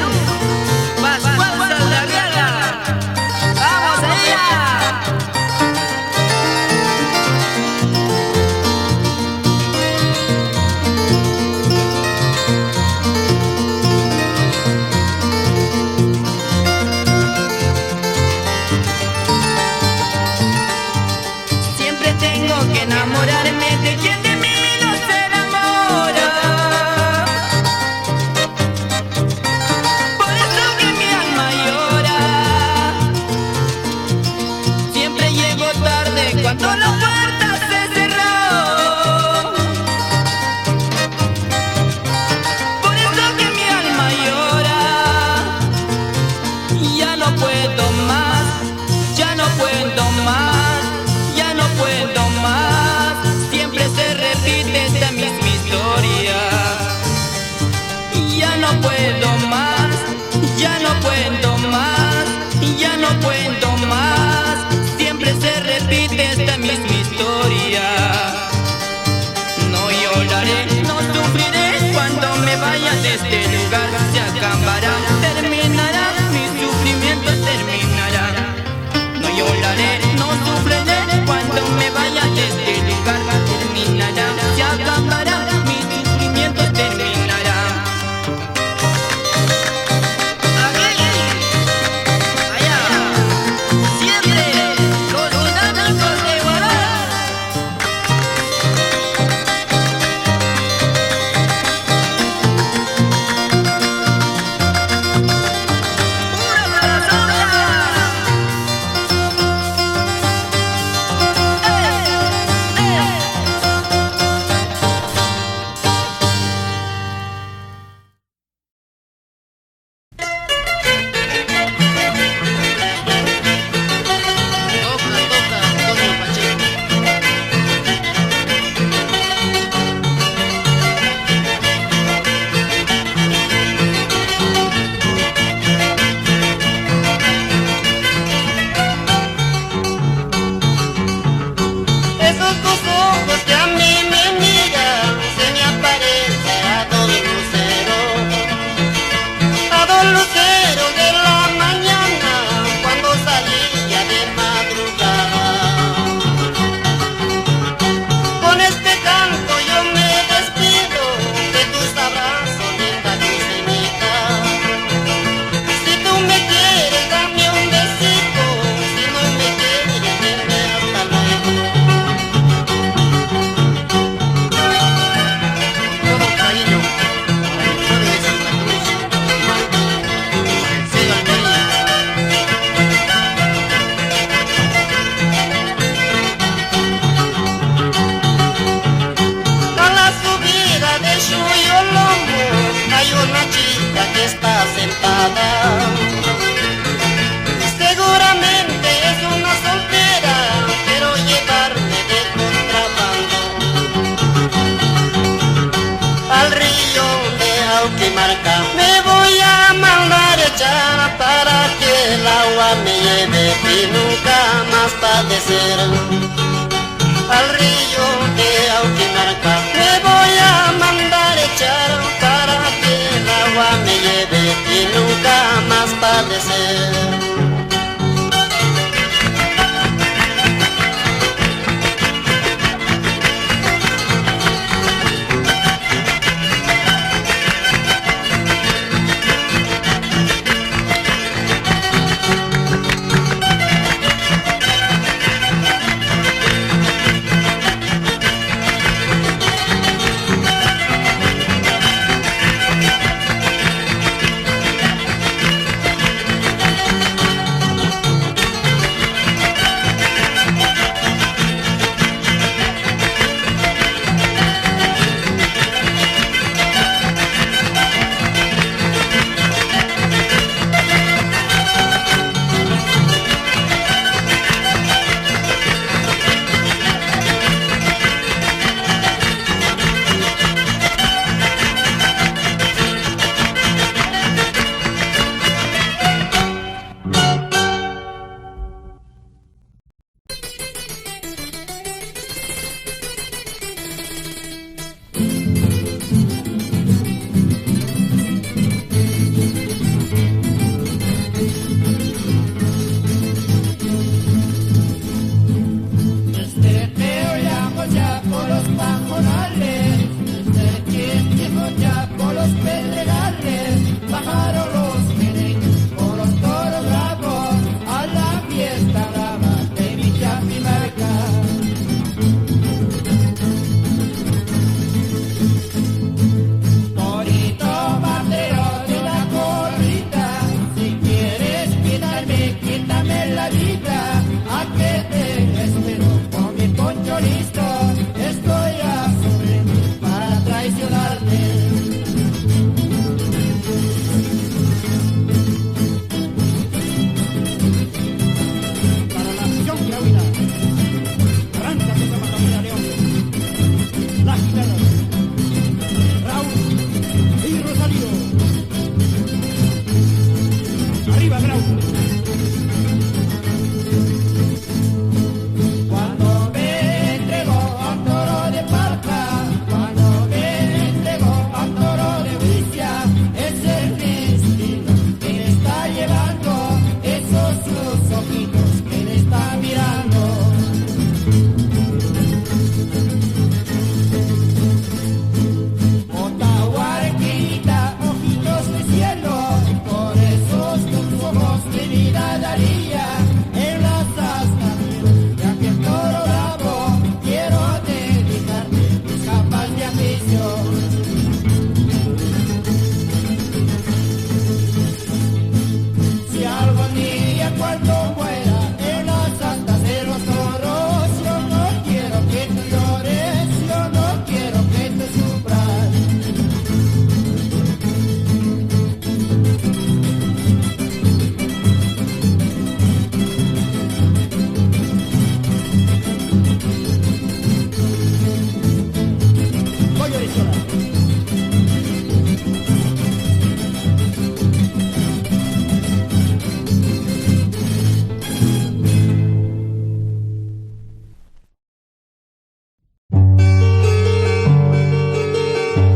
Pascual Saldarriaga. ¡Vamos allá! Siempre tengo que enamorarme de quien de mí no se enamora. Por eso que mi alma llora, siempre llego tarde cuando la puerta se cerró. Por eso que mi alma llora, ya no puedo más, ya no puedo más, ya no puedo más. Siempre se repite esta misma historia. Ya no puedo más, ya no puedo más, ya no puedo más. Siempre se repite esta misma historia. No lloraré, no sufriré cuando me vaya de este lugar. Se acabará, terminará, mi sufrimiento terminará. No lloraré, no sufriré cuando me vaya de este lugar. Terminará, se acabará, mi sufrimiento terminará. Allá, siempre los dinámicos de Guará. ¡Pura Marazona! Esos tus ojos que a mí me miran, se me aparece a dos luceros de la mañana, cuando salía de madrugada. Con este canto yo me despido de tus abrazos, linda lucenita. Si tú me quieres, dame un besito, si no me quieres, dime hasta luego. Todo cariño para el pueblo de Santa Cruz, Marcello Almería. A la subida de Chuyo Lomo hay una chica que está sentada. Seguramente es una soltera, quiero llevarme de contrabando al río de Auquimarca. Me voy a mandar echar para que el agua me lleve y nunca más padecer. Al río de Auquimarca me voy a mandar echar para que el agua me lleve y nunca más padecer.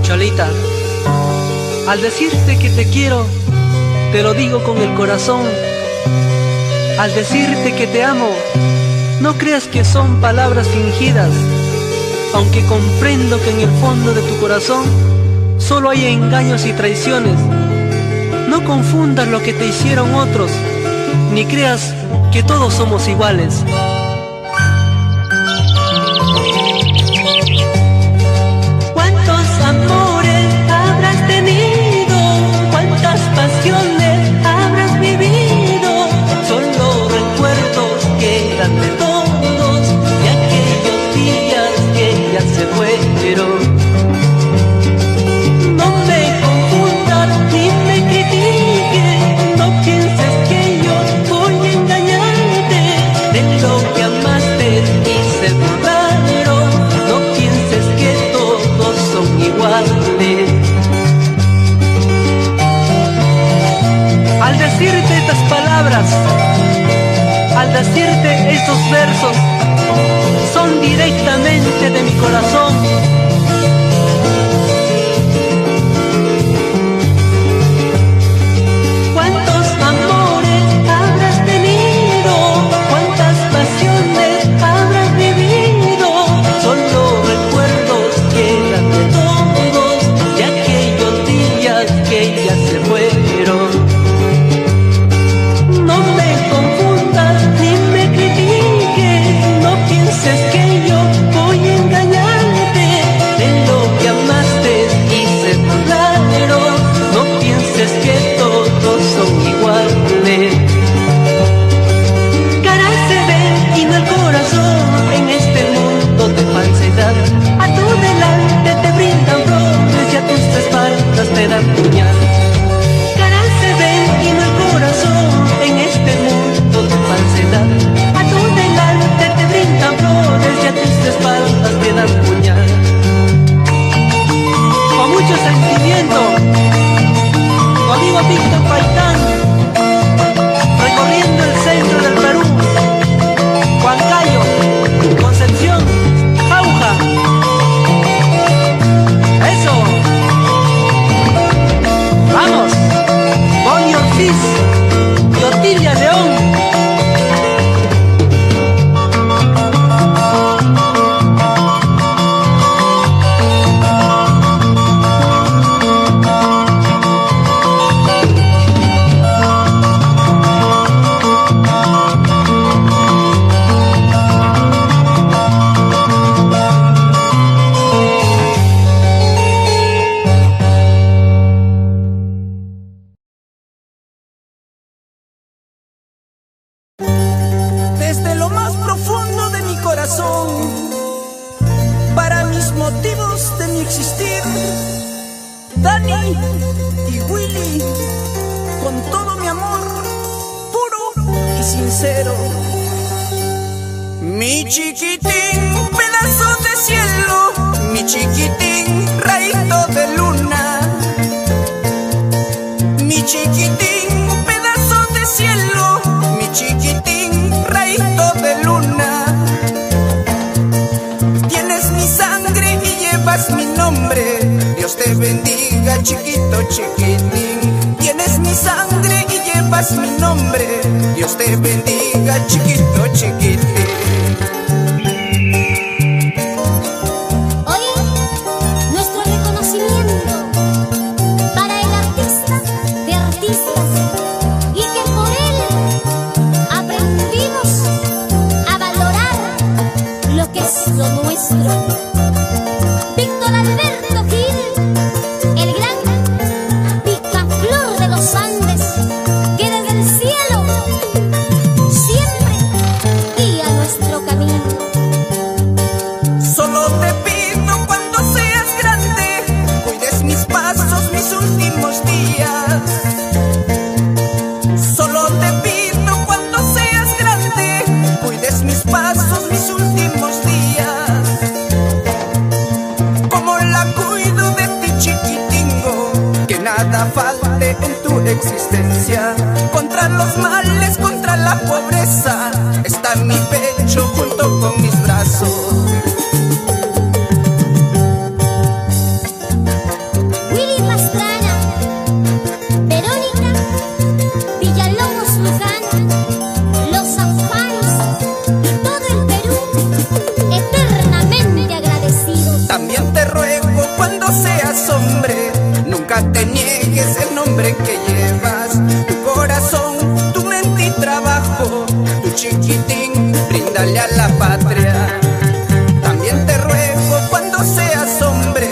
Cholita, al decirte que te quiero, te lo digo con el corazón. Al decirte que te amo, no creas que son palabras fingidas, aunque comprendo que en el fondo de tu corazón solo hay engaños y traiciones. No confundas lo que te hicieron otros, ni creas que todos somos iguales. Amores habrás tenido, cuántas pasiones habrás vivido, solo recuerdos quedan de todos de aquellos días que ya se fueron. No me confundas ni me critiques, no pienses que yo voy a engañarte de lo que amaste y se burlaron. No pienses que todos son iguales. Al decirte estas palabras, al decirte estos versos, son directamente de mi corazón. Cuántos amores habrás tenido, cuántas pasiones habrás vivido, solo recuerdos quedan de todos de aquellos días que ya se fueron. No me confundas ni me critiques, no pienses que yo voy a engañarte de lo que amaste y se burlaron. No pienses que todos son iguales. Caras se ven y no el corazón en este mundo de falsedad. A tu delante te brindan flores y a tus espaldas te dan puñal. Caras se ven y no el corazón en este mundo de falsedad. A tu delante te brindan flores y a tus espaldas te dan puñal. Con mucho sentimiento, tu amigo Víctor Paitán, recorriendo el centro del Perú, Huancayo, Concepción, Jauja. Eso. Vamos, Bonnie Ortiz y Otilia León. Desde lo más profundo de mi corazón, para mis motivos de mi existir, Dani y Willy, con todo mi amor, puro y sincero. Mi chiquitín, pedazo de cielo, mi chiquitín, rayito de luna. Mi chiquitín, pedazo de cielo, te bendiga, chiquito, chiquitín. Tienes mi sangre y llevas mi nombre. Dios te bendiga, chiquito, chiquitín. Hoy, nuestro reconocimiento para el artista de artistas y que por él aprendimos a valorar lo que es lo nuestro. Víctor Alberto Gil, el gran picaflor de los Andes, que desde el cielo siempre guía nuestro camino. Solo te pido cuando seas grande, cuides mis pasos, mis últimos días. Solo te pido cuando seas grande, cuides mis pasos, mis últimos días. Como la cuido de ti, chiquitingo, que nada falte en tu existencia. Contra los males, contra la pobreza, está mi pecho junto con mis brazos. Willy Pastrana, Verónica Villalobos Luján, los afanes y todo el Perú, eternamente agradecidos. También te ruego cuando seas hombre, nunca te niegues el nombre que llevas. Tu corazón, tu mente y trabajo, tu chiquitín, bríndale a la patria. También te ruego cuando seas hombre,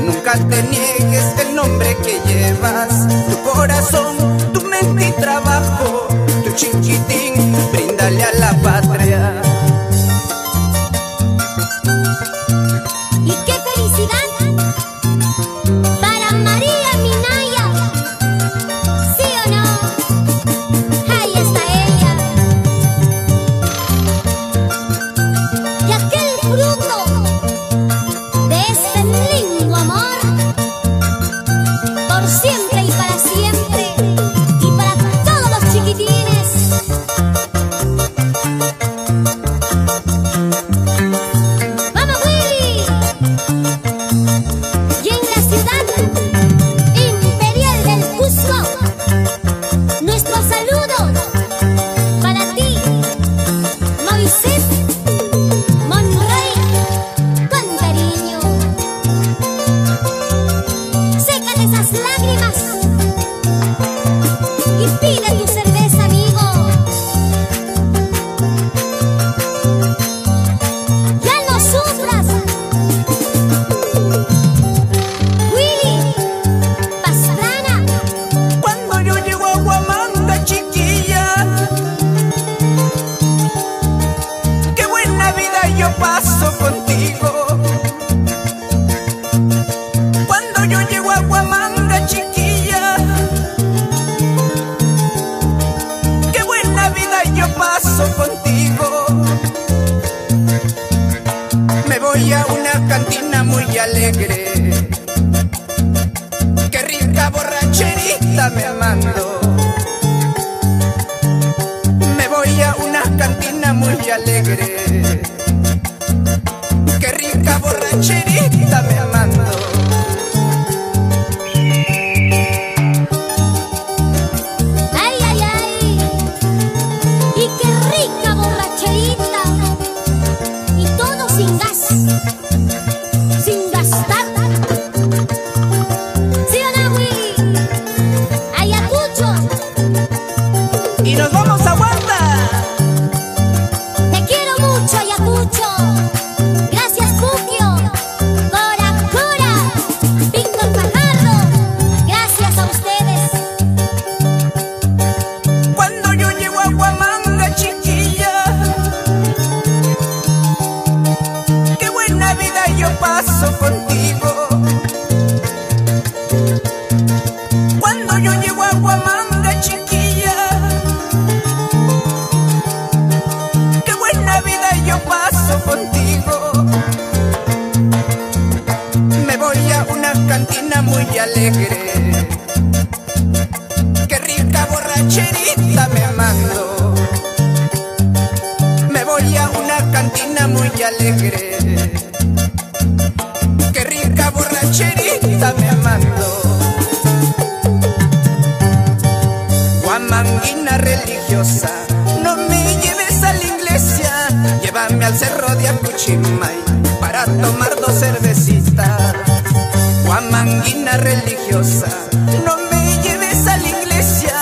nunca te niegues el nombre que llevas. Tu corazón, tu mente y trabajo, tu chiquitín, bríndale a la patria. Y qué felicidad para María Minaya, ¿sí o no? Ahí está ella. Y aquel fruto de este lindo amor, por siempre y para siempre, y para todos los chiquitines. ¡Vamos, Willy! Y en la ciudad imperial del Cusco, nuestro saludo para ti, Moisés Monroy, con cariño. Sécate esas lágrimas y pide tu cerveza, amigo. Ya no sufras, Willy Pastrana. Cuando yo llego a Huamanga, chiquilla, qué buena vida yo paso contigo. Cuando yo llego a Huamanga, chiquilla, qué buena vida yo paso contigo. Me voy a una cantina muy alegre, qué rica borracherita me mando. Me voy a una cantina muy alegre, qué rica borracherita me mando. Ay, ay, ay. Y qué rica borracherita. Y todo sin gas, sin gastar. ¿Sí o no, Willy? Ayacucho. Y nos vamos a Huanta. Te quiero mucho, Ayacucho. Gracias, Puquio. Cora, Cora. Víctor Fajardo. Gracias a ustedes. Cuando yo llego a Huamanga, chiquilla, qué buena vida yo paso contigo. Cuando yo llego a Huamanga, chiquilla, qué buena vida yo paso contigo. Me voy a una cantina muy alegre, qué rica borracherita me mando. Me voy a una cantina muy alegre, qué rica borracherita cervecita me mandó. Guamanguina religiosa, no me lleves a la iglesia, llévame al cerro de Acuchimay para tomar 2 cervecitas. Guamanguina religiosa, no me lleves a la iglesia,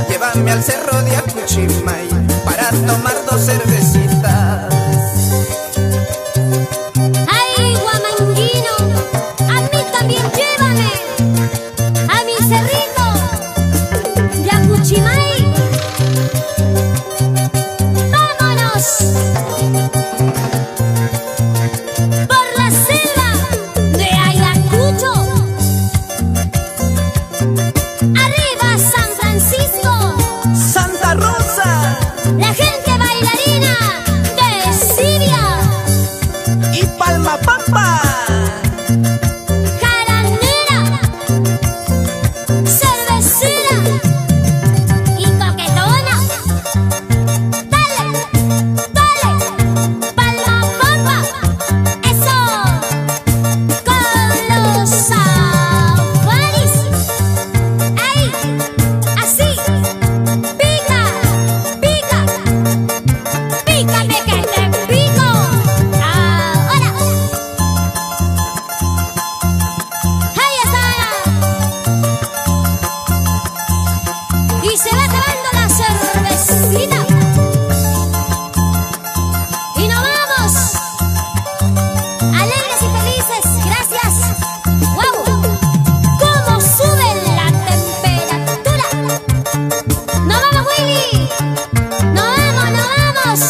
llévame al cerro de Acuchimay para tomar 2 cervecitas. Ay, Guamanguino, a mí también llévame a mi cerrito de Acuchimay. ¡Vámonos! Por la selva de Ayacucho. Arriba San Francisco, Santa Rosa, la gente bailarina de Siria y Palma Pampa. Jaranera, cervecera y coquetona. Dale, dale, Palma Pampa. Eso, con los safaris. ¡Ay! Así, pica, pica, pícame que te pico. Ahora. ¡Ay, esa! Y se va acabando la cervecita. Y nos vamos. Alegres y felices. Gracias. ¡Wow! ¿Cómo sube la temperatura? ¡Nos vamos, Willy! ¡Nos vamos, nos vamos!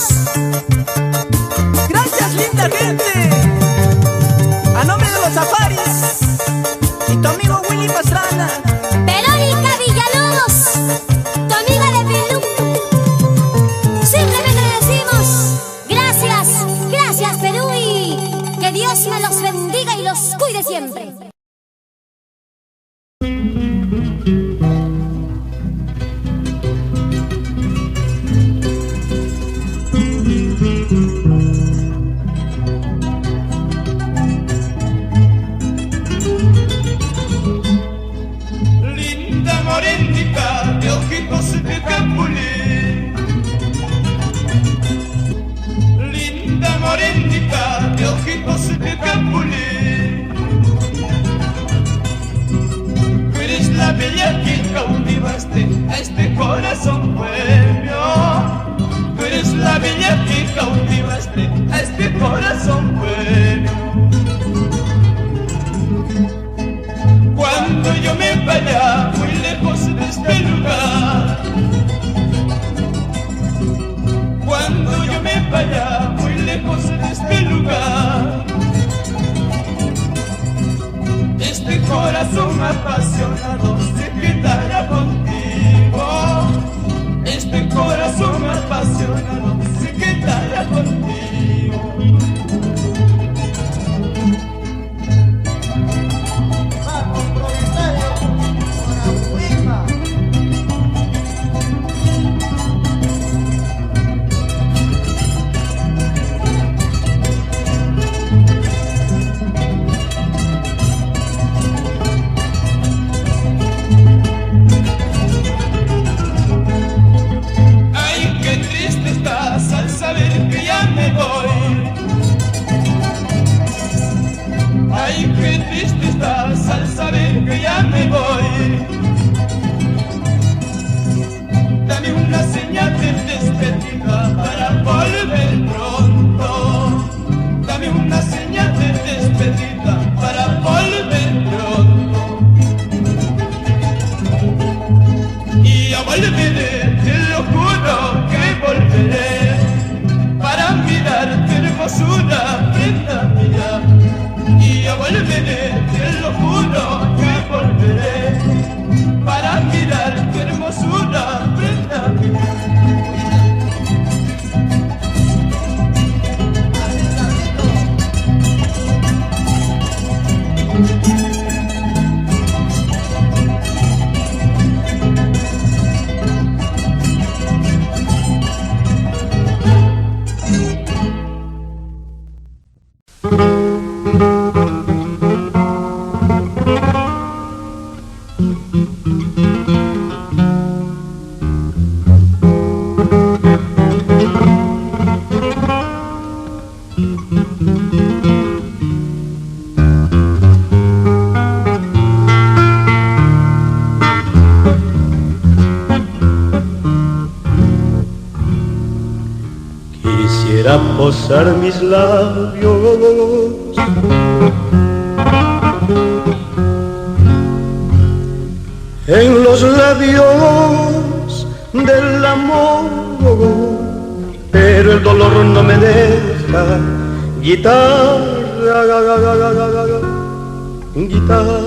Gracias, linda gente. A nombre de los safaris y tu amigo Willy Pastrana. Verónica Villalobos, tu amiga de Pilú. Simplemente le decimos gracias, gracias Perú y que Dios me los bendiga y los cuide siempre. Linda morenita de ojitos de capulé. Linda morenita de ojitos de capulé. Tú eres la bella que cautivaste a este corazón bohemio. Tú eres la bella que cautivaste a este corazón bohemio. Cuando yo me vaya muy lejos de este lugar, cuando yo me vaya muy lejos de este lugar, este corazón apasionado se quedará contigo. Este corazón apasionado se quedará contigo. Ay, qué triste estás al saber que ya me voy. Ay, qué triste estás al saber que ya me voy. Dame una señal de despedida para volver pronto. Dame una señal de despedida para volver pronto. Y ya volveré, te lo juro que volveré para mirar tu hermosura, prenda mía. Y ya volveré, te lo juro que volveré para mirar tu hermosura, prenda mía. quisiera posar mis labios en los labios del amor, pero el dolor no me deja. Guitarra, guitarra.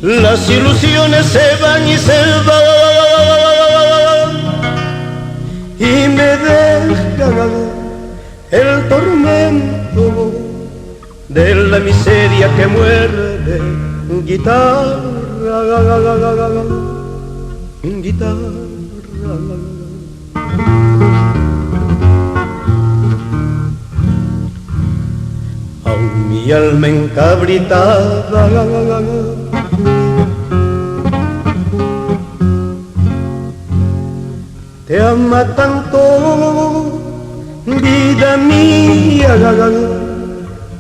Las ilusiones se van y se van y me deja el tormento de la miseria que muerde. Guitarra, guitarra. Aún mi alma encabritada te ama tanto, vida mía,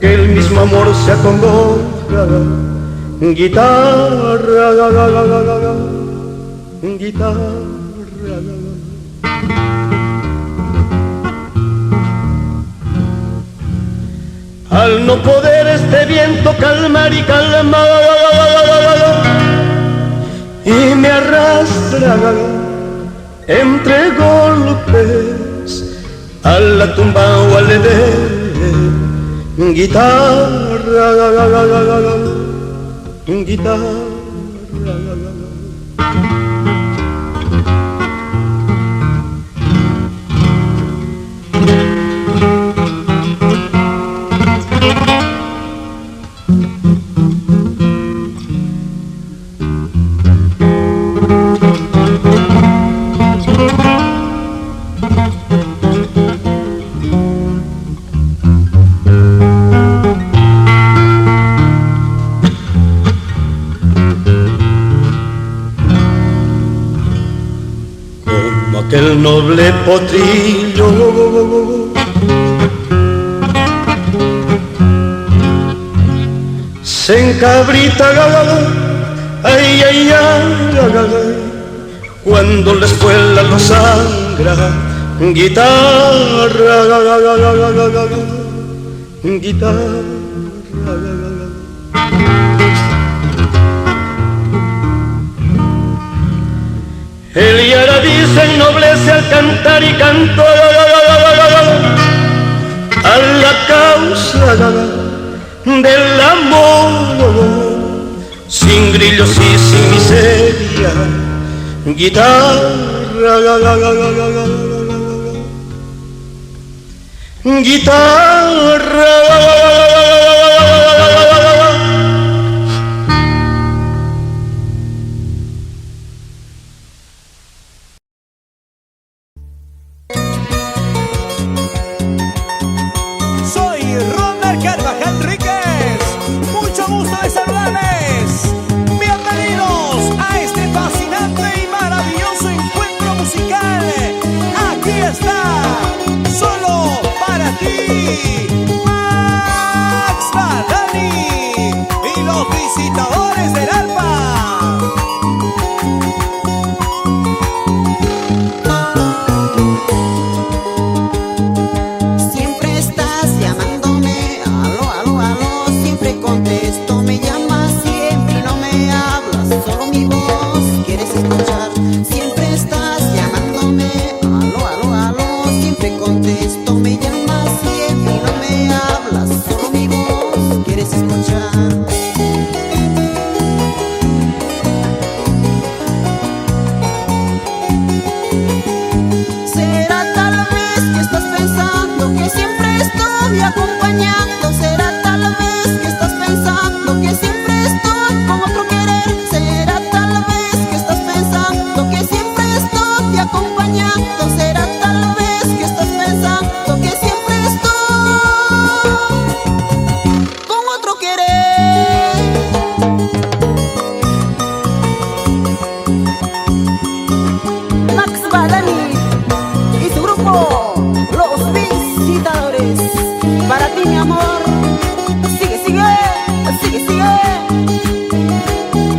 que el mismo amor se acongoja. Guitarra, guitarra. Al no poder este viento calmar y calmar, y me arrastra entre golpes a la tumba o al edén. Guitarra, guitarra. Aquel noble potrillo se encabrita, ay, ay, ay, cuando la espuela lo sangra. Guitarra, guitarra. El yara dice ennoblece al cantar y canto a la causa del amor, sin grillos y sin miseria. Guitarra, guitarra.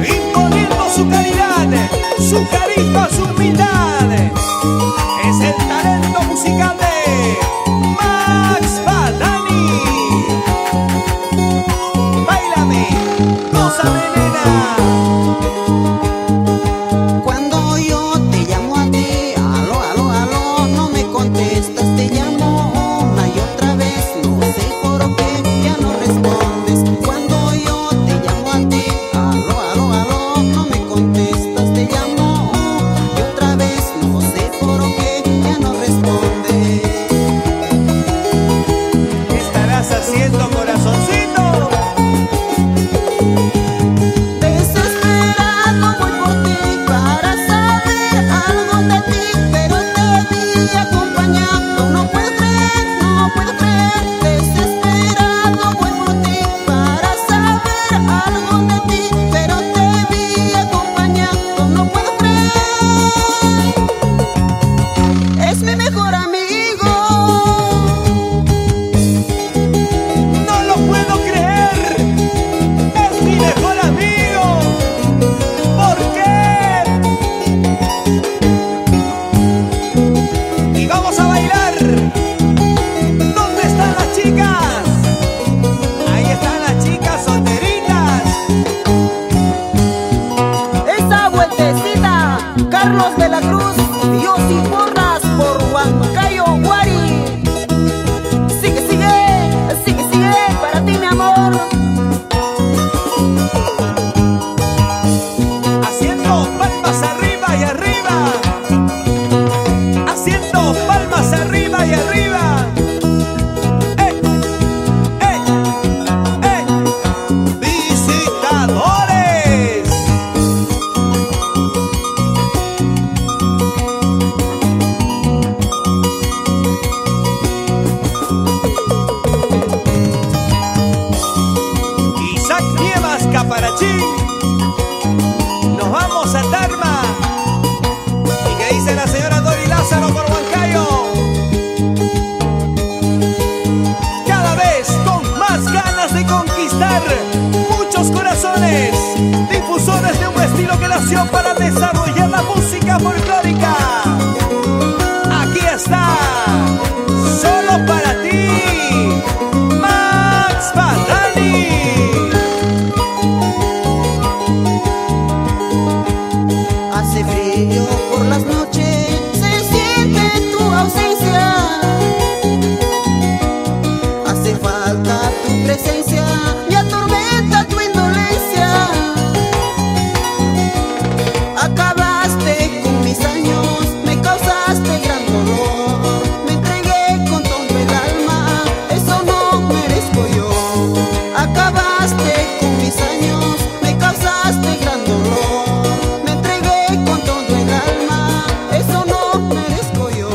Imponiendo su calidad. su carisma, su humildad. Es el talento musical de Max Badani. Báilame, gózame, nena. Cuando yo te llamo a ti, aló, aló, aló, no me contestas, te llamo una y otra vez, no sé por qué ya no respondes. Cuando yo te llamo a ti, aló, aló, aló, no me contestas, te llamo una y otra vez, no sé por qué ya no respondes. ¿Qué estarás haciendo, corazoncito? Desesperado voy por ti para saber algo de ti, pero te vi acompañando, no puedo creer, no puedo creer. Desesperado voy por ti para saber algo de ti, pero te vi acompañando, no puedo creer. Es mi mejor amigo. No lo puedo creer. Es mi mejor amigo. ¿Por qué? Y vamos a bailar. ¿Dónde están las chicas? Ahí están las chicas solteritas. Esa vueltecita, Carlos de la Cruz, Dios y Porras por Huancayo, Guari. Sigue, sigue, sigue, sigue, para ti mi amor. Haciendo palmas arriba y arriba. Haciendo palmas arriba y arriba. ¡Eh! ¡Eh! ¡Eh! ¡Visitadores! Isaac Nievas, Caparachín. Nos vamos a Tarma. ¿Y qué dice la señora Dori Lázaro por Huancayo? Cada vez con más ganas de conquistar muchos corazones. Difusores de un estilo que nació para desarrollar la música folclórica. Aquí está, solo para ti, Max Badani. Hace frío por las noches, se siente tu ausencia. Hace falta tu presencia, me atormenta tu indolencia. Acabaste con mis años, me causaste gran dolor. Me entregué con todo el alma, eso no merezco yo. Acabaste con mis años, me causaste gran dolor. Me entregué con todo el alma, eso no merezco yo.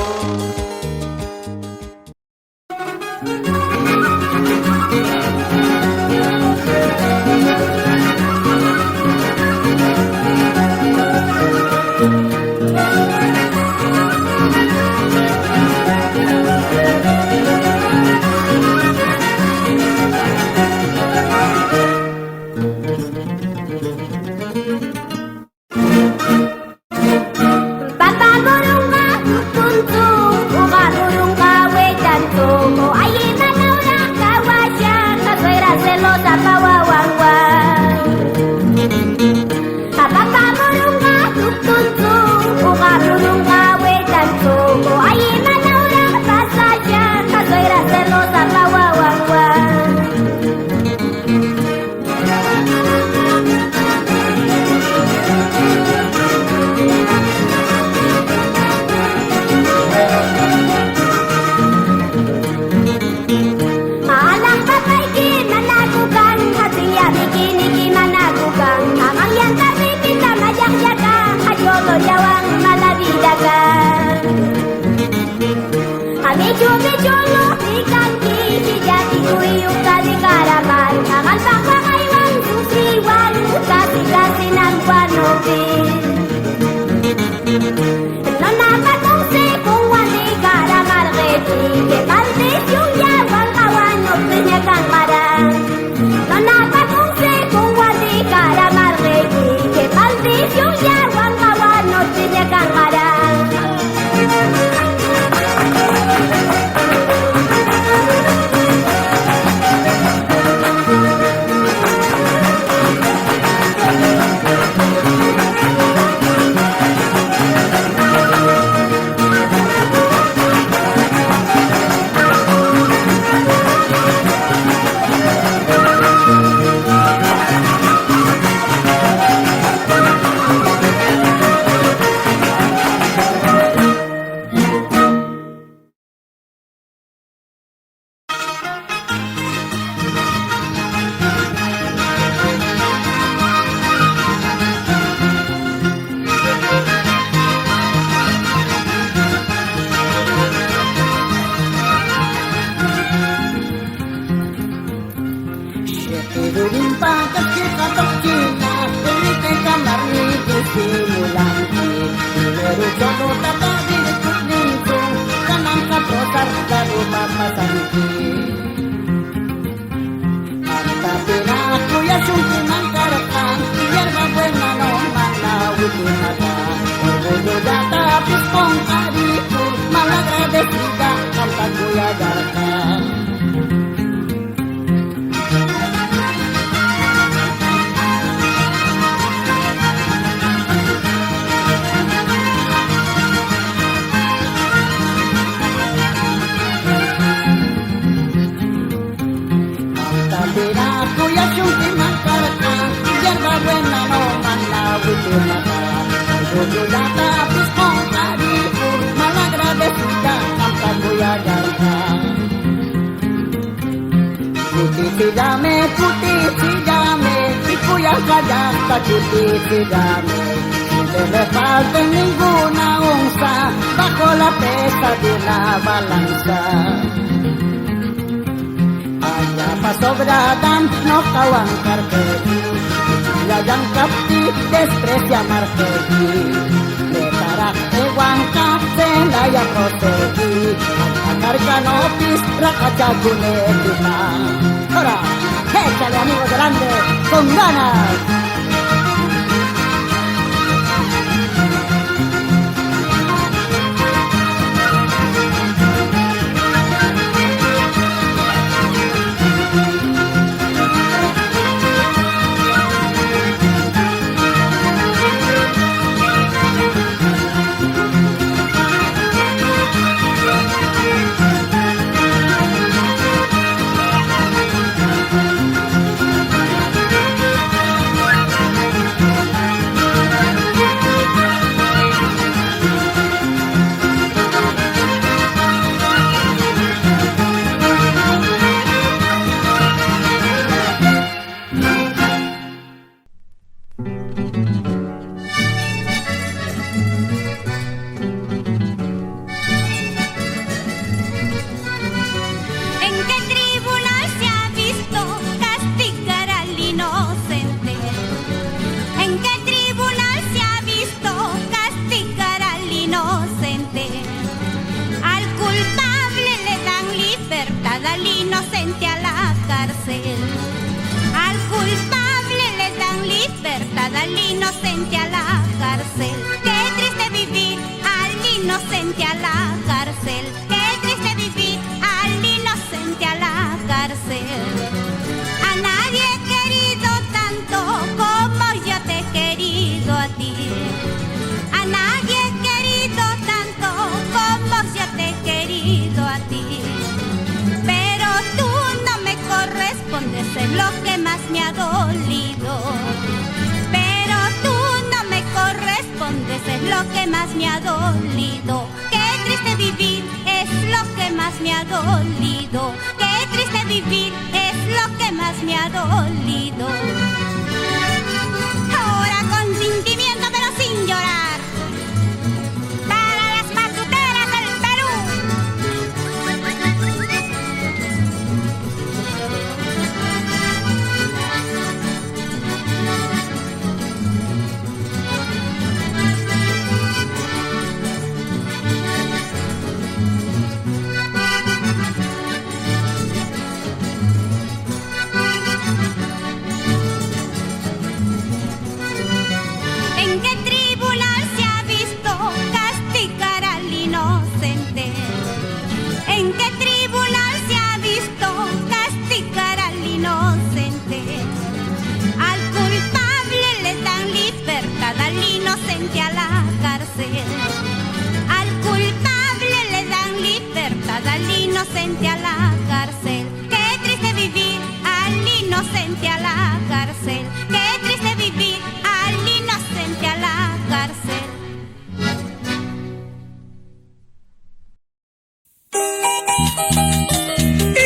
butinata. Orgullo data, pispong ariku, malagradecida, kanta kuya data. Kuya syuting makaraka, hierba buena no manda butinata. Orgullo data, pispong ariku, malagradecida, kanta kuya data. Putih sidame, iku yang kadasta putih sidame. No le falta ninguna onza, bajo la pesa de la balanza. Allá pasó Bradam, no kawan karpeti, la yang kapti desprecia marpeti. Le tarak ewanka, se la ya protegi, akar canopis, rakachagune kita. Ahora, échale amigos delante, con ganas.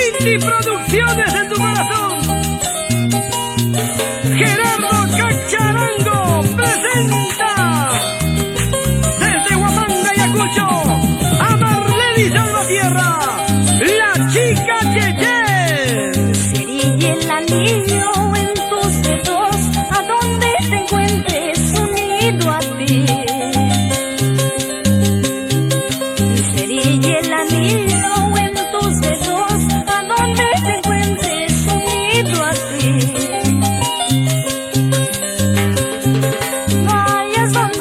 Inti Producciones en tu corazón. Gerardo Cacharango presenta desde Huamanga, Ayacucho, a Marlene Salvatierra, la chica Yeye. Cerilla el anillo en tus dedos, a donde te encuentres unido a ti. Cerilla el anillo en tus dedos, a donde te encuentres unido a ti. Vayas donde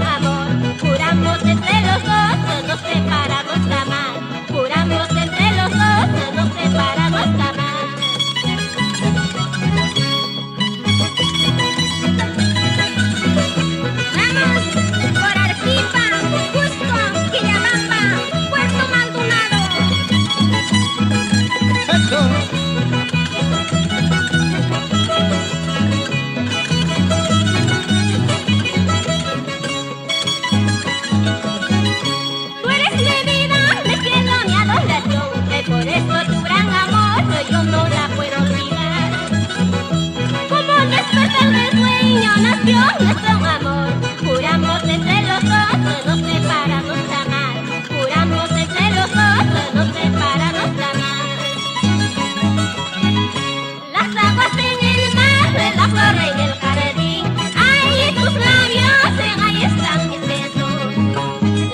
amor. Juramos entre los dos, nos separamos jamás. Juramos entre los dos, nos separamos jamás. Vamos por Arequipa, Cusco, Quillabamba, Puerto Maldonado. Tú eres mi vida, mi cielo, mi adoración, y por eso tu gran amor yo no la puedo olvidar. Como despertar del sueño nació nuestro amor. Juramos entre los dos, nos separamos jamás. Juramos entre los dos, nos separamos jamás. Las aguas en el mar, la flor en el jardín. Ahí tus labios, ahí están mis besos.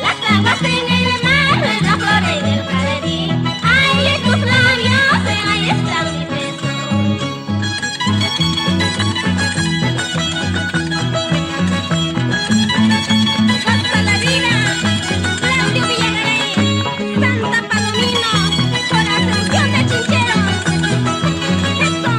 Las aguas en el mar, la flor en el jardín. Ahí tus labios, ahí están mis besos. Hasta la vida, Claudio Villagaray, Santa Palomino, por Asunción de Chincheros. ¡Esto!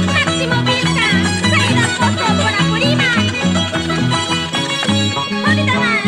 Máximo Vilca, Zaida Pozo por Apurímac. Ahorita más.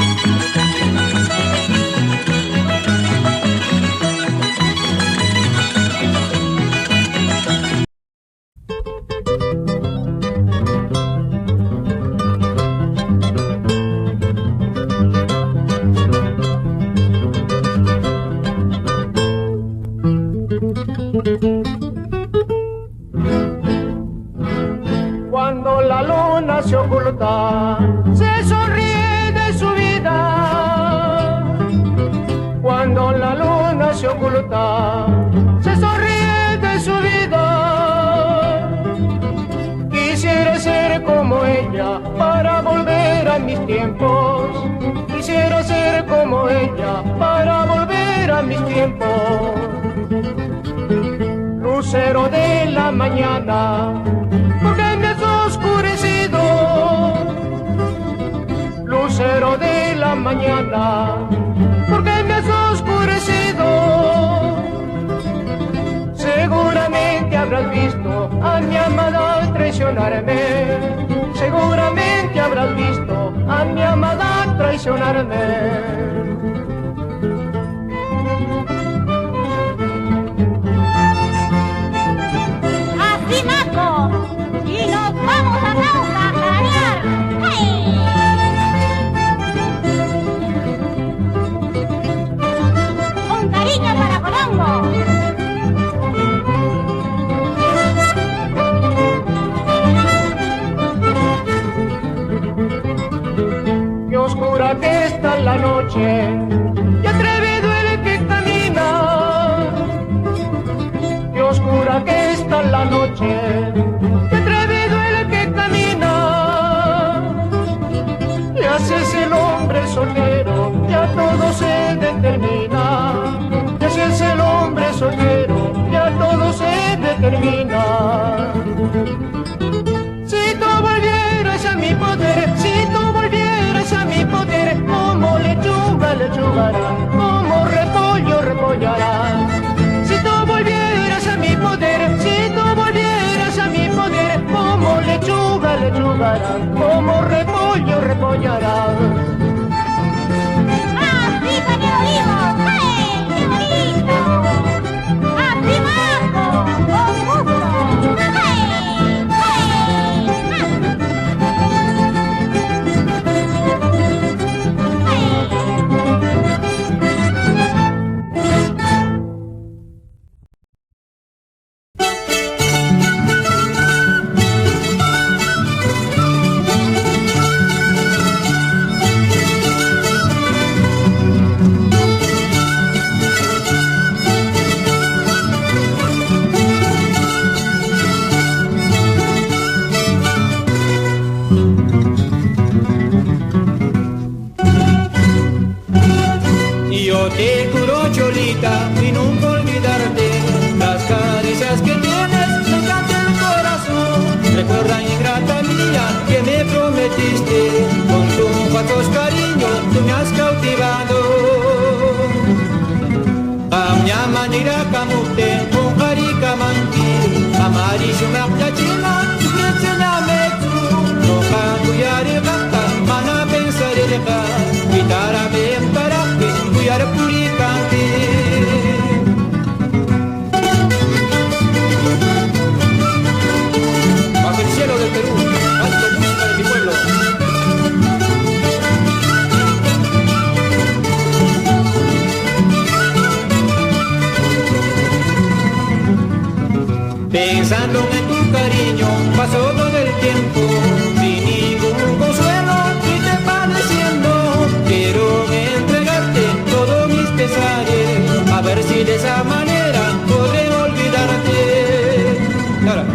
Cuando la luna se oculta, se sonríe de su vida. Cuando la luna se oculta, se sonríe de su vida. Quisiera ser como ella para volver a mis tiempos. Quisiera ser como ella para volver a mis tiempos. Lucero de la mañana, ¿por qué me has oscurecido? Lucero de la mañana, ¿por qué me has oscurecido? Seguramente habrás visto a mi amada traicionarme. Seguramente habrás visto a mi amada traicionarme. Así Marco, y nos vamos a Nauca a jaranear. ¡Hey! Con cariño para Colombo. Qué oscura que está la noche, y atrevido el que camina. Qué oscura que está la noche, y atrevido el que camina. Le haces el hombre soltero, ya todo se determina. Le haces el hombre soltero, ya todo se determina. Si tú volvieras a mi poder, si tú volvieras a mi poder, como lechuga, lechugará, como repollo, repollará. Si tú volvieras a mi poder, si tú volvieras a mi poder, como lechuga, lechugará, como repollo, repollará. ¡Así que te lo digo! ¡Hey! ¡Qué bonito! ¡Así Marco! ¡Con gusto! ¡Hey! shumaq yachina sufrichiñamechu ñuqa kuyarirqa mana pensarirqa guitarame paraqpi kuyarpurikanki. Bajo el cielo del Perú, canto música de mi pueblo. Pensando en tu cariño, pasó todo el tiempo, sin ningún consuelo, y te padeciendo. Quiero entregarte todos mis pesares, a ver si de esa manera podré olvidarte. Ahora,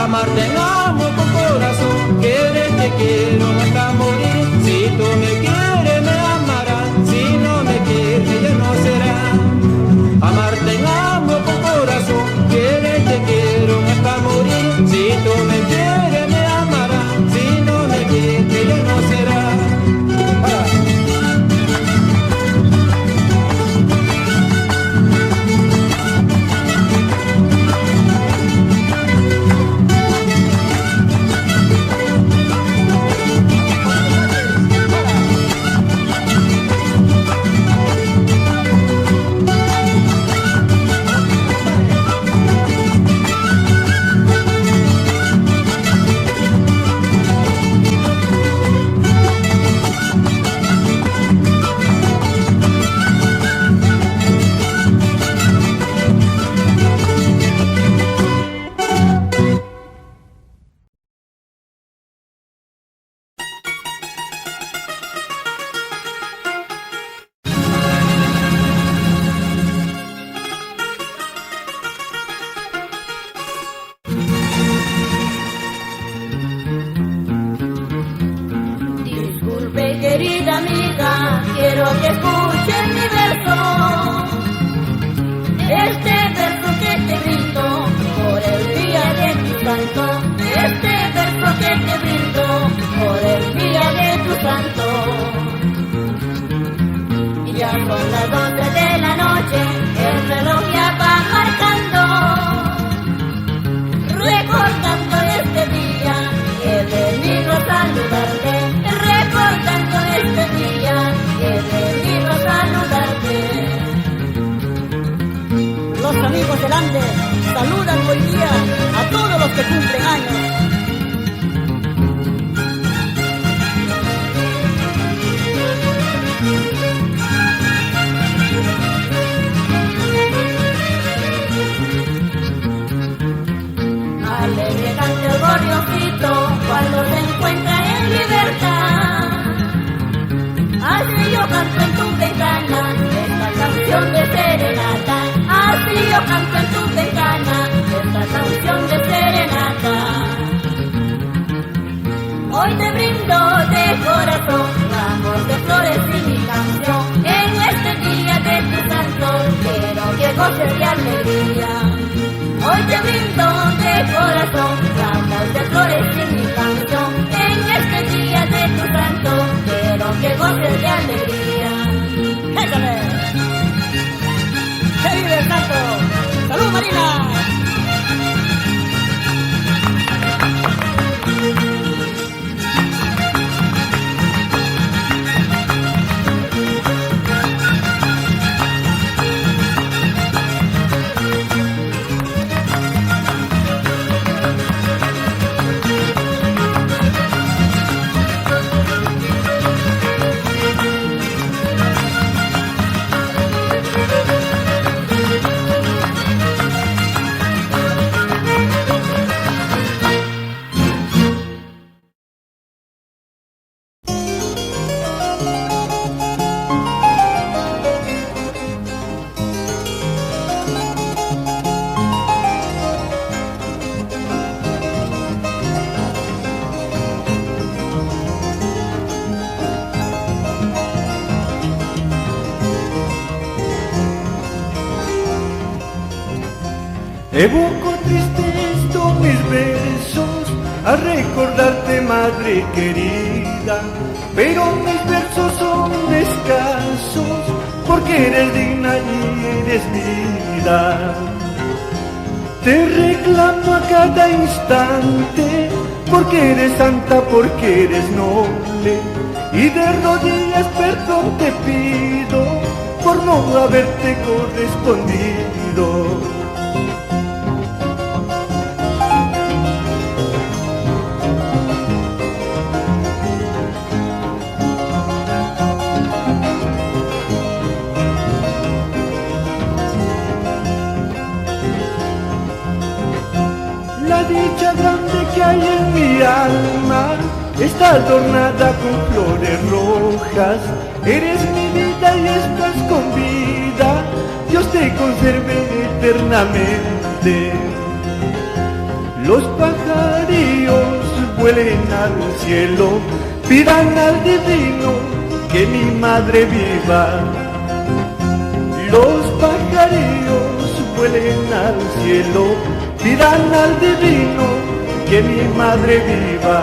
amarte amo con corazón, quererte quiero hasta morir. Si tú me quieres me amarás, si no me quieres ya no será. Amarte amo con corazón, quererte quiero hasta morir. Si tú me quieres me amarás, si no me quieres ya no será. Querida amiga, quiero que escuches mi verso. Este verso que te brindo por el día de tu santo. Este verso que te brindo por el día de tu santo. Ya son las 12 de la noche, el reloj ya va marcando, recordando este día que he venido a saludarte. Recordando este día que he venido a saludarte. Los amigos del Ande saludan hoy día a todos los que cumplen años. Alegre canta el gorriocito cuando se encuentra en libertad. Así yo canto en tu ventana esta canción de serenata. Así yo canto en tu ventana esta canción de serenata. Hoy te brindo de corazón ramos de flores y mi canción. En este día de tu santo quiero que goces de alegría. Hoy te brindo de corazón ramos de flores y mi canción. En este día de tu santo quiero que goces de alegría. ¡Échale! ¡Que vive el santo! ¡Salud, Marina! Evoco triste estos mis versos a recordarte, madre querida, pero mis versos son escasos porque eres digna y eres vida. Te clamo a cada instante, porque eres santa, porque eres noble, y de rodillas perdón te pido por no haberte correspondido. La dicha grande que hay en mi alma está adornada con flores rojas. Eres mi vida y estás con vida, Dios te conserve eternamente. Los pajarillos vuelen al cielo, pidan al divino que mi madre viva. Los pajarillos vuelen al cielo, pidan al divino que mi madre viva.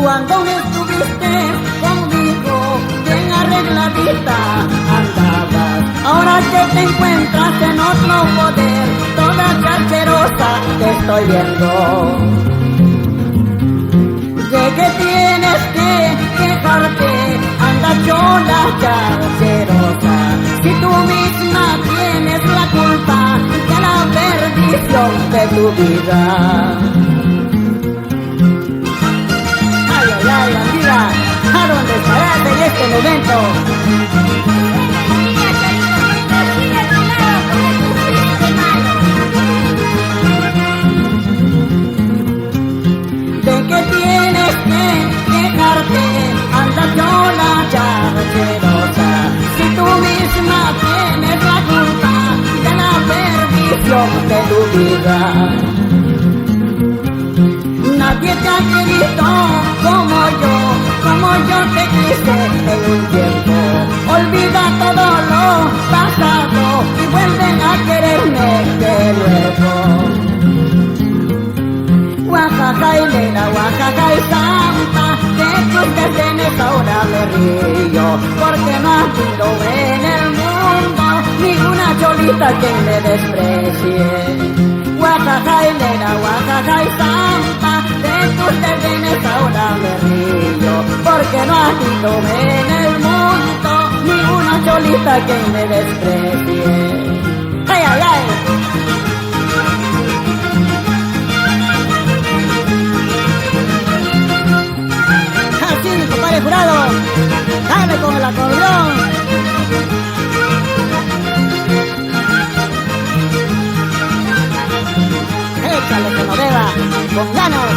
Cuando estuviste conmigo, bien arregladita andabas. Ahora que te encuentras en otro poder, toda charcherosa te estoy viendo. De que tienes que quejarte, anda chola charcherosa. Si tú misma tienes la culpa de la perdición de tu vida. Ay, amiga, ¿a dónde estarás en este momento? De que tienes que quejarte, anda chola charcherosa. Si tú misma tienes la culpa de la perdición de tu vida. Nadie te ha querido como yo te quise en un tiempo. Olvida todo lo pasado y vuelven a quererme de nuevo. Oaxaca y nena, Oaxaca y santa, de tus desdenes ahora me río, porque no ha habido en el mundo ninguna cholita que me desprecie. Oaxaca y nena, Oaxaca y santa, de tus desdenes ahora me río, porque no ha habido en el mundo ninguna cholita que me desprecie. ¡Ay, ay, ay! Así, compadre jurado, dale con el acordeón. Échale que no beba, con ganas.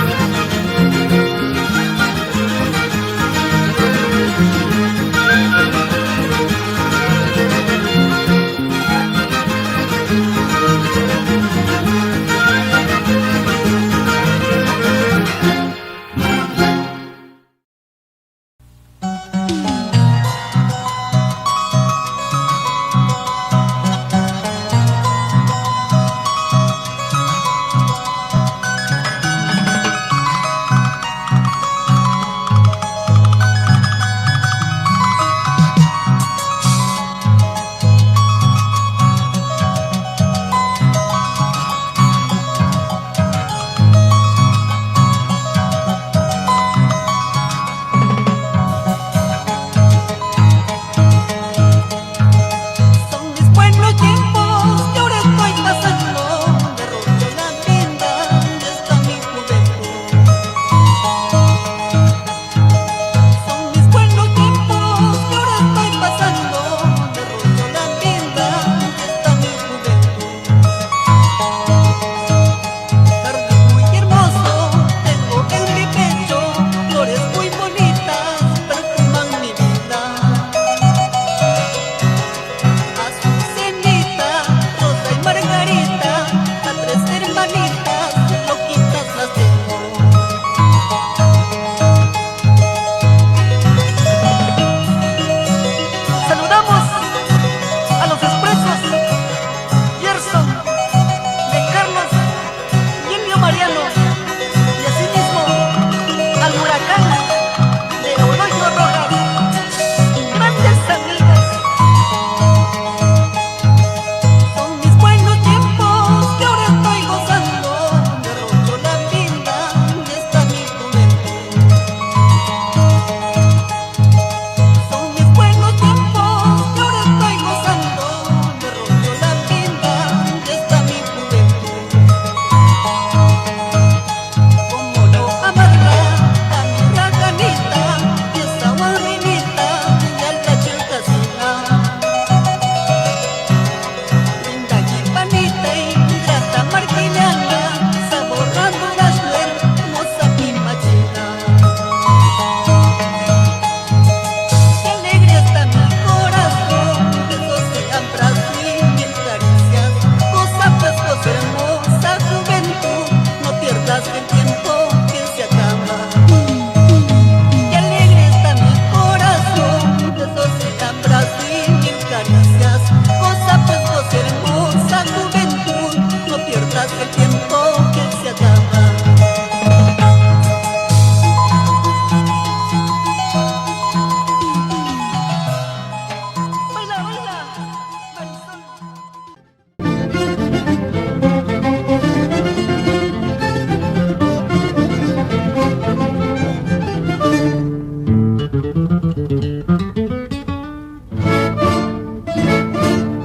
aquel tiempo que se acaba.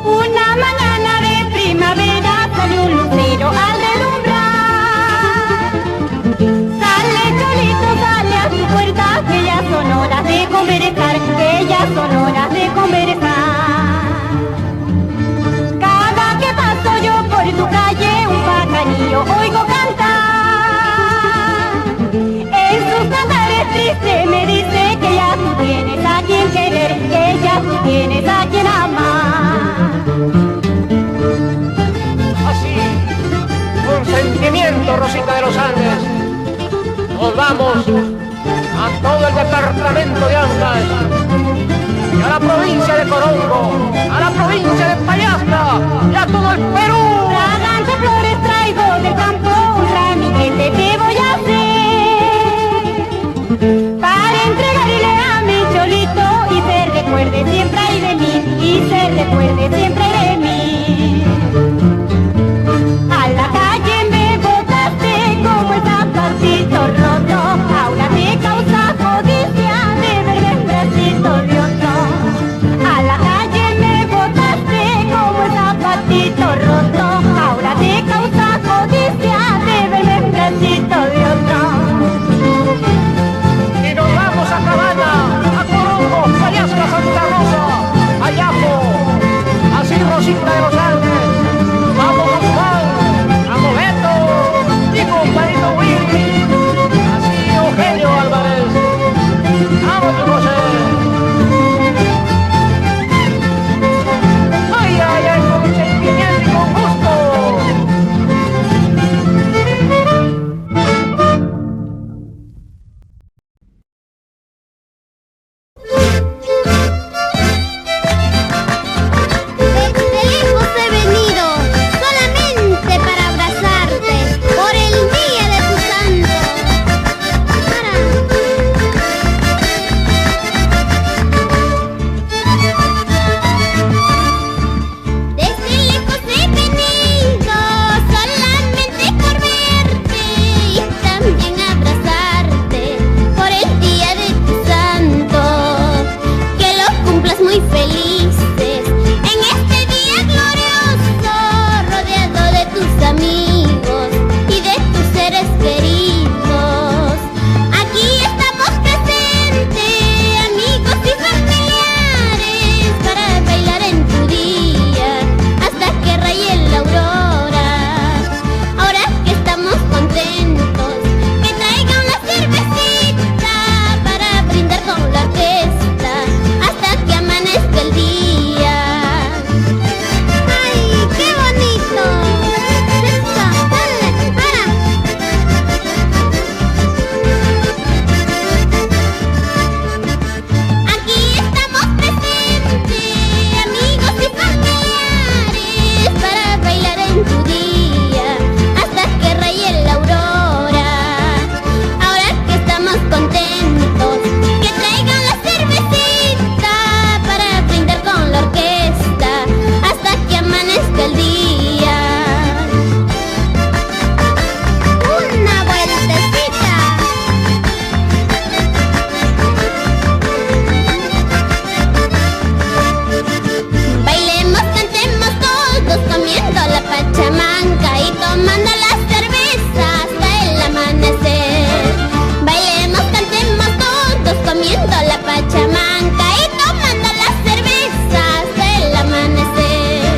Una mañana de primavera salió un lucero al relumbrar. Sale Cholito, sale a su puerta, que ya son horas de conversar, que ya son horas de conversar. Cada que paso yo por tu calle, un pajarillo oigo cantar. En sus cantares tristes me dice que ya tú tienes a quien querer, que ya tú tienes a quien amar. Así, con sentimiento, Rosita de los Andes, nos vamos a todo el departamento de Ancash, y a la provincia de Corongo, a la provincia de Payasca, y a todo el Perú. Fragante flores traigo del campo, un ramillete te voy a hacer, para entregarle a mi Cholito y se recuerde siempre ahí de mí, y se recuerde siempre de mí. A la calle me botaste como el zapatito roto, ahora me causa codicia de verme un bracito de otro. A la calle me botaste como el zapatito roto, ahora te causa codicia de verme un bracito de otro. Y nos vamos a Cabana, a Corongo, Payasca, Santa Rosa, Ayapo, así Rosita de los Andes, vamos a Juan, a Mojeto, y compadrito Willy, así Eugenio Álvarez, vamos José. Ay, ay, ay, con sentimiento y con gusto. Desde lejos he venido, solamente para abrazarte, por el día de tu santo. Desde lejos he venido, solamente por verte y también abrazarte, por el día de tu santo. Que los cumplas muy felices en este día glorioso, rodeado de tus amigos y de tus seres queridos. Aquí estamos presentes, amigos y familiares, para bailar en tu día hasta que raye la aurora. Ahora que estamos contentos, que traigan la cervecita para brindar con la orquesta hasta que amanezca el día. ¡Ay, qué bonito! ¡Eso! ¡Dale! ¡Para! Aquí estamos presentes, amigos y familiares, para bailar en tu día hasta que raye la aurora. Ahora que estamos contentos, que traigan la cervecita para brindar con la orquesta hasta que amanezca el día. Una vueltecita. Bailemos, cantemos todos, comiendo la pachamanca y tomando la cerveza hasta el amanecer. Bailemos, cantemos todos, comiendo la pachamanca y tomando la cerveza hasta el amanecer.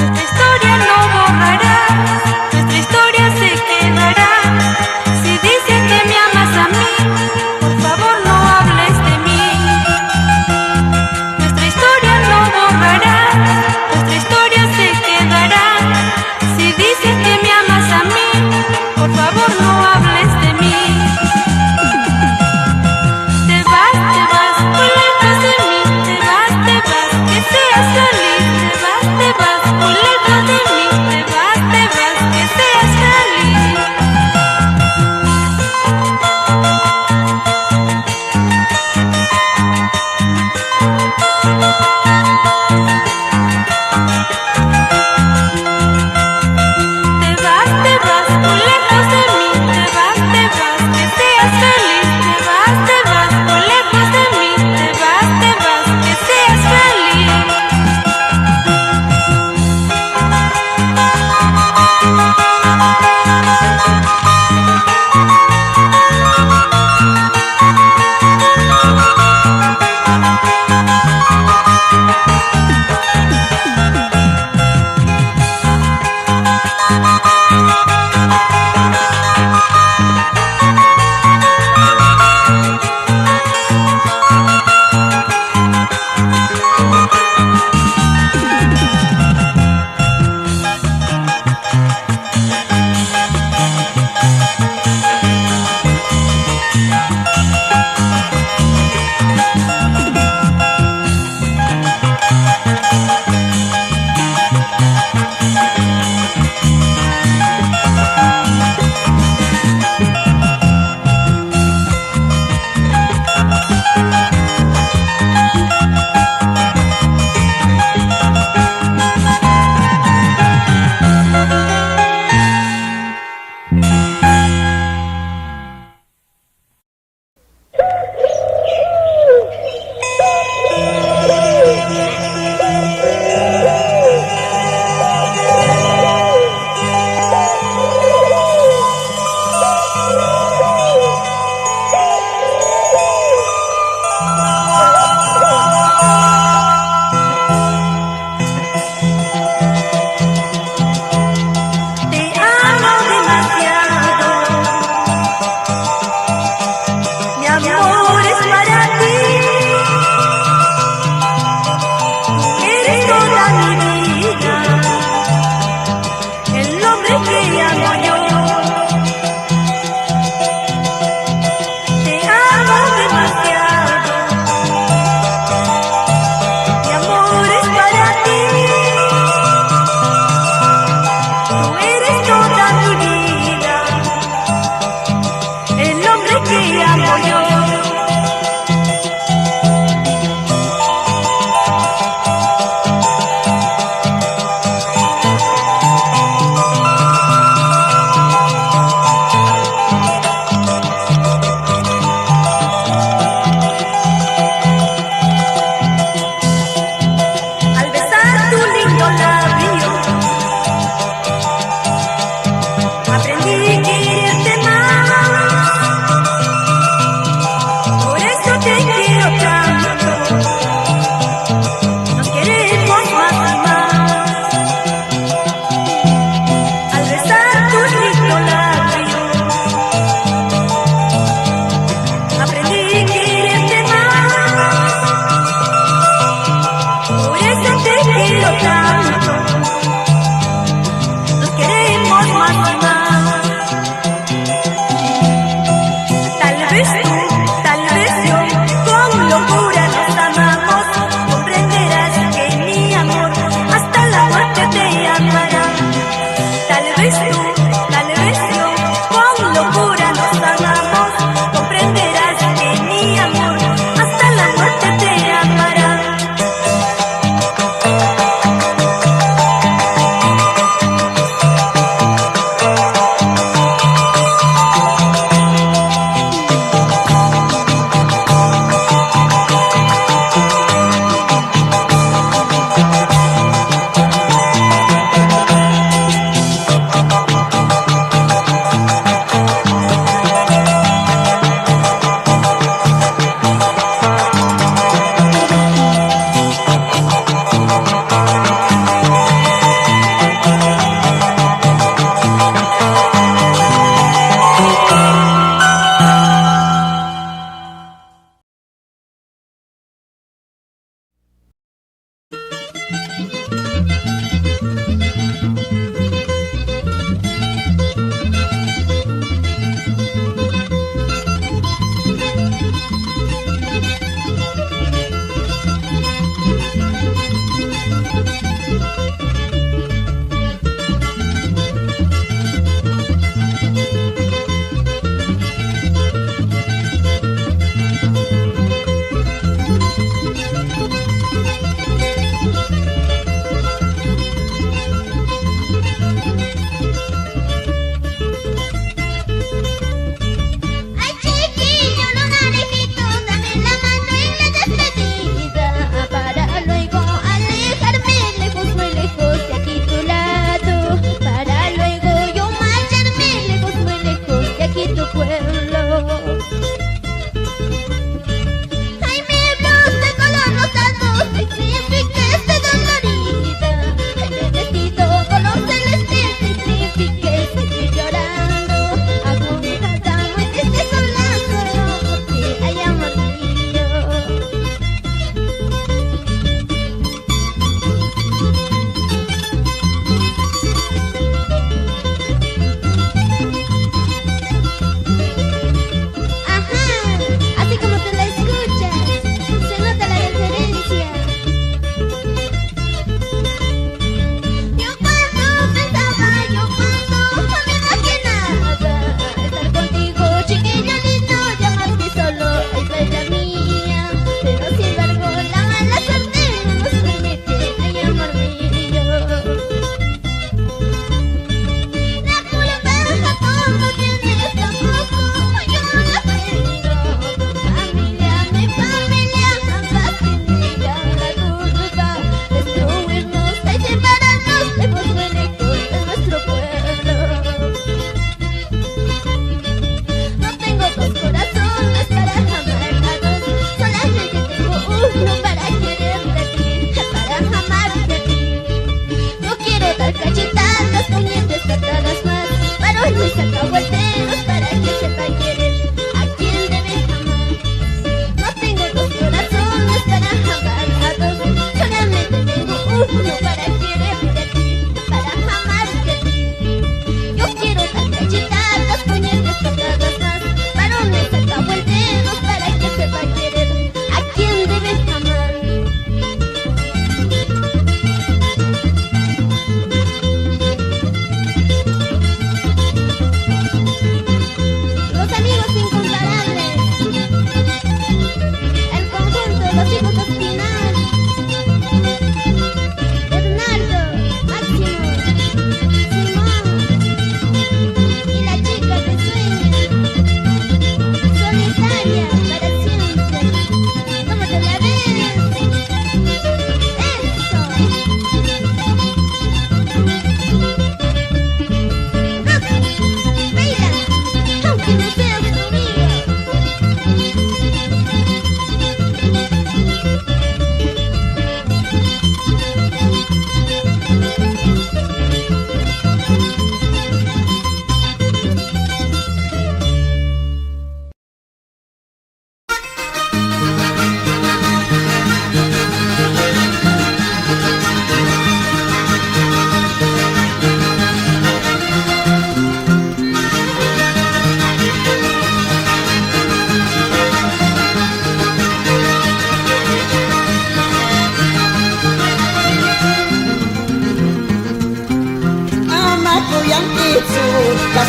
Esta historia no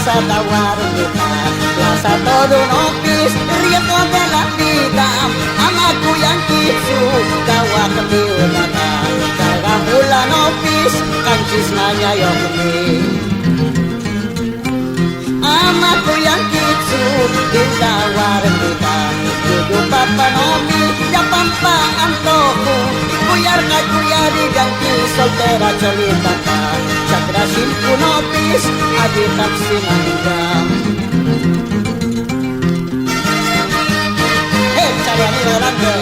plaza da guardia, plaza todo no pis, riendo de la vida, ama kuyankitsu, kawak miulata, kagahula no pis, kanchis nanya yokmi. Ama kuyankitsu, hilda guardia, yuyu papa nomi, ya pampa antoku, kuyar kuyari yanki soltera cholita ka, chakra silku nopis, adi tapsinanggam. Échale amigo delante.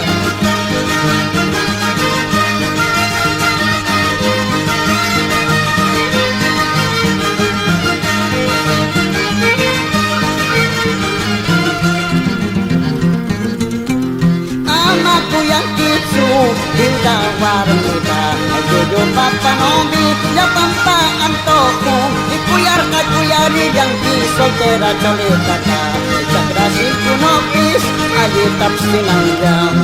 Kuyankitsu, hilda warmita, yuyu papa nomi, ya pampa antoku, ikuyar kuyari yanki soltera cholita ka, chakra silku nopis, ayi tapsinanggam.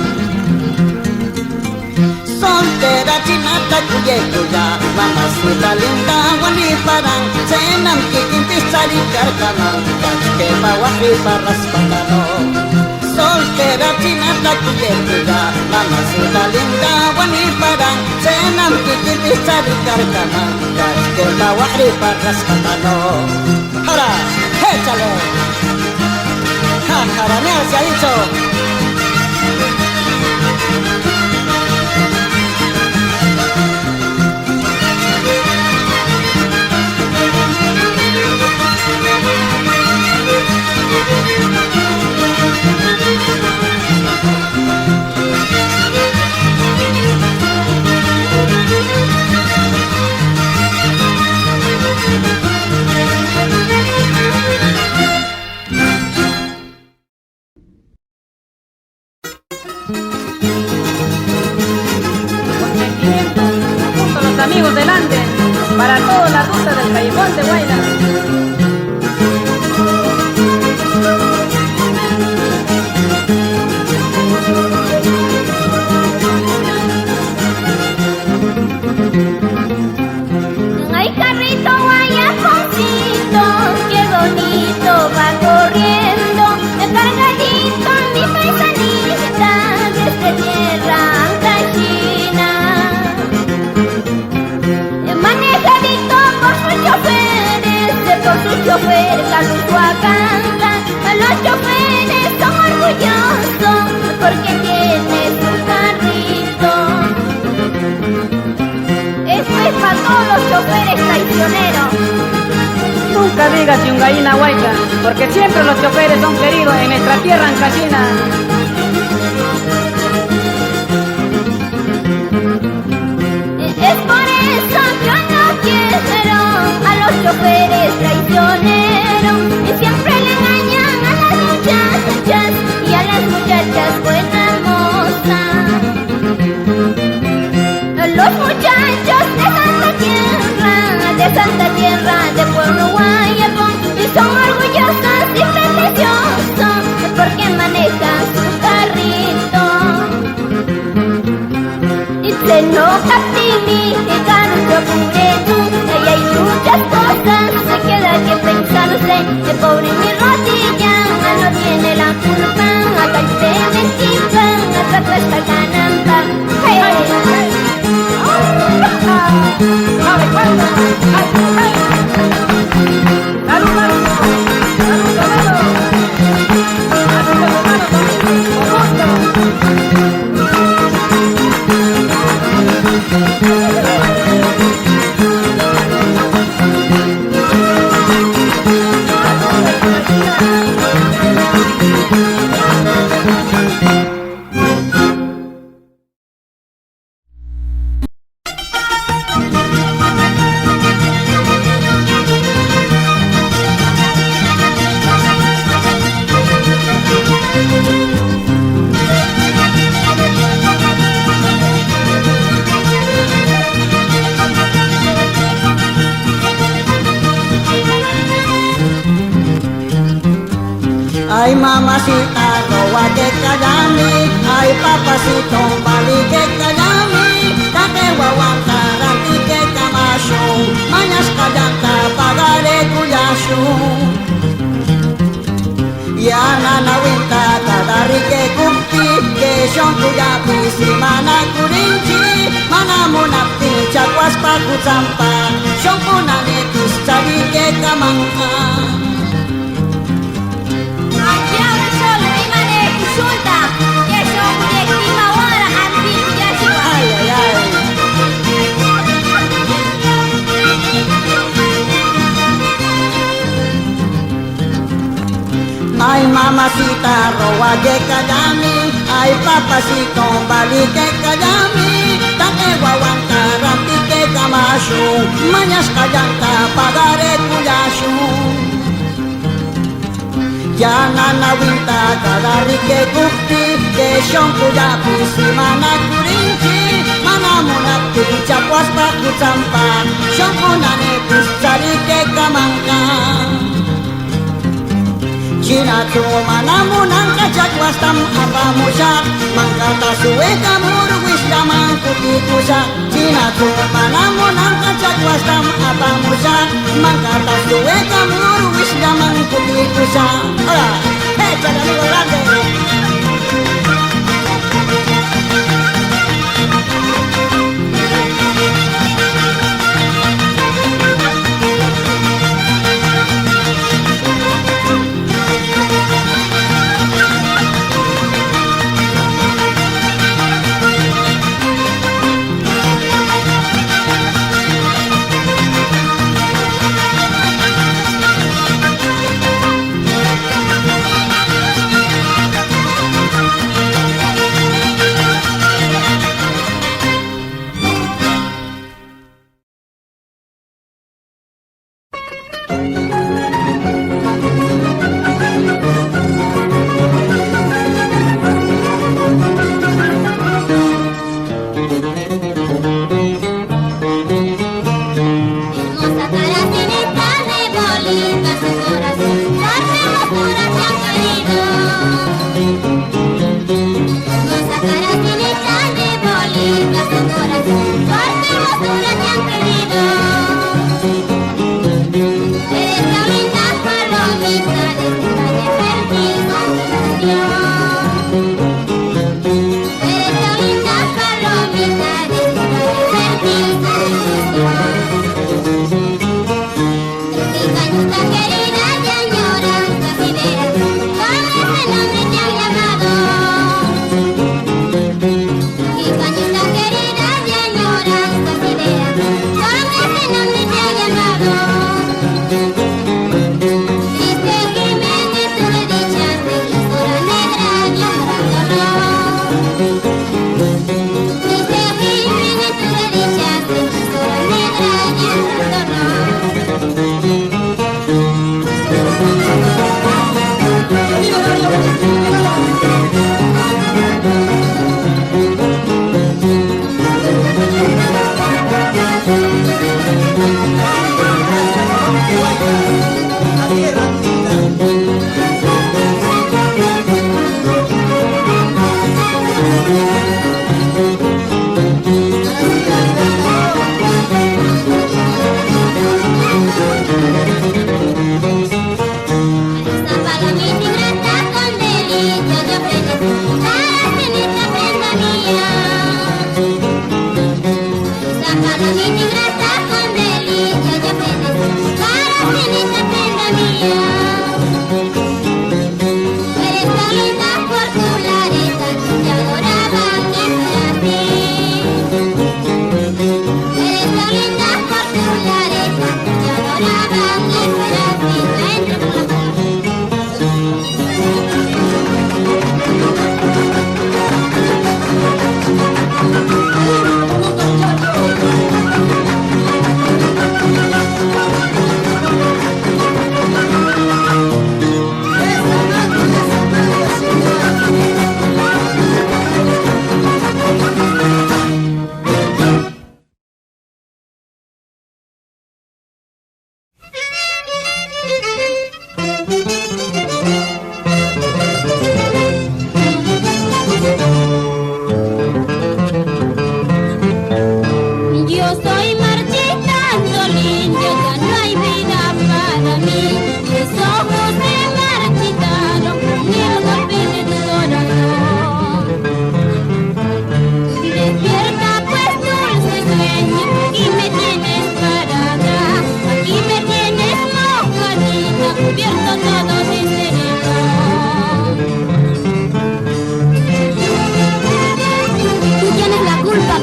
Soltera chinata kuye kuya, mamacita linda wani parang, senam kikintis cari karkanang, kachke bawahi paras patano. Soltera chinata kuye kuya, mamacita linda wani parang, senam kikintis cari karkanang, kachke bawahi paras patano. Hara, échale. Ja, jaranea se ha dicho. Junto a los amigos delante, para toda la ruta del Callejón de Huayna. Ay, carrito guayaconcito, qué bonito va corriendo, cargadito mi paisanita desde tierra cachina. Manejadito por sus choferes, Carlos Huacanta. Los choferes son orgullosos porque tiene su carrito. Esto es para todos los choferes traicioneros. Nunca digas yungayina huayca, porque siempre los choferes son queridos en nuestra tierra ancashina. Es por eso yo no quiero a los choferes traicioneros, y siempre le engañan a las muchachas y a las muchachas buenas mozas. Los muchachos de Santa Tierra, de Pueblo Guayaco, y son orgullosos y preciosos porque manejan su carrito. Y se no captini, que ganan yo y hay muchas cosas, me queda que pensar usted, que pobre mi rodilla, no tiene la culpa, acá te mentira, acá tú estás ganando. Hey. Ay mamacita, roba que callami, ay papacito, vali que callami, date guaguanta, date que camacho, mañas callanta, pagaré cuyacho. kutsampa Shonkunane tusari ke kamangka Aquí ahora solo mi mane kusulta que son directiva ahora anti ya se va. Ay ay ay Ay mamacita roa que callami Ay papacito bali que callami Tate guaguanta rampi que camashu Mañas callanta pagaré cuyashu Ya nana winta kadari que kukti Que shon kuyapi si mana kurinchi Mana munati chapuas pa kutsampa Shon kunane kusari que kamangka China tu mana munang kachakwas tam apa musak Mangkata suwe kamur wisdaman kutikusak China tu mana munang kachakwas tam apa musak Mangkata suwe kamur wisdaman kutikusak Hola, échale amigo grande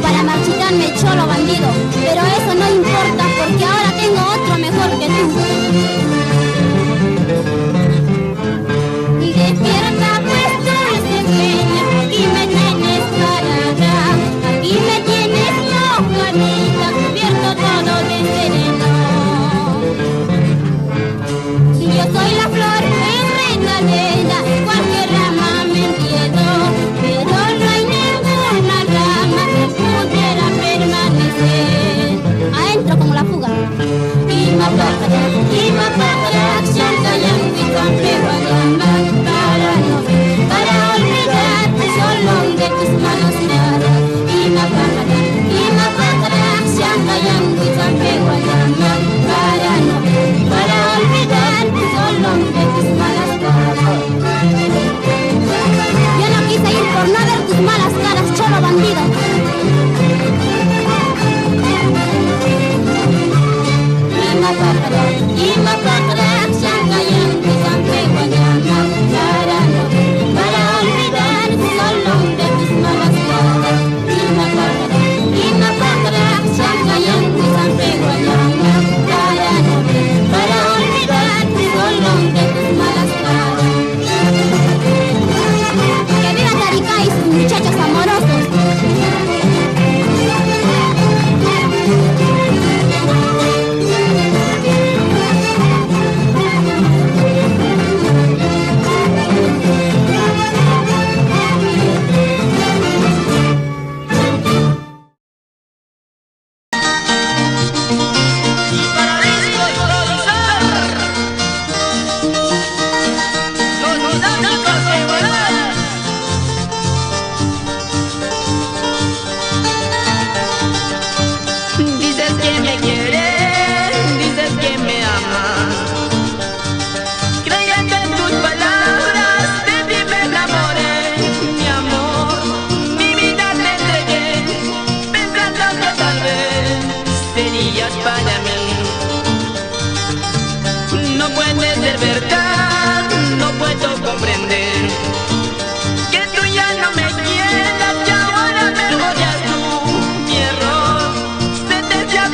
para marchitarme cholo bandido, pero eso no importa porque ahora tengo otro mejor que tú. Y despierta pues dulce sueño, aquí me tienes parada, aquí me tienes mojadita, cubierto todo de sereno. Si yo soy la flor enredadera, cualquier rama me entierro, pero no hay ninguna rama que pudiera permanecer. Adentro como la fuga. Y mapájara, acción callando y campero a llamar para olvidarte solo de tus manos nada. Y mapájara, acción callando y campero a llamar para olvidarte solo de tus malas caras. Yo no quise ir por no ver tus malas caras, cholo bandido. Y mapájara, acción callando y campero a llamar para olvidarte solo de tus malas caras. Y mapájara, acción callando y campero a llamar para olvidarte solo de tus malas caras. Que viva Taricá y sus muchachos amorosos. Dices que me quieres, dices que me amas. Creyendo en tus palabras, de ti me enamoré. Mi amor, mi vida te entregué, pensando que tal vez serías para mí. No puede ser verdad, no puedo comprender que tú ya no me quieras y ahora me odias tú. Mi error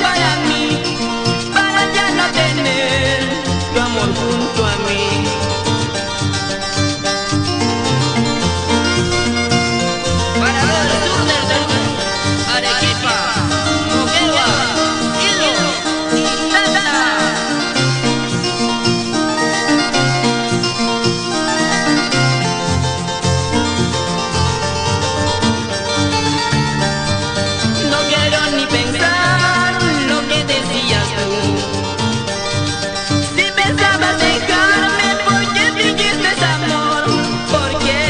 para mí, para ya no tener tu amor junto a mí. Para ver sur del sur, Arequipa, Moquegua, Hilo y Tata. No quiero ni pensar lo que decías tú. Si pensabas dejarme, ¿por qué fingiste amor? ¿Por qué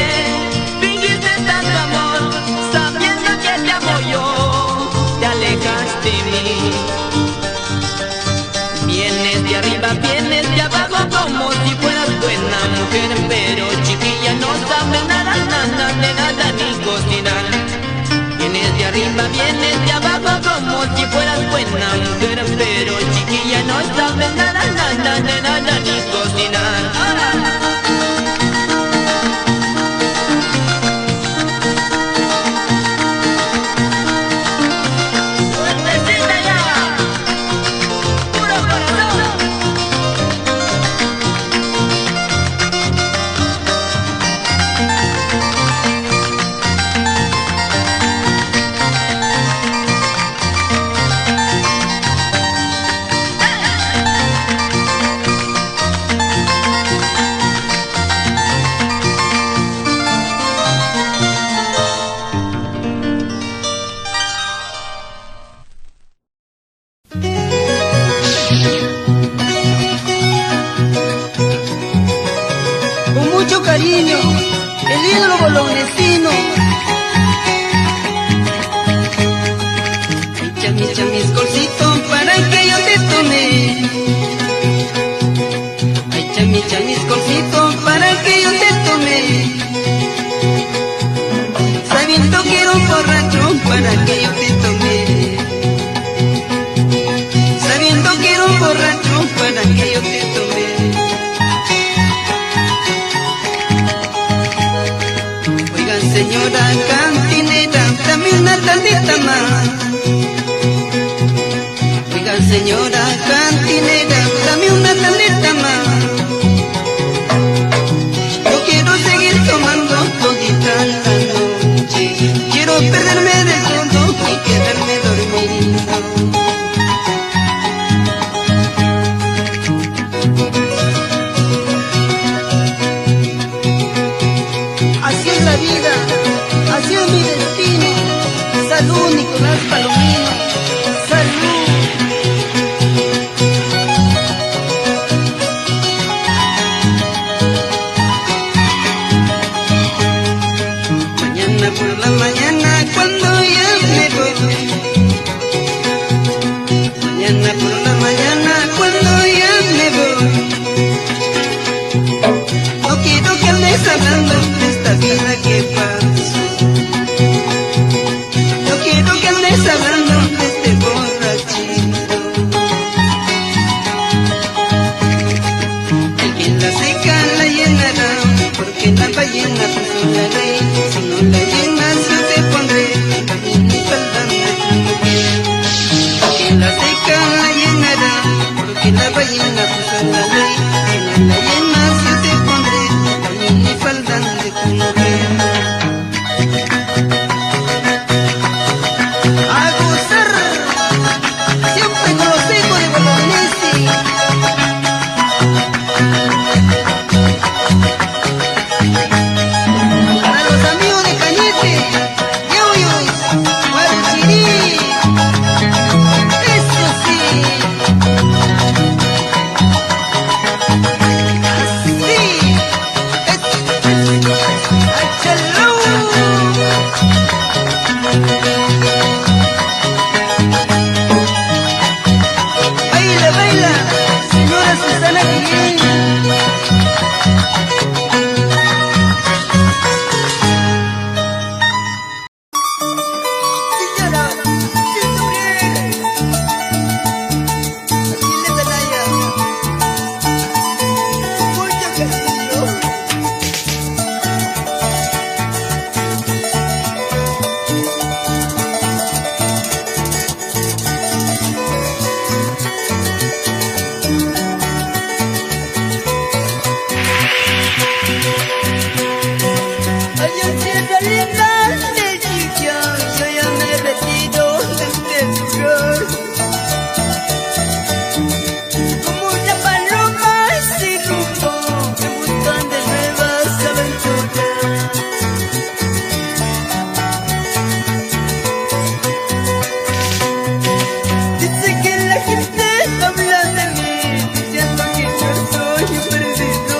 fingiste tanto amor? Sabiendo que te amo yo, te alejas de mí. Vienes de arriba, vienes de abajo, como si fueras buena mujer, pero chiquilla no sabes nada, nada, de nada ni cocinar. Vienes de arriba, vienes de abajo, como si fueras buena mujer, pero chiquilla no sabes nada, nada, de nada ni cocinar. ¡Suertecita ya! ¡Puro corazón! Con mucho cariño, el ídolo bolognestino. Echa mis colcitos para que yo te tome. Echa mis colcitos para que yo te tome. Sabiendo que era un borracho para que yo te tome. Sabiendo que era un borracho para que yo te tome. Oigan señora cantinera, dame una tardita. tandita más. Oiga señora cantinera, dame una tandita más. Yo quiero seguir tomando todita la noche, quiero perderme de todo y quedarme dormido. Así es la vida, así es mi destino. Salud, Nicolás Palomino, salud. Mañana por la mañana cuando ya me voy, mañana por la mañana cuando ya me voy, no quiero que andes hablando de esta vida que pasó, no quiero que andes hablando de este borrachito. El que la seca la llenará, porque la ballena puso la ley. Si no la llenas yo te pondré ballena y falda de tu mujer. El que la seca la llenará, porque la ballena puso la ley. Si no la llenas yo te pondré ballena y falda de tu mujer. A gozar, siempre con los ecos de Bolognesi. Para los amigos de Cañete, Yoyos, Guaruchirí, eso sí. Así, ¡achalú! Baila, baila, señora Susana Guillén. Señora, si sufrir, aquí le Zelaya, mucho cariño. Adiosito linda del chiquillo, yo ya me retiro de este lugar. Como una paloma sin rumbo, me buscan de nuevas aventuras. Dice que la gente habla de mí, diciendo que yo soy un perdido.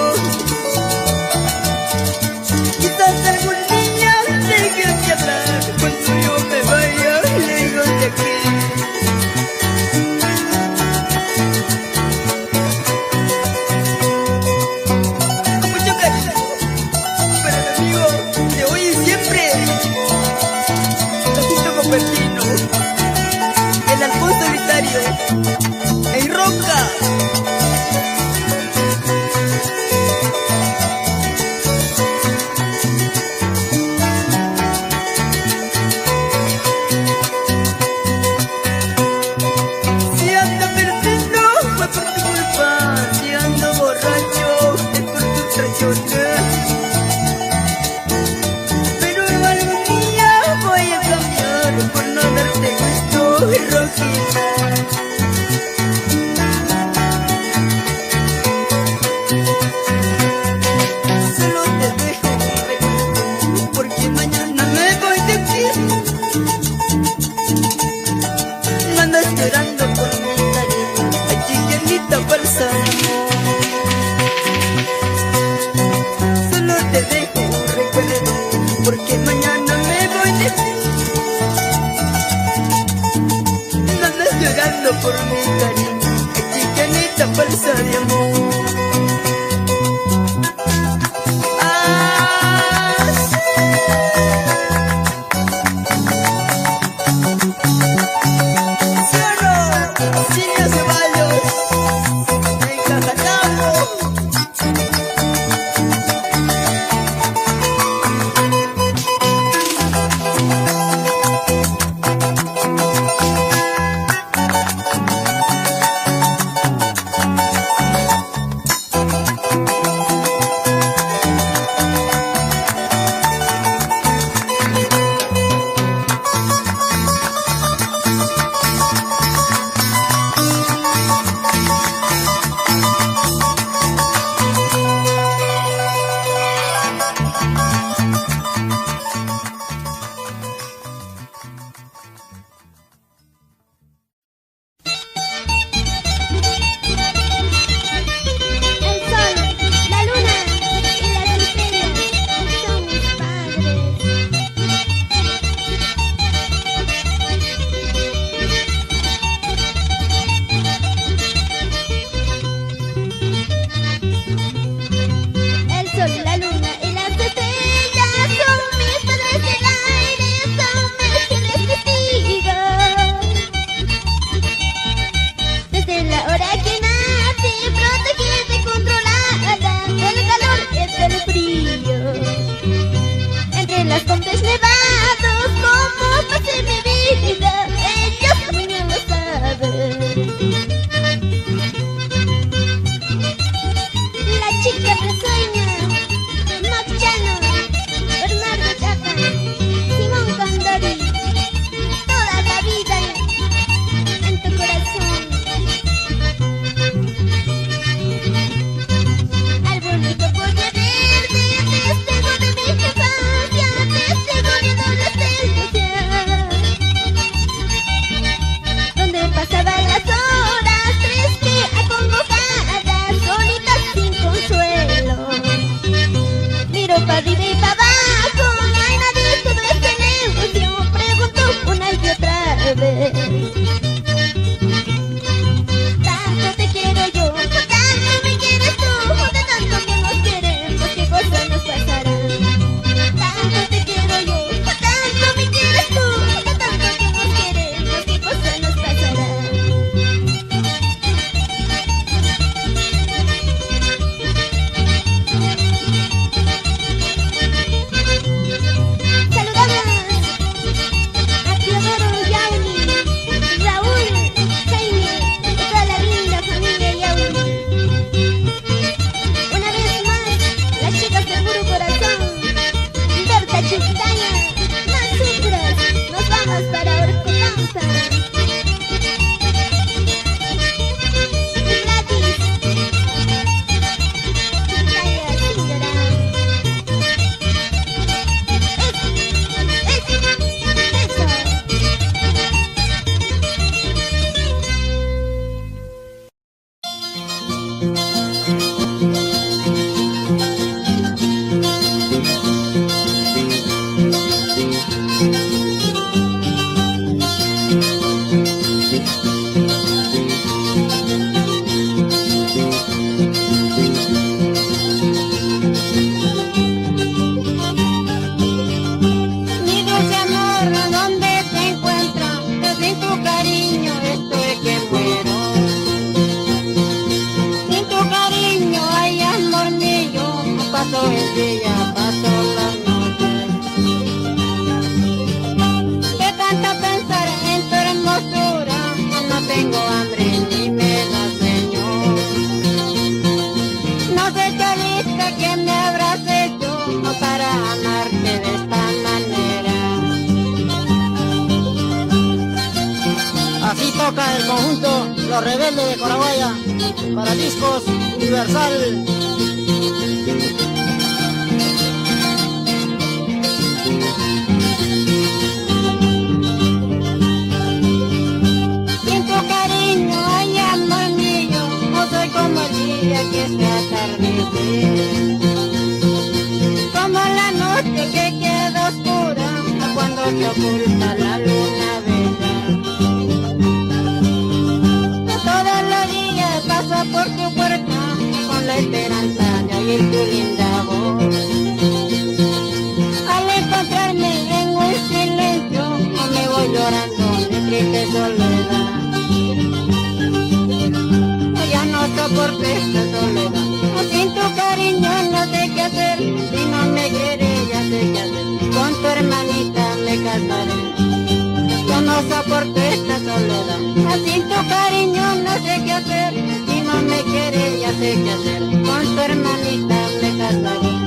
Quizás algún niño tenga que hablar cuando yo me vaya lejos de aquí. Con mucho cariño para el amigo de hoy y siempre, Tocito Copertino, el halcón solitario, el Roca. Si ando perdido fue por tu culpa, si ando borracho es por tu traiciones. Pero algún día voy a cambiar por no darte gusto, Rojita. Solo te dejo un recuerdo, porque mañana me voy de aquí. No andas llorando por mi cariño, ay chiquitita falsa de amor. Solo te dejo un recuerdo, porque mañana me voy de ti. No andas llorando por mi cariño, ay chiquitita falsa de amor. Silvio Ceballos, en Cajatambo. me ves. Tanto te quiero yo, tanto me quieres tú, de tanto que nos queremos, qué cosas nos pasarán. Tanto te quiero yo, tanto me quieres tú, de tanto que nos queremos, qué cosas nos pasarán. Saludamos a Teodoro, Yauni, Raúl, Jaime y toda la linda familia Yauni. Una vez más, las chicas de puro corazón, Berta Chictaya, más sucras, nos vamos para Orcopampa. Gratis. Chictaya, sin llorar. Mi dulce amor, ¿dónde te encuentras? Sin tu cariño estoy que muero. Sin tu cariño, ay amor mío, paso el día, paso la noche. De tanto pensar en tu hermosura, no tengo hambre ni me da sueño. No sé qué lista que me habrás hecho para amarte de esta manera. Así toca el conjunto Los Rebeldes de Corahuaya para Discos Universal. Sin tu cariño, ay amor mío, no soy como el día que se atardece, como la noche que queda oscura cuando se oculta la luna bella. Todos los días paso por tu puerta con la esperanza de oír tu linda voz. Al encontrarme en un silencio, me voy llorando de triste soledad. Ya no soporto esta soledad. Sin tu cariño no sé qué hacer. Si no me quieres ya sé qué hacer. Con tu hermanita me casaré. Yo no soporto esta soledad. Sin tu cariño no sé qué hacer. Si no me quieres ya sé qué hacer. Con tu hermanita me casaré.